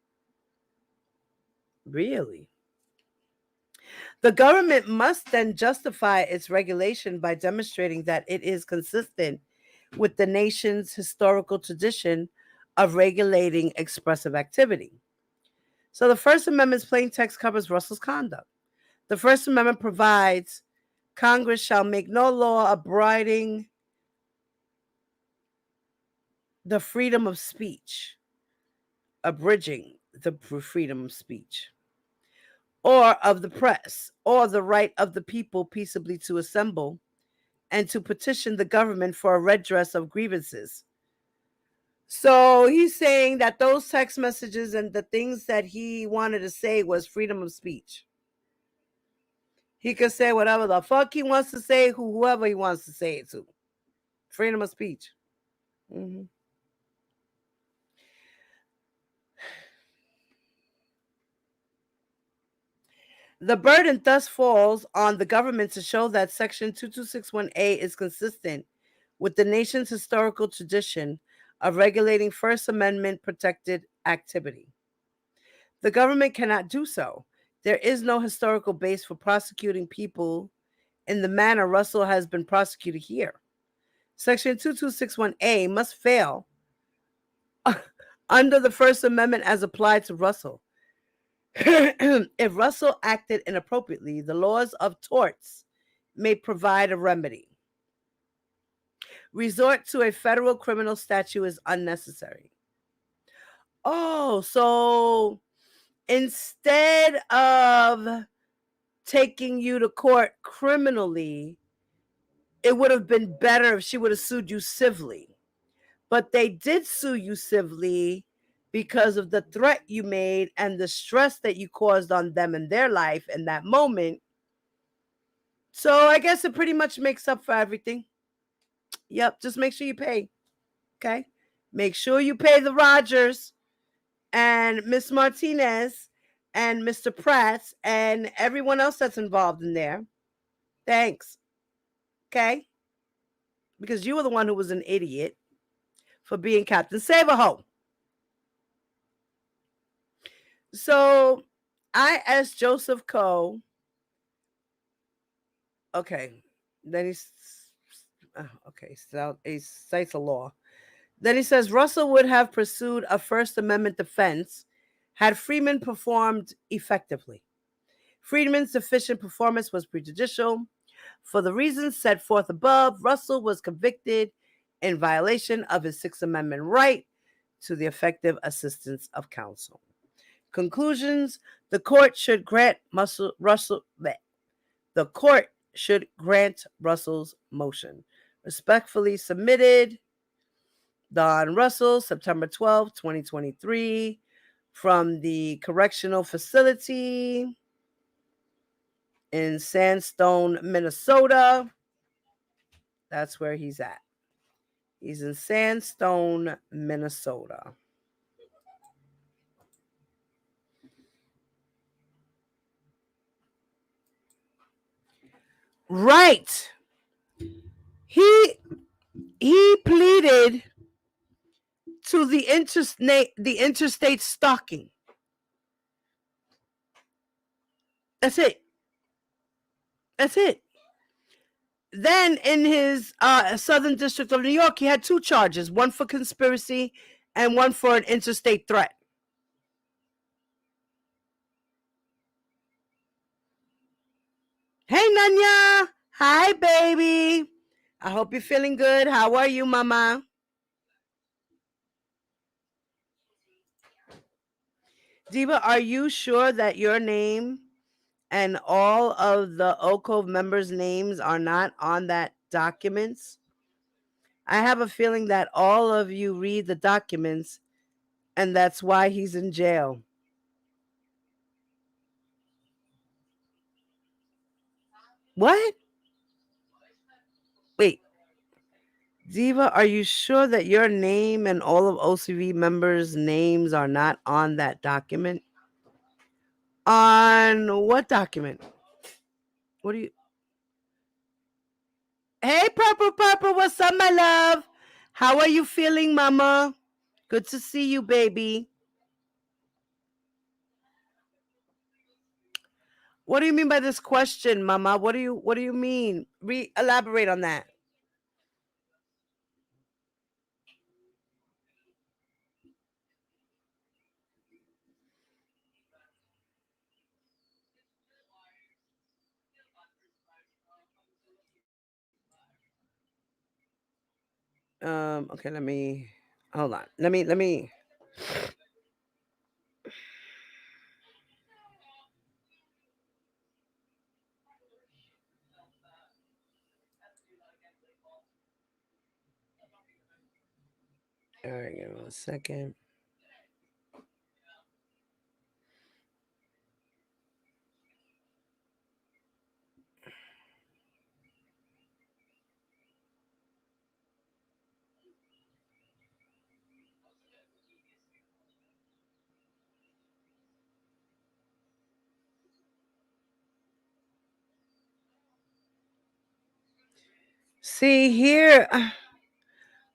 Really? The government must then justify its regulation by demonstrating that it is consistent with the nation's historical tradition of regulating expressive activity. So the First Amendment's plain text covers Russell's conduct. The First Amendment provides Congress shall make no law abridging the freedom of speech, or of the press, or the right of the people peaceably to assemble and to petition the government for a redress of grievances. So he's saying that those text messages and the things that he wanted to say was freedom of speech. He could say whatever the fuck he wants to say, whoever he wants to say it to. Freedom of speech. Mm-hmm. The burden thus falls on the government to show that Section 2261A is consistent with the nation's historical tradition of regulating First Amendment protected activity. The government cannot do so. There is no historical base for prosecuting people in the manner Russell has been prosecuted here. Section 2261A must fail under the First Amendment as applied to Russell. If Russell acted inappropriately, the laws of torts may provide a remedy. resort to a federal criminal statute is unnecessary. Oh, so instead of taking you to court criminally, it would have been better if she would have sued you civilly. But they did sue you civilly because of the threat you made and the stress that you caused on them in their life in that moment. So I guess it pretty much makes up for everything. Yep, just make sure you pay. Okay? Make sure you pay the Rogers and Miss Martinez and Mr. Pratt and everyone else that's involved in there. Thanks. Okay? Because you were the one who was an idiot for being Captain Save-A-Ho. So I asked Joseph Coe. Okay. Then he cites a law. Then he says Russell would have pursued a First Amendment defense had Freeman performed effectively. Freeman's deficient performance was prejudicial. For the reasons set forth above, Russell was convicted in violation of his Sixth Amendment right to the effective assistance of counsel. Conclusions: the court should grant Russell's motion. Respectfully submitted, Don Russell, September 12, 2023, from the correctional facility in Sandstone, Minnesota. That's where he's at. He's in Sandstone, Minnesota. Right. He pleaded to the interstate stalking. That's it. Then in his Southern District of New York, he had 2 charges, one for conspiracy and one for an interstate threat. Hey, Nanya. Hi, baby. I hope you're feeling good. How are you, mama? Diva, are you sure that your name and all of the Oak Cove members' names are not on that documents? I have a feeling that all of you read the documents, and that's why he's in jail. What? Wait. Diva, are you sure that your name and all of OCV members' names are not on that document? On what document? What do you... Hey, Purple, what's up, my love? How are you feeling, mama? Good to see you, baby. What do you mean by this question, mama? What do you mean? Elaborate on that. Okay, let me hold on. Let me all right, give me 1 second. See here,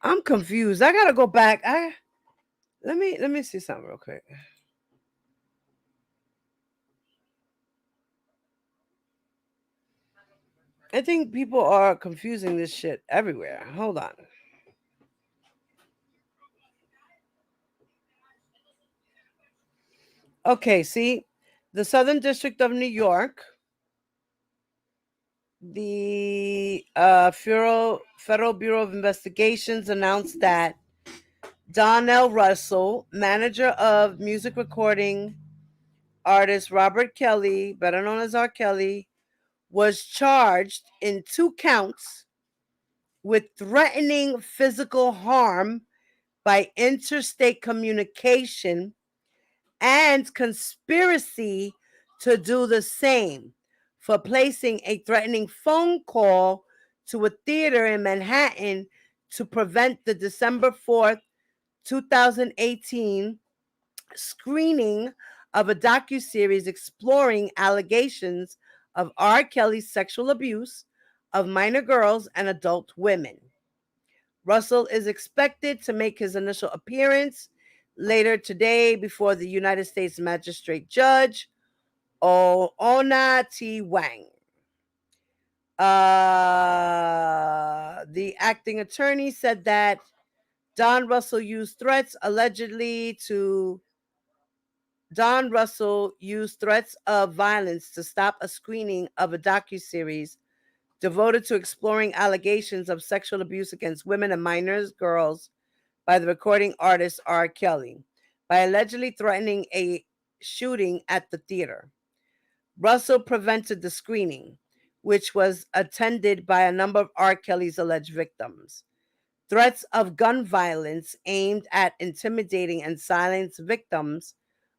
I'm confused. I gotta go back. Let me see something real quick. I think people are confusing this shit everywhere. Hold on. Okay, see, the Southern District of New York. the Federal Bureau of Investigations announced that Donnell Russell, manager of music recording artist Robert Kelly, better known as R. Kelly, was charged in 2 counts with threatening physical harm by interstate communication and conspiracy to do the same for placing a threatening phone call to a theater in Manhattan to prevent the December 4th, 2018 screening of a docuseries exploring allegations of R. Kelly's sexual abuse of minor girls and adult women. Russell is expected to make his initial appearance later today before the United States Magistrate Judge Ona T. Wang. The acting attorney said that Don Russell used threats of violence to stop a screening of a docuseries devoted to exploring allegations of sexual abuse against women and minors girls by the recording artist R. Kelly by allegedly threatening a shooting at the theater. Russell prevented the screening, which was attended by a number of R. Kelly's alleged victims. Threats of gun violence aimed at intimidating and silencing victims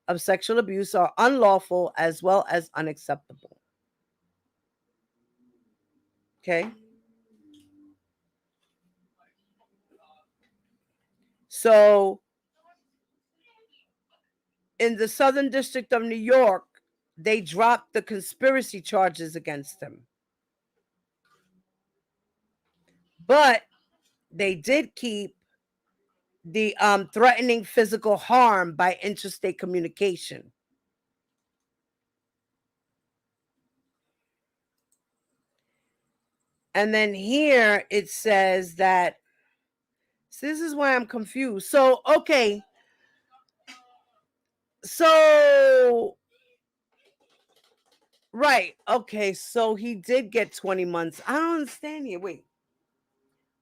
of sexual abuse are unlawful as well as unacceptable. Okay? So, in the Southern District of New York, they dropped the conspiracy charges against him. But they did keep the threatening physical harm by interstate communication. And then here it says that, so this is why I'm confused. So, okay. So, right. Okay. So he did get 20 months. I don't understand here. Wait.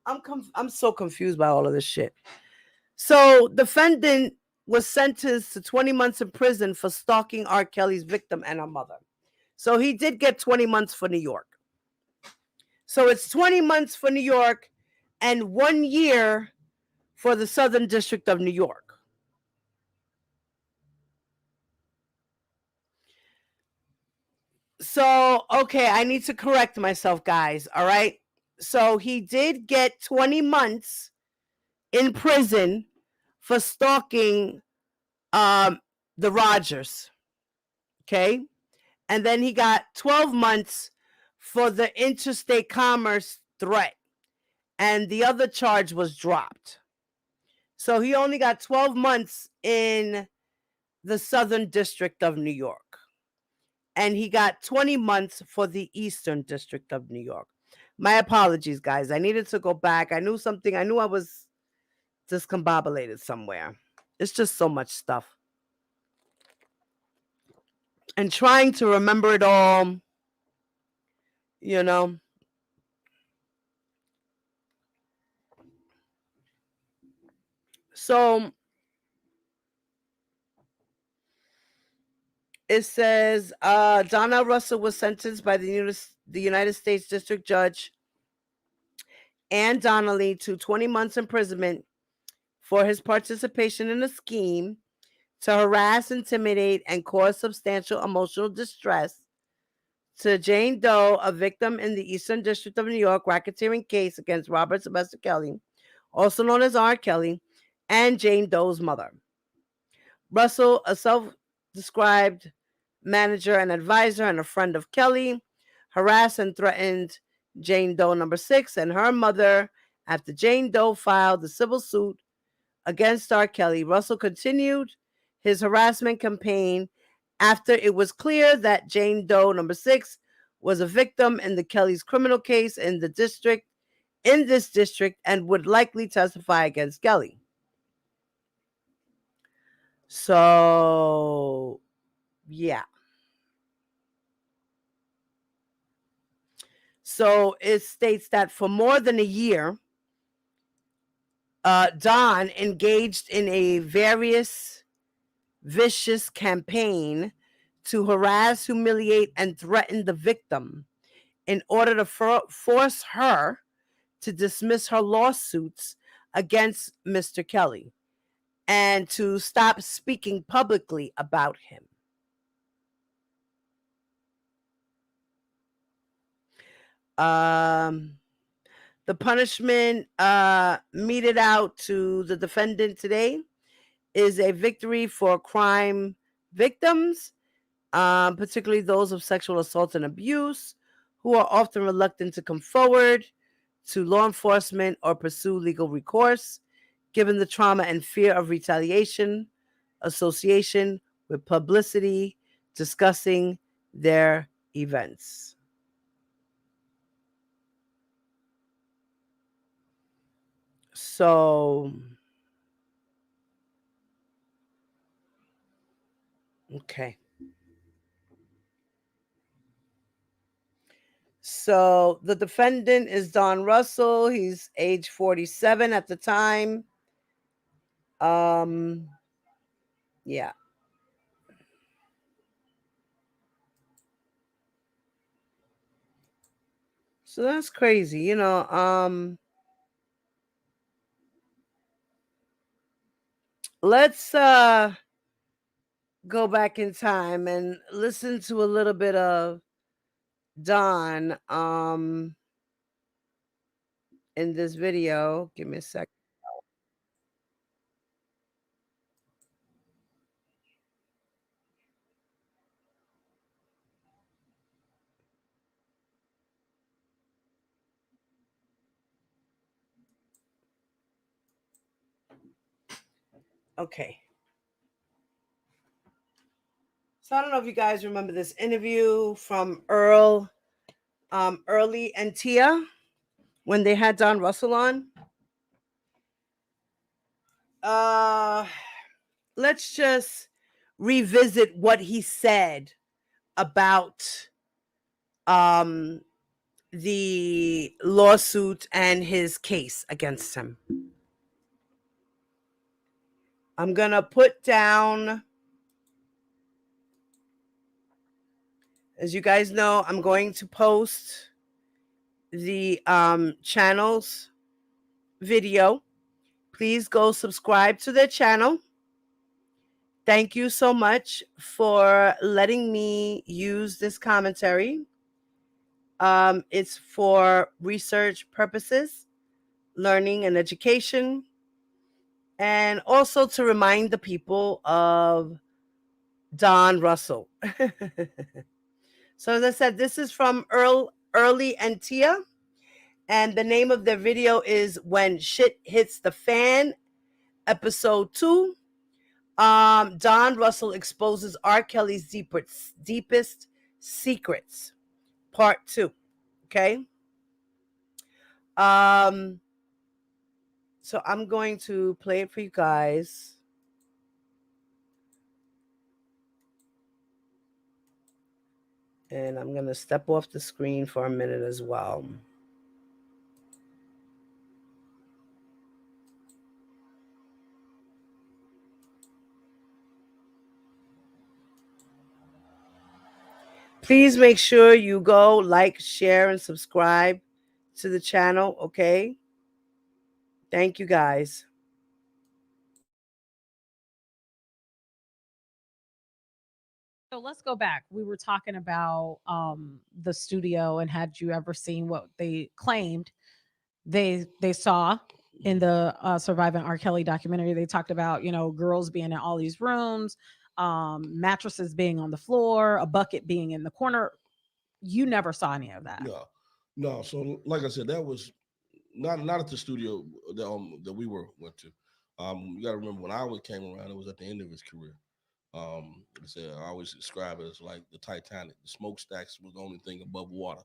I'm so confused by all of this shit. So, defendant was sentenced to 20 months in prison for stalking R. Kelly's victim and her mother. So he did get 20 months for New York. So it's 20 months for New York and 1 year for the Southern District of New York. So, okay, I need to correct myself, guys. All right. So he did get 20 months in prison for stalking the Rogers. Okay. And then he got 12 months for the interstate commerce threat. And the other charge was dropped. So he only got 12 months in the Southern District of New York. And he got 20 months for the Eastern District of New York. My apologies, guys. I needed to go back. I knew I was discombobulated somewhere. It's just so much stuff. And trying to remember it all, you know. So it says Donnell Russell was sentenced by the United States District Judge Ann Donnelly to 20 months imprisonment for his participation in a scheme to harass, intimidate, and cause substantial emotional distress to Jane Doe, a victim in the Eastern District of New York racketeering case against Robert Sylvester Kelly, also known as R. Kelly, and Jane Doe's mother. Russell, a self-described manager and advisor and a friend of Kelly, harassed and threatened Jane Doe number 6 and her mother after Jane Doe filed the civil suit against R. Kelly. Russell continued his harassment campaign after it was clear that Jane Doe number 6 was a victim in the Kelly's criminal case in this district and would likely testify against Kelly. So, yeah. So it states that for more than a year, Don engaged in a vicious campaign to harass, humiliate, and threaten the victim in order to force her to dismiss her lawsuits against Mr. Kelly and to stop speaking publicly about him. The punishment meted out to the defendant today is a victory for crime victims, particularly those of sexual assault and abuse, who are often reluctant to come forward to law enforcement or pursue legal recourse, given the trauma and fear of retaliation, association with publicity discussing their events. So, okay. So the defendant is Don Russell. He's age 47 at the time. Yeah. So that's crazy, you know. Let's go back in time and listen to a little bit of Don in this video. Give me a sec. Okay. So I don't know if you guys remember this interview from Early and Tia when they had Don Russell on. Let's just revisit what he said about the lawsuit and his case against him. I'm gonna put down, as you guys know, I'm going to post the channel's video. Please go subscribe to their channel. Thank you so much for letting me use this commentary. It's for research purposes, learning and education, and also to remind the people of Don Russell. So as I said, this is from Early and Tia, and the name of the video is When Shit Hits the Fan, episode 2. Don Russell exposes R. Kelly's deepest secrets, part 2. Okay. So I'm going to play it for you guys. And I'm going to step off the screen for a minute as well. Please make sure you go like, share, and subscribe to the channel, okay? Thank you, guys. So let's go back. We were talking about the studio, and had you ever seen what they claimed they saw in the Surviving R. Kelly documentary? They talked about, you know, girls being in all these rooms, mattresses being on the floor, a bucket being in the corner. You never saw any of that. No. So like I said, that was not at the studio that we went to. You got to remember, when I came around, it was at the end of his career. Like I said, I always describe it as like the Titanic. The smokestacks was the only thing above water.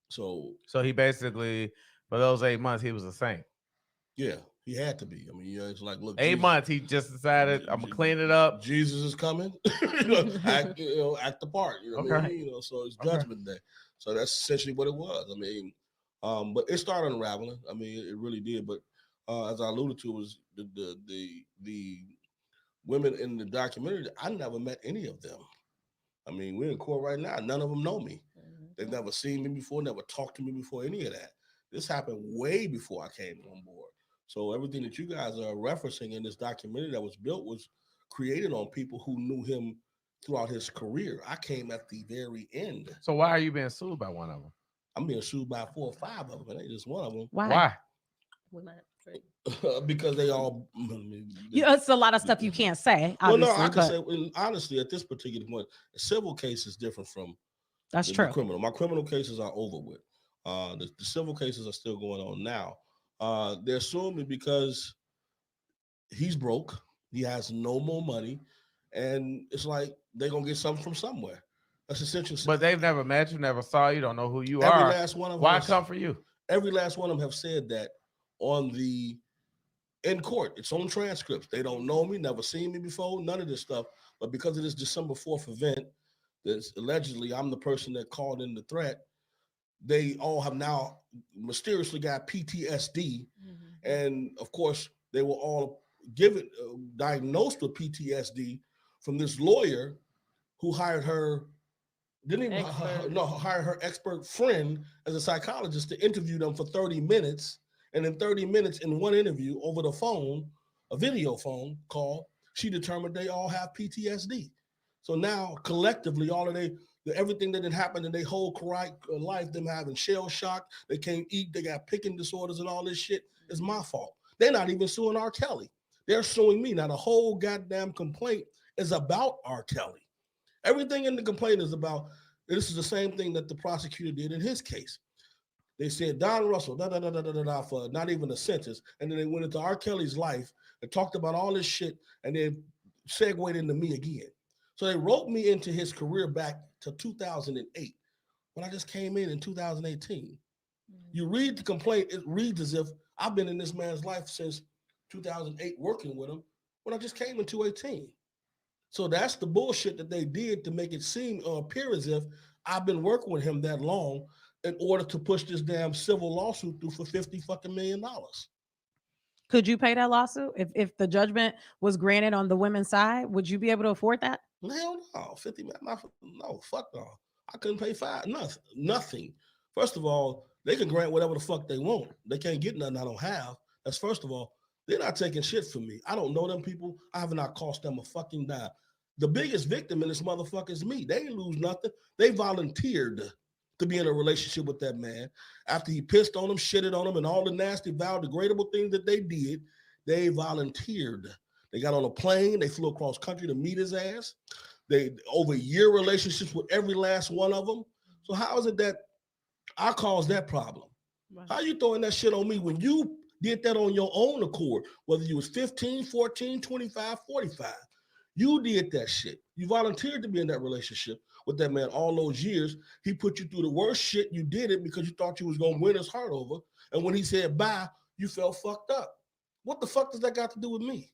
So he basically, for those 8 months, he was the same. Yeah, He had to be. I mean, it's like, look, 8 months. He just decided I'm gonna clean it up. Jesus is coming. Act the part. You know what I mean? So it's Judgment Day. So that's essentially what it was. I mean, but it started unraveling. I mean, it really did. But as I alluded to, was the women in the documentary. I never met any of them. I mean, we're in court right now. None of them know me. They've never seen me before, never talked to me before, any of that. This happened way before I came on board. So everything that you guys are referencing in this documentary that was built was created on people who knew him throughout his career. I came at the very end. So why are you being sued by one of them? I'm being sued by 4 or 5 of them. It ain't just one of them. Why? Because they all. It's a lot of stuff you can't say. Well, no, I can say honestly at this particular point, a civil case is different from that's true. The criminal. My criminal cases are over with. The civil cases are still going on now. They're suing me because he's broke. He has no more money, and it's like they're gonna get something from somewhere. That's essential. But they've never met you, never saw you, don't know who you Every are. Last one of Why us, come for you? Every last one of them have said that in court. It's on transcripts. They don't know me, never seen me before, none of this stuff. But because of this December 4th event, that's allegedly I'm the person that called in the threat, they all have now mysteriously got PTSD. And of course, they were all diagnosed with PTSD from this lawyer who hired her, hired her expert friend as a psychologist to interview them for 30 minutes. And in 30 minutes in one interview over the phone, a video phone call, she determined they all have PTSD. So now collectively, all of everything that had happened in their whole life, them having shell shock, they can't eat, they got picking disorders and all this shit is my fault. They're not even suing R. Kelly. They're suing me. Now the whole goddamn complaint is about R. Kelly. Everything in the complaint is about, this is the same thing that the prosecutor did in his case. They said Don Russell, for not even a sentence. And then they went into R. Kelly's life and talked about all this shit and then segued into me again. So they wrote me into his career back to 2008 when I just came in 2018. You read the complaint, it reads as if I've been in this man's life since 2008 working with him when I just came in 2018. So that's the bullshit that they did to make it seem or appear as if I've been working with him that long in order to push this damn civil lawsuit through for $50 fucking million. Could you pay that lawsuit if the judgment was granted on the women's side? Would you be able to afford that? Hell no, 50 million. No, fuck no. I couldn't pay nothing. First of all, they can grant whatever the fuck they want. They can't get nothing I don't have. That's first of all. They're not taking shit from me. I don't know them people. I have not cost them a fucking dime. The biggest victim in this motherfucker is me. They didn't lose nothing. They volunteered to be in a relationship with that man. After he pissed on them, shitted on them, and all the nasty, vile, degradable things that they did, they volunteered. They got on a plane. They flew across country to meet his ass. They over year relationships with every last one of them. So how is it that I caused that problem? Right. How you throwing that shit on me when you did that on your own accord, whether you was 15, 14, 25, 45. You did that shit. You volunteered to be in that relationship with that man all those years. He put you through the worst shit. You did it because you thought you was going to win his heart over. And when he said bye, you felt fucked up. What the fuck does that got to do with me?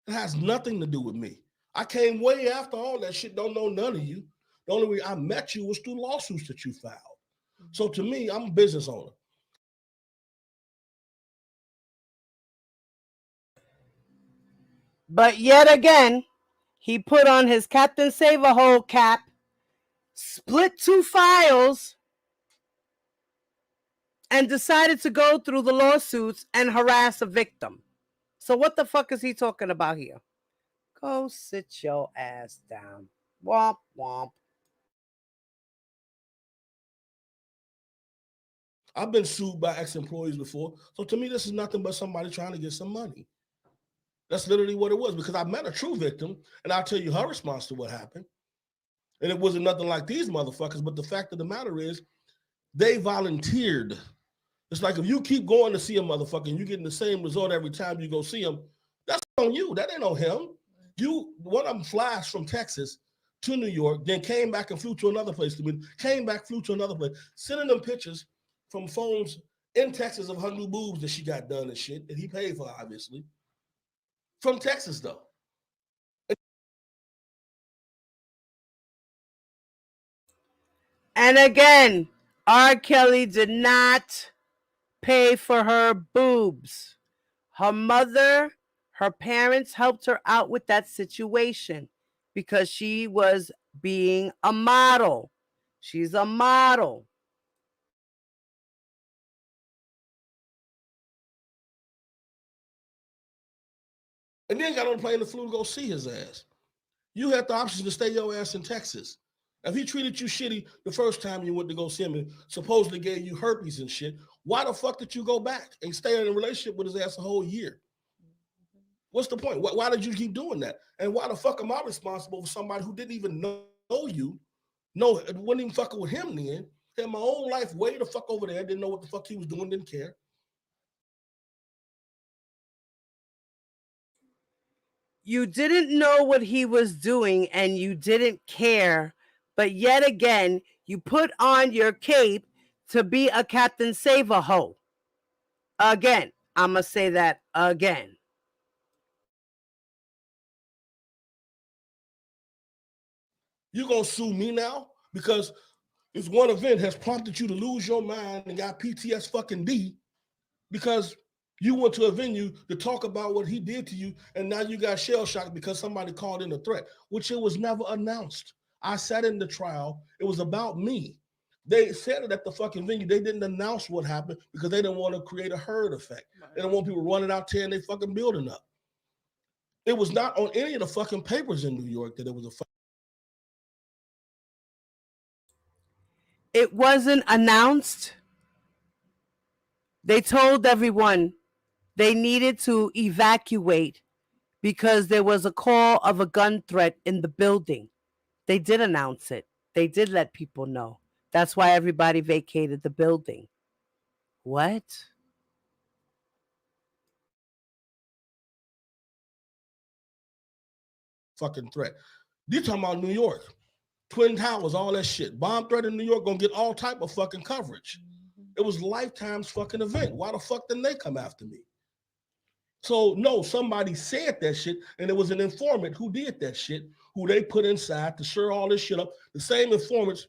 It has nothing to do with me. I came way after all that shit. Don't know none of you. The only way I met you was through lawsuits that you filed. So to me, I'm a business owner. But yet again, he put on his Captain Save-A-Hole cap, split 2 files, and decided to go through the lawsuits and harass a victim. So what the fuck is he talking about here? Go sit your ass down. Womp, womp. I've been sued by ex-employees before. So to me, this is nothing but somebody trying to get some money. That's literally what it was, because I met a true victim, and I'll tell you her response to what happened. And it wasn't nothing like these motherfuckers, but the fact of the matter is they volunteered. It's like if you keep going to see a motherfucker and you're getting the same result every time you go see him, that's on you. That ain't on him. One of them flies from Texas to New York, then came back and flew to another place, came back, flew to another place, sending them pictures from phones in Texas of her new boobs that she got done and shit, that he paid for, obviously. From Texas, though. And again, R. Kelly did not pay for her boobs. Her mother, her parents helped her out with that situation because she was being a model. She's a model. And then got on the plane and flew to go see his ass. You had the option to stay your ass in Texas. If he treated you shitty the first time you went to go see him and supposedly gave you herpes and shit, why the fuck did you go back and stay in a relationship with his ass a whole year? What's the point? Why did you keep doing that? And why the fuck am I responsible for somebody who didn't even know you? No, wasn't even fucking with him then. Had my own life way the fuck over there. Didn't know what the fuck he was doing, didn't care. You didn't know what he was doing and you didn't care, but yet again, you put on your cape to be a Captain Save-A-Ho. Again, I'm going to say that again. You gonna sue me now? Because this one event has prompted you to lose your mind and got PTS fucking D because you went to a venue to talk about what he did to you, and now you got shell shocked because somebody called in a threat, which it was never announced. I sat in the trial. It was about me. They said it at the fucking venue. They didn't announce what happened because they didn't want to create a herd effect. They don't want people running out tearing their fucking building up. It was not on any of the fucking papers in New York that it was a It wasn't announced. They told everyone they needed to evacuate because there was a call of a gun threat in the building. They did announce it. They did let people know. That's why everybody vacated the building. What? Fucking threat. You're talking about New York. Twin Towers, all that shit. Bomb threat in New York gonna get all type of fucking coverage. It was Lifetime's fucking event. Why the fuck didn't they come after me? So no, somebody said that shit, and it was an informant who did that shit, who they put inside to stir all this shit up. The same informant's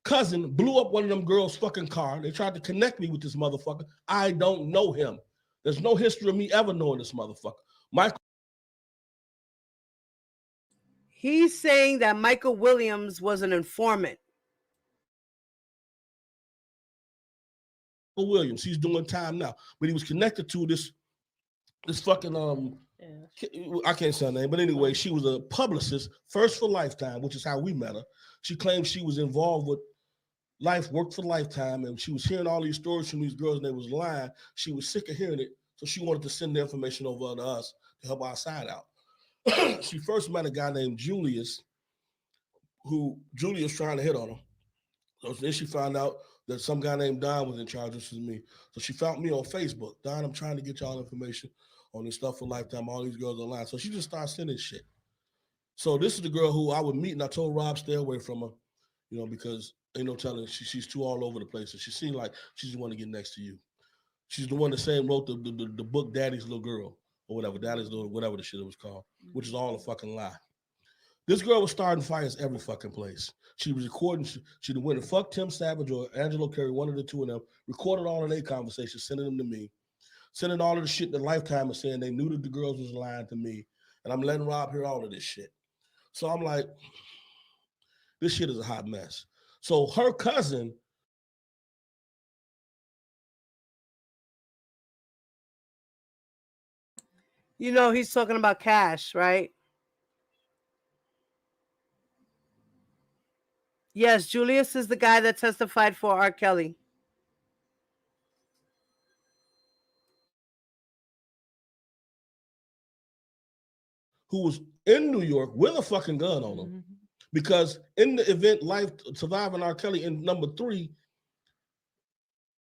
cousin blew up one of them girls' fucking car. They tried to connect me with this motherfucker. I don't know him. There's no history of me ever knowing this motherfucker. Michael. He's saying that Michael Williams was an informant. Williams, he's doing time now, but he was connected to this fucking I can't say her name, but anyway, she was a publicist first for Lifetime, which is how we met her. She claimed she was involved with worked for Lifetime, and she was hearing all these stories from these girls, and they was lying. She was sick of hearing it, so she wanted to send the information over to us to help our side out. She first met a guy named Julius, who Julius trying to hit on her. So then she found out that some guy named Don was in charge, which is me. So she found me on Facebook. Don, I'm trying to get y'all information on this stuff for Lifetime, all these girls online. So she just started sending shit. So this is the girl who I would meet, and I told Rob, stay away from her, because ain't no telling, she's too all over the place. And she seemed like she's the one to get next to you. She's the one that wrote the book Daddy's Little Girl, or whatever, Daddy's Little, whatever the shit it was called, which is all a fucking lie. This girl was starting fires every fucking place. She was recording, she went and fucked Tim Savage or Angelo Curry, one of the two of them, recorded all of their conversations, sending them to me, sending all of the shit that Lifetime was saying they knew that the girls was lying to me, and I'm letting Rob hear all of this shit. So I'm like, this shit is a hot mess. So her cousin, he's talking about Cash, right? Yes, Julius is the guy that testified for R. Kelly. who was in New York with a fucking gun on him, because in the event Life Surviving R. Kelly in number 3,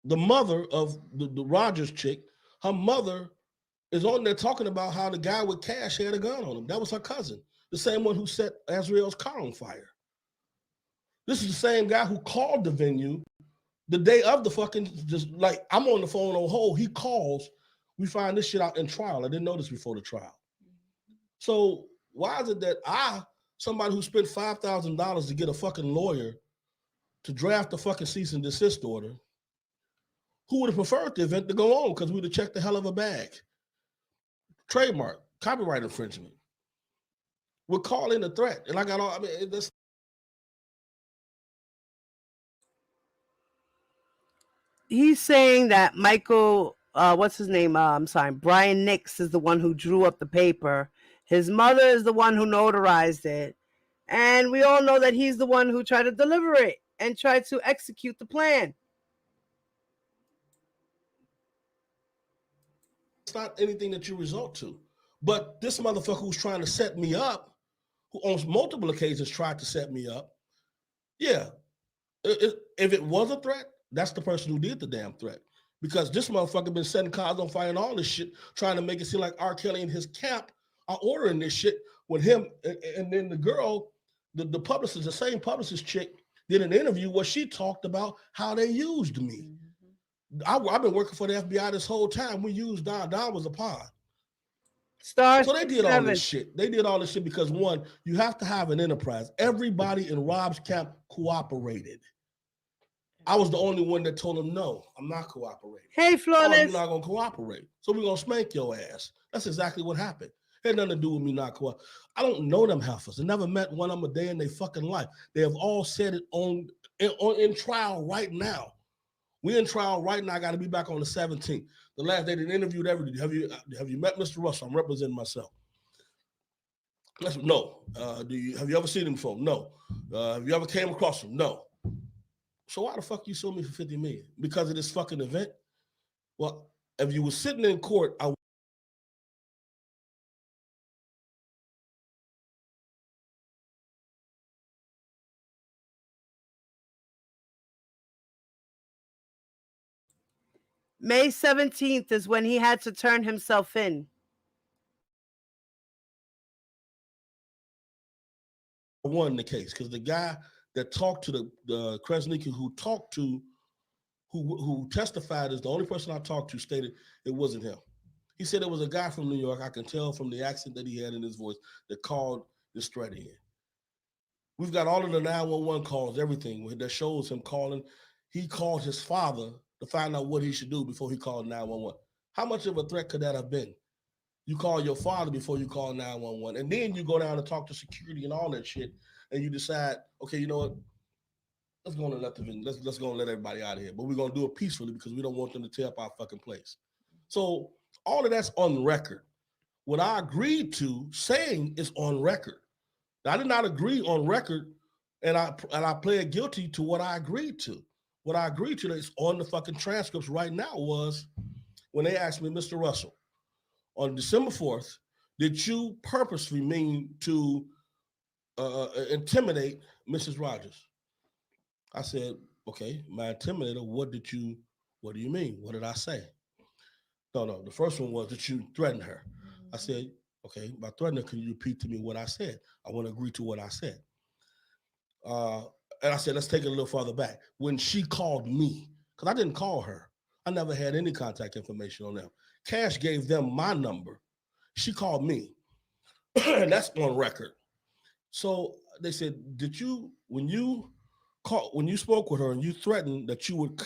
the mother of the Rogers chick, her mother is on there talking about how the guy with Cash had a gun on him. That was her cousin, the same one who set Azriel's car on fire. This is the same guy who called the venue The day of the fucking, just like I'm on the phone on hold, he calls. We find this shit out in trial. I didn't know this before the trial. So why is it that somebody who spent $5,000 to get a fucking lawyer to draft a fucking cease and desist order, who would have preferred the event to go on because we'd have checked the hell of a bag? Trademark, copyright infringement. We're calling a threat. And I got all, I mean, that's. He's saying that Michael, what's his name? I'm sorry, Brian Nix is the one who drew up the paper. His mother is the one who notarized it. And we all know that he's the one who tried to deliver it and tried to execute the plan. It's not anything that you resort to. But this motherfucker who's trying to set me up, who on multiple occasions tried to set me up, yeah. If it was a threat, that's the person who did the damn threat. Because this motherfucker been setting cars on fire and all this shit, trying to make it seem like R. Kelly and his camp are ordering this shit with him. And then the girl, the publicist, the same publicist chick, did an interview where she talked about how they used me. I've been working for the FBI this whole time. We used Don. Don was a pawn. So they did all this shit. They did all this shit because, one, you have to have an enterprise. Everybody in Rob's camp cooperated. I was the only one that told him, no, I'm not cooperating. Hey, Flawless. You're not going to cooperate. So we're going to spank your ass. That's exactly what happened. It had nothing to do with me not cooperating. I don't know them heifers. I never met one of them a day in their fucking life. They have all said it in trial right now. We're in trial right now. I got to be back on the 17th. The last day they interviewed everybody. Have you met Mr. Russell? I'm representing myself. No. Have you ever seen him before? No. Have you ever came across him? No. So why the fuck you sued me for $50 million? Because of this fucking event? Well, if you were sitting in court, May 17th is when he had to turn himself in. won the case because the guy that talked to the Kresnicki who testified is the only person I talked to stated it wasn't him. He said it was a guy from New York. I can tell from the accent that he had in his voice that called this threat in. We've got all of the 911 calls, everything that shows him calling. He called his father to find out what he should do before he called 911. How much of a threat could that have been? You call your father before you call 911, and then you go down and talk to security and all that shit, and you decide, okay, you know what? Let's go and let's go and let everybody out of here. But we're gonna do it peacefully because we don't want them to tear up our fucking place. So all of that's on record. What I agreed to saying is on record. I did not agree on record, and I pled guilty to what I agreed to. What I agreed to is on the fucking transcripts right now was when they asked me, Mr. Russell, on December 4th, did you purposely mean to intimidate Mrs. Rogers? I said, okay, my intimidator, what do you mean? What did I say? No, the first one was that you threatened her. I said, okay, by threatening her, can you repeat to me what I said? I want to agree to what I said. And I said, let's take it a little farther back. When she called me, because I didn't call her. I never had any contact information on them. Cash gave them my number. She called me. And that's on record. So they said, when you spoke with her and you threatened that you would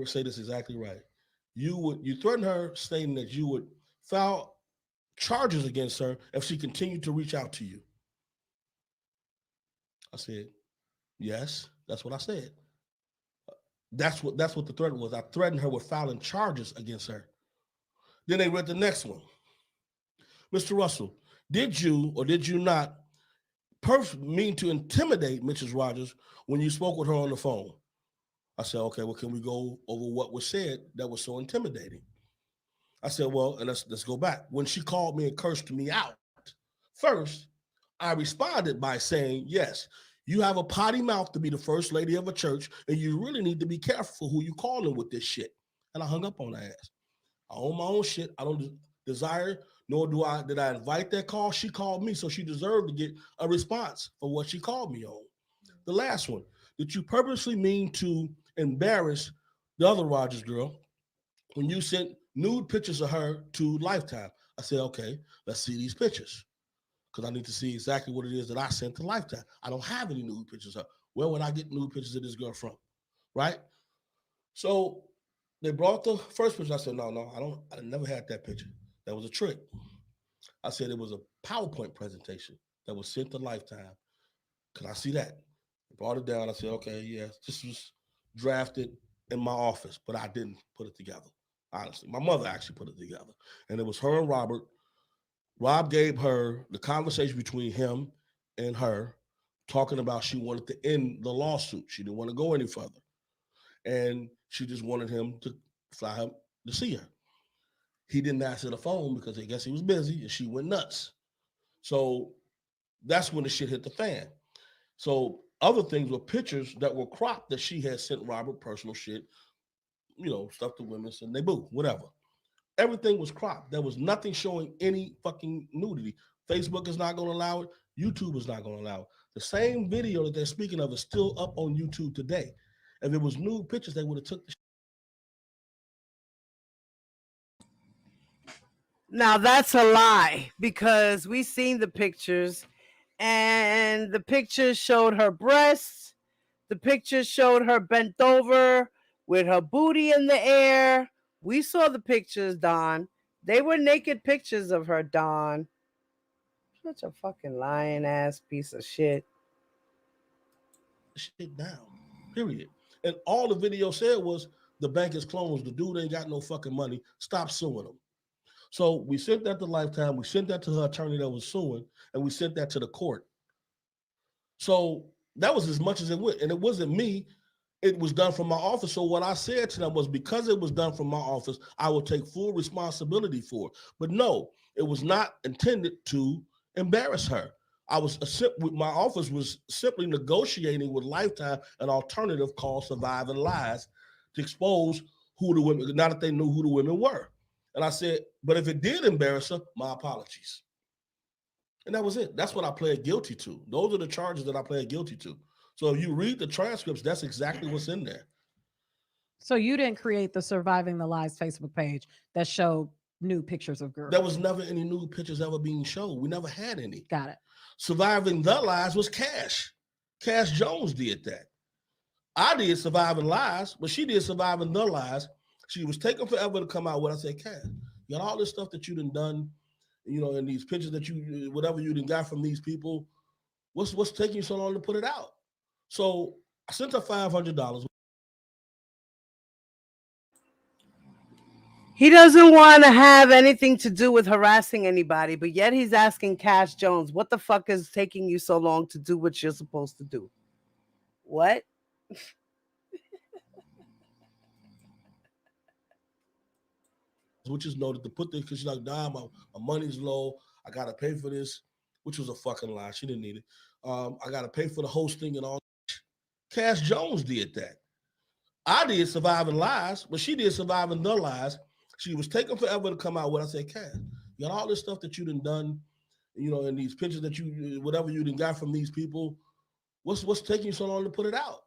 say this exactly right. You threatened her stating that you would file charges against her if she continued to reach out to you. I said, yes, that's what I said. That's what the threat was. I threatened her with filing charges against her. Then they read the next one. Mr. Russell, did you or did you not mean to intimidate Mrs. Rogers when you spoke with her on the phone? I said, okay, well, can we go over what was said that was so intimidating? I said, well, and let's go back. When she called me and cursed me out, first, I responded by saying, yes, you have a potty mouth to be the first lady of a church, and you really need to be careful who you calling with this shit. And I hung up on her ass. I own my own shit. I don't desire, nor did I invite that call. She called me, so she deserved to get a response for what she called me on. The last one, did you purposely mean to embarrass the other Rogers girl when you sent nude pictures of her to Lifetime? I said, okay, let's see these pictures because I need to see exactly what it is that I sent to Lifetime. I don't have any nude pictures of her. Where would I get nude pictures of this girl from? Right? So they brought the first picture. I said, no, I never had that picture. That was a trick. I said it was a PowerPoint presentation that was sent to Lifetime. Can I see that? I brought it down. I said, okay, yes, this was drafted in my office, but I didn't put it together. Honestly, my mother actually put it together. And it was her and Robert. Rob gave her the conversation between him and her, talking about she wanted to end the lawsuit. She didn't want to go any further. And she just wanted him to fly up to see her. He didn't answer the phone because I guess he was busy and she went nuts. So that's when the shit hit the fan. So other things were pictures that were cropped that she had sent Robert, personal shit, stuff to women, and they boo, whatever. Everything was cropped. There was nothing showing any fucking nudity. Facebook is not going to allow it. YouTube is not going to allow it. The same video that they're speaking of is still up on YouTube today. If it was nude pictures, they would have took the Now that's a lie because we seen the pictures and the pictures showed her breasts. The pictures showed her bent over with her booty in the air. We saw the pictures, Don. They were naked pictures of her, Don. Such a fucking lying ass piece of shit. shit down, period. And all the video said was the bank is closed. The dude ain't got no fucking money. Stop suing him. So we sent that to Lifetime. We sent that to her attorney that was suing, and we sent that to the court. So that was as much as it went. And it wasn't me. It was done from my office. So what I said to them was, because it was done from my office, I will take full responsibility for it. But no, it was not intended to embarrass her. My office was simply negotiating with Lifetime an alternative called Surviving Lies to expose who the women, now that they knew who the women were. And I said, but if it did embarrass her, my apologies. And that was it. That's what I pled guilty to. Those are the charges that I pled guilty to. So if you read the transcripts, that's exactly what's in there. So you didn't create the Surviving the Lies Facebook page that showed nude pictures of girls? There was never any nude pictures ever being shown. We never had any. Got it. Surviving the Lies was Cash. Cash Jones did that. I did Surviving Lies, but she did Surviving the Lies. She was taking forever to come out with. I said, Cash, you got all this stuff that you done, and these pictures that whatever you done got from these people. What's taking you so long to put it out? So I sent her $500. He doesn't want to have anything to do with harassing anybody, but yet he's asking Cash Jones, what the fuck is taking you so long to do what you're supposed to do? What? Which is noted to put this, because she's like, nah, my money's low. I got to pay for this, which was a fucking lie. She didn't need it. I got to pay for the hosting and all. Cash Jones did that. I did Surviving Lies, but she did Surviving the Lies. She was taking forever to come out with. I said, Cash, you got all this stuff that you done, and these pictures that whatever you done got from these people. What's taking you so long to put it out?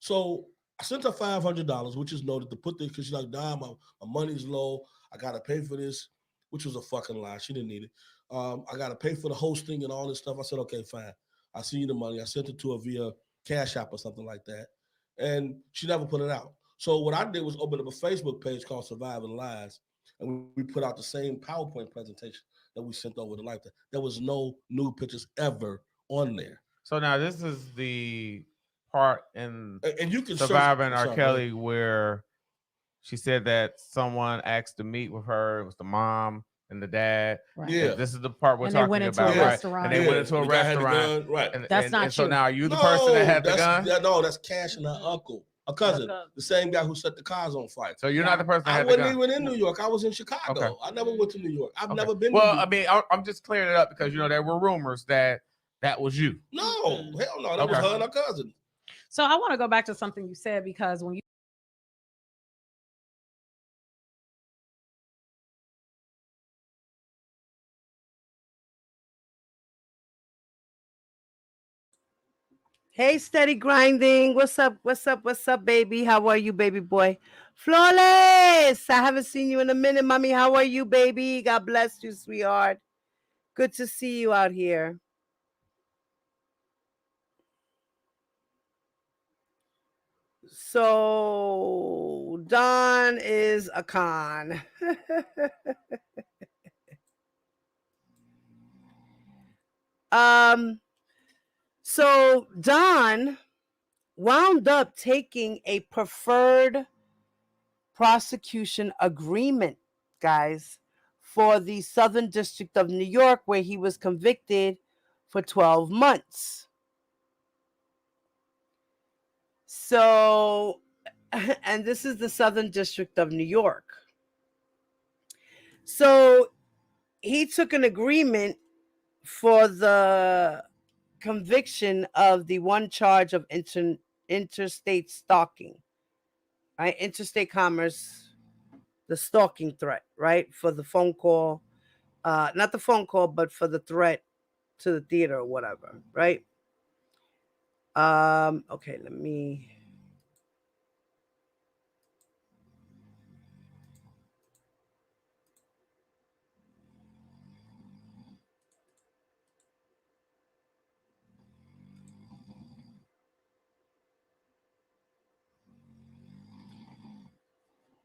So I sent her $500, which is noted to put this, because she's like, nah, my money's low. I got to pay for this, which was a fucking lie. She didn't need it. I got to pay for the hosting and all this stuff. I said, okay, fine. I'll send you the money. I sent it to her via Cash App or something like that. And she never put it out. So what I did was open up a Facebook page called Surviving Lies. And we put out the same PowerPoint presentation that we sent over to Lifetime. There was no nude pictures ever on there. So now this is the part in and you can Surviving R. Kelly where she said that someone asked to meet with her. It was the mom and the dad. Right. Yeah. This is the part we're And talking they went into about. a right? restaurant. And they went into a The guy had the restaurant. gun, right. That's not so you. now are you the person that had the gun? No, that's Cash and her uncle. A cousin, the same guy who set the cars on fire. So you're not the person that I had the gun? wasn't even in New York. I was in Chicago. Okay. I never went to New York. I've never been Well, to New I mean, I'm just clearing it up because, there were rumors that was you. No, hell no. That was her and her cousin. So I want to go back to something you said, because when you Hey, steady grinding. What's up? What's up? What's up, baby? How are you, baby boy? Flawless. I haven't seen you in a minute, mommy. How are you, baby? God bless you, sweetheart. Good to see you out here. So Don is a con. So Don wound up taking a preferred prosecution agreement, guys, for the Southern District of New York, where he was convicted for 12 months. So, and this is the Southern District of New York. So he took an agreement for the conviction of the one charge of interstate stalking, right? Interstate commerce, the stalking threat, right? For the phone call, not the phone call, but for the threat to the theater or whatever, right? Okay, let me.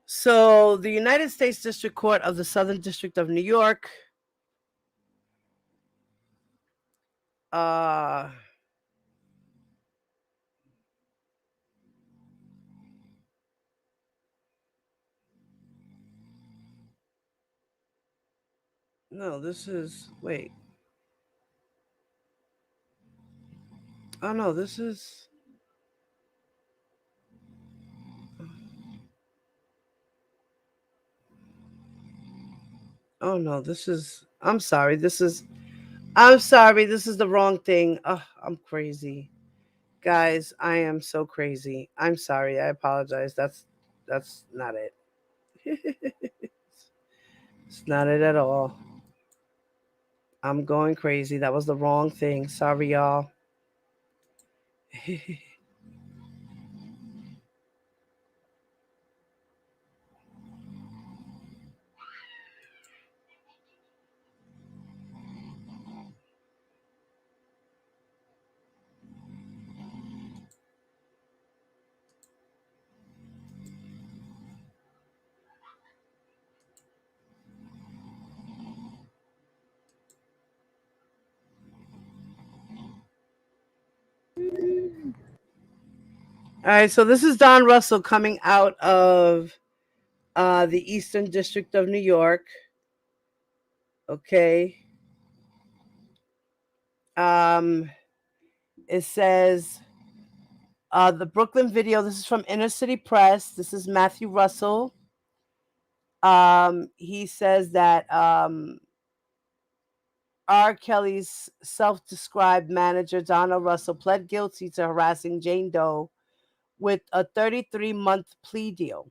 So the United States District Court of the Southern District of New York no, this is, wait. Oh no, this is, oh no, this is, I'm sorry, this is the wrong thing. Oh, I'm crazy. Guys, I am so crazy. I'm sorry. I apologize. That's not it. It's not it at all. I'm going crazy. That was the wrong thing. Sorry, y'all. All right, so this is Don Russell coming out of the Eastern District of New York. Okay. It says the Brooklyn video. This is from Inner City Press. This is Matthew Russell. He says that R. Kelly's self-described manager, Donnell Russell, pled guilty to harassing Jane Doe with a 33-month plea deal.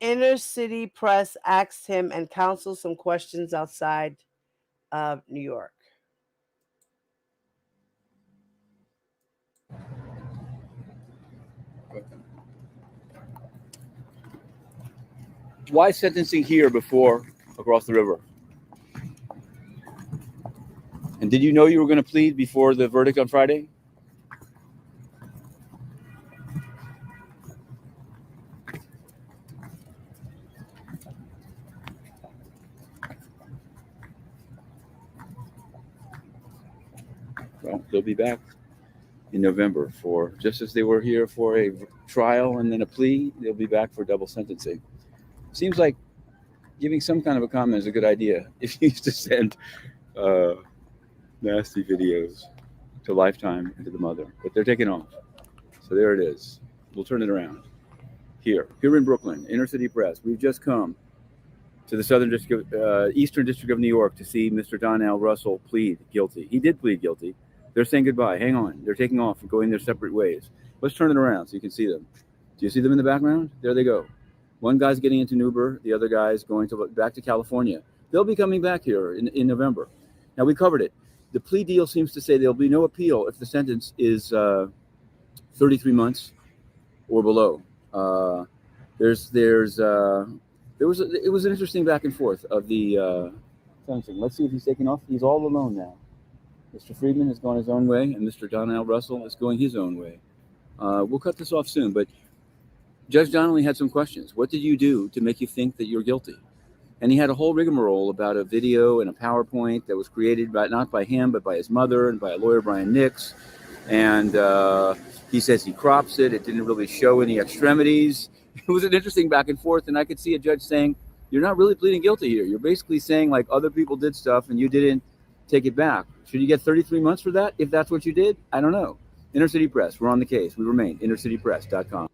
Inner City Press asked him and counsel some questions outside of New York. Why sentencing here before across the river? And did you know you were going to plead before the verdict on Friday? Well, they'll be back in November for, just as they were here for a trial and then a plea, they'll be back for double sentencing. Seems like giving some kind of a comment is a good idea. If you used to send nasty videos to Lifetime and to the mother, but they're taking off. So there it is. We'll turn it around. Here in Brooklyn, Inner City Press, we've just come to the Southern District, Eastern District of New York to see Mr. Donnell Russell plead guilty. He did plead guilty. They're saying goodbye. Hang on. They're taking off and going their separate ways. Let's turn it around so you can see them. Do you see them in the background? There they go. One guy's getting into an Uber. The other guy's going back to California. They'll be coming back here in November. Now, we covered it. the plea deal seems to say there'll be no appeal if the sentence is 33 months or below. It was an interesting back and forth of the sentencing. Let's see if he's taken off. He's all alone now. Mr. Friedman has gone his own way, and Mr. Donnell Russell is going his own way. We'll cut this off soon, but Judge Donnelly had some questions. What did you do to make you think that you're guilty? And he had a whole rigmarole about a video and a PowerPoint that was created not by him, but by his mother and by a lawyer, Brian Nix. And he says he crops it. It didn't really show any extremities. It was an interesting back and forth. And I could see a judge saying, you're not really pleading guilty here. You're basically saying like other people did stuff and you didn't take it back. Should you get 33 months for that? If that's what you did, I don't know. Intercity Press, we're on the case. We remain. intercitypress.com.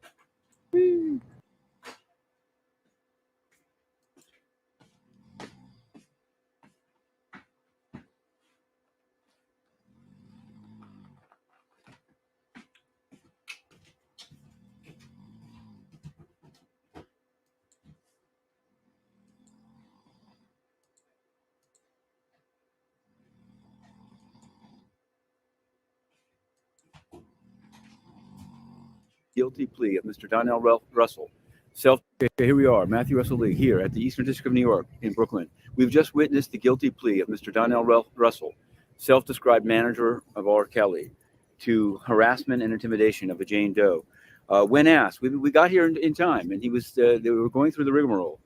Guilty plea of Mr. Donnell Russell. Here we are, Matthew Russell Lee, here at the Eastern District of New York in Brooklyn. We've just witnessed the guilty plea of Mr. Donnell Russell, self-described manager of R. Kelly, to harassment and intimidation of a Jane Doe. When asked, we got here in time, and they were going through the rigmarole.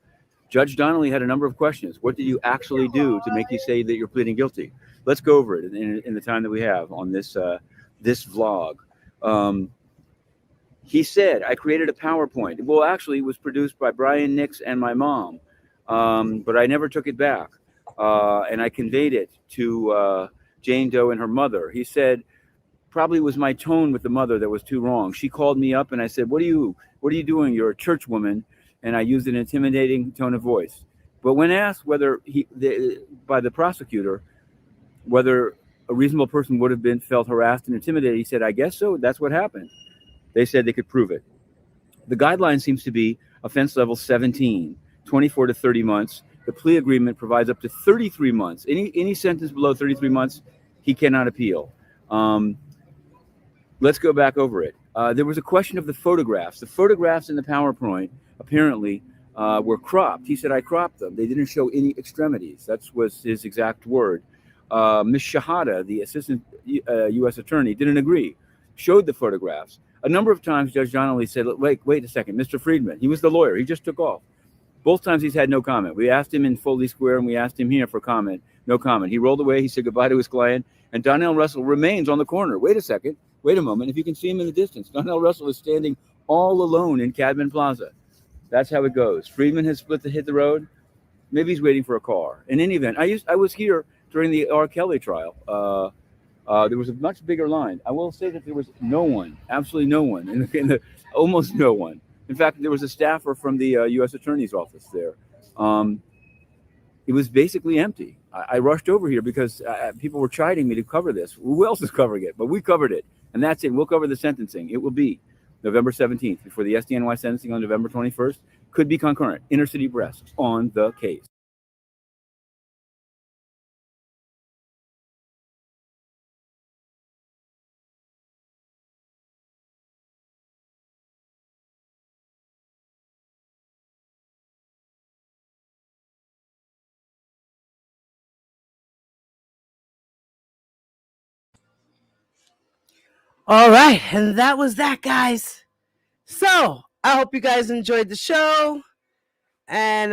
Judge Donnelly had a number of questions. What did you actually do to make you say that you're pleading guilty? Let's go over it in the time that we have on this vlog. He said, I created a PowerPoint. Well, actually, it was produced by Brian Nix and my mom, but I never took it back. And I conveyed it to Jane Doe and her mother. He said, probably was my tone with the mother that was too wrong. She called me up and I said, what are you doing? You're a church woman. And I used an intimidating tone of voice. But when asked by the prosecutor, whether a reasonable person would have felt harassed and intimidated, he said, I guess so. That's what happened. They said they could prove it. The guideline seems to be offense level 17, 24 to 30 months. The plea agreement provides up to 33 months. Any sentence below 33 months, he cannot appeal. Let's go back over it. There was a question of the photographs. The photographs in the PowerPoint apparently were cropped. He said, I cropped them. They didn't show any extremities. That was his exact word. Ms. Shahada, the assistant U.S. attorney, didn't agree, showed the photographs. A number of times, Judge Donnelly said, wait a second, Mr. Friedman, he was the lawyer. He just took off. Both times he's had no comment. We asked him in Foley Square and we asked him here for comment. No comment. He rolled away. He said goodbye to his client. And Donnell Russell remains on the corner. Wait a second. Wait a moment. If you can see him in the distance, Donnell Russell is standing all alone in Cadman Plaza. That's how it goes. Friedman has hit the road. Maybe he's waiting for a car. In any event, I was here during the R. Kelly trial. There was a much bigger line. I will say that there was no one, absolutely no one, almost no one. In fact, there was a staffer from the U.S. Attorney's office there. It was basically empty. I rushed over here because people were chiding me to cover this. Who else is covering it? But we covered it, and that's it. We'll cover the sentencing. It will be November 17th before the SDNY sentencing on November 21st. Could be concurrent. Intercity Press on the case. All right, and that was that, guys. So I hope you guys enjoyed the show. And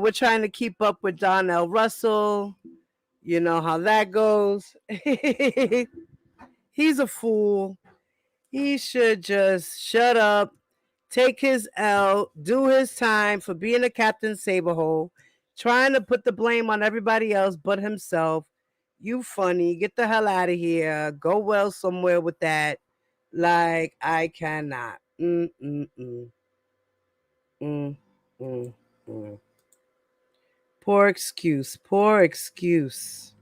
we're trying to keep up with Donnell Russell. You know how that goes. He's a fool. He should just shut up, take his L, do his time for being a Captain Saberhole, trying to put the blame on everybody else but himself. You funny. Get the hell out of here. Go well somewhere with that. Like, I cannot. Poor excuse. Poor excuse.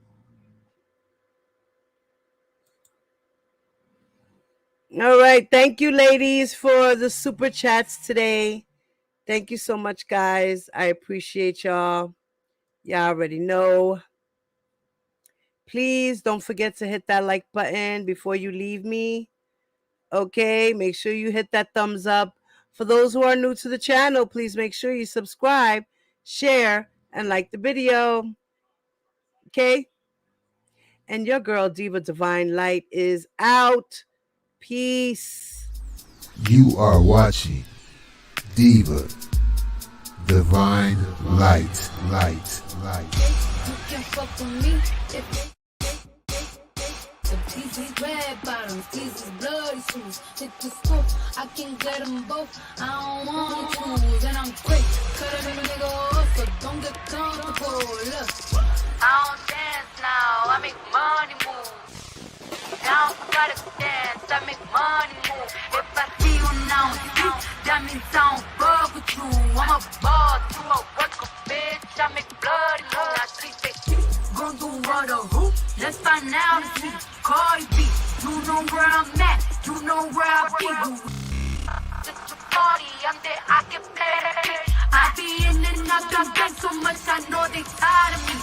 All right. Thank you, ladies, for the super chats today. Thank you so much, guys. I appreciate y'all. Y'all already know. Please don't forget to hit that like button before you leave me. Okay, make sure you hit that thumbs up. For those who are new to the channel, please make sure you subscribe, share, and like the video. Okay? And your girl, Diva Divine Light, is out. Peace. You are watching Diva Divine Light. You can fuck with me if these is red bottoms, these is bloody shoes. Hit the scoop, I can get them both. I don't want to choose, and I'm quick. Cut every nigga off, so don't get comfortable. Look, I don't dance now, I make money move. Now I gotta dance, I make money move. If I see you now, that means I don't fuck with you. I'm a boss, you a worker, bitch. I make bloody move. Now she say, gon' do what a hoop. Let's find out if you Cardi B. You know where I'm at, you know where I be. It's a party, I'm there, I can play. I be in and out the bank so much, I know they tired of me.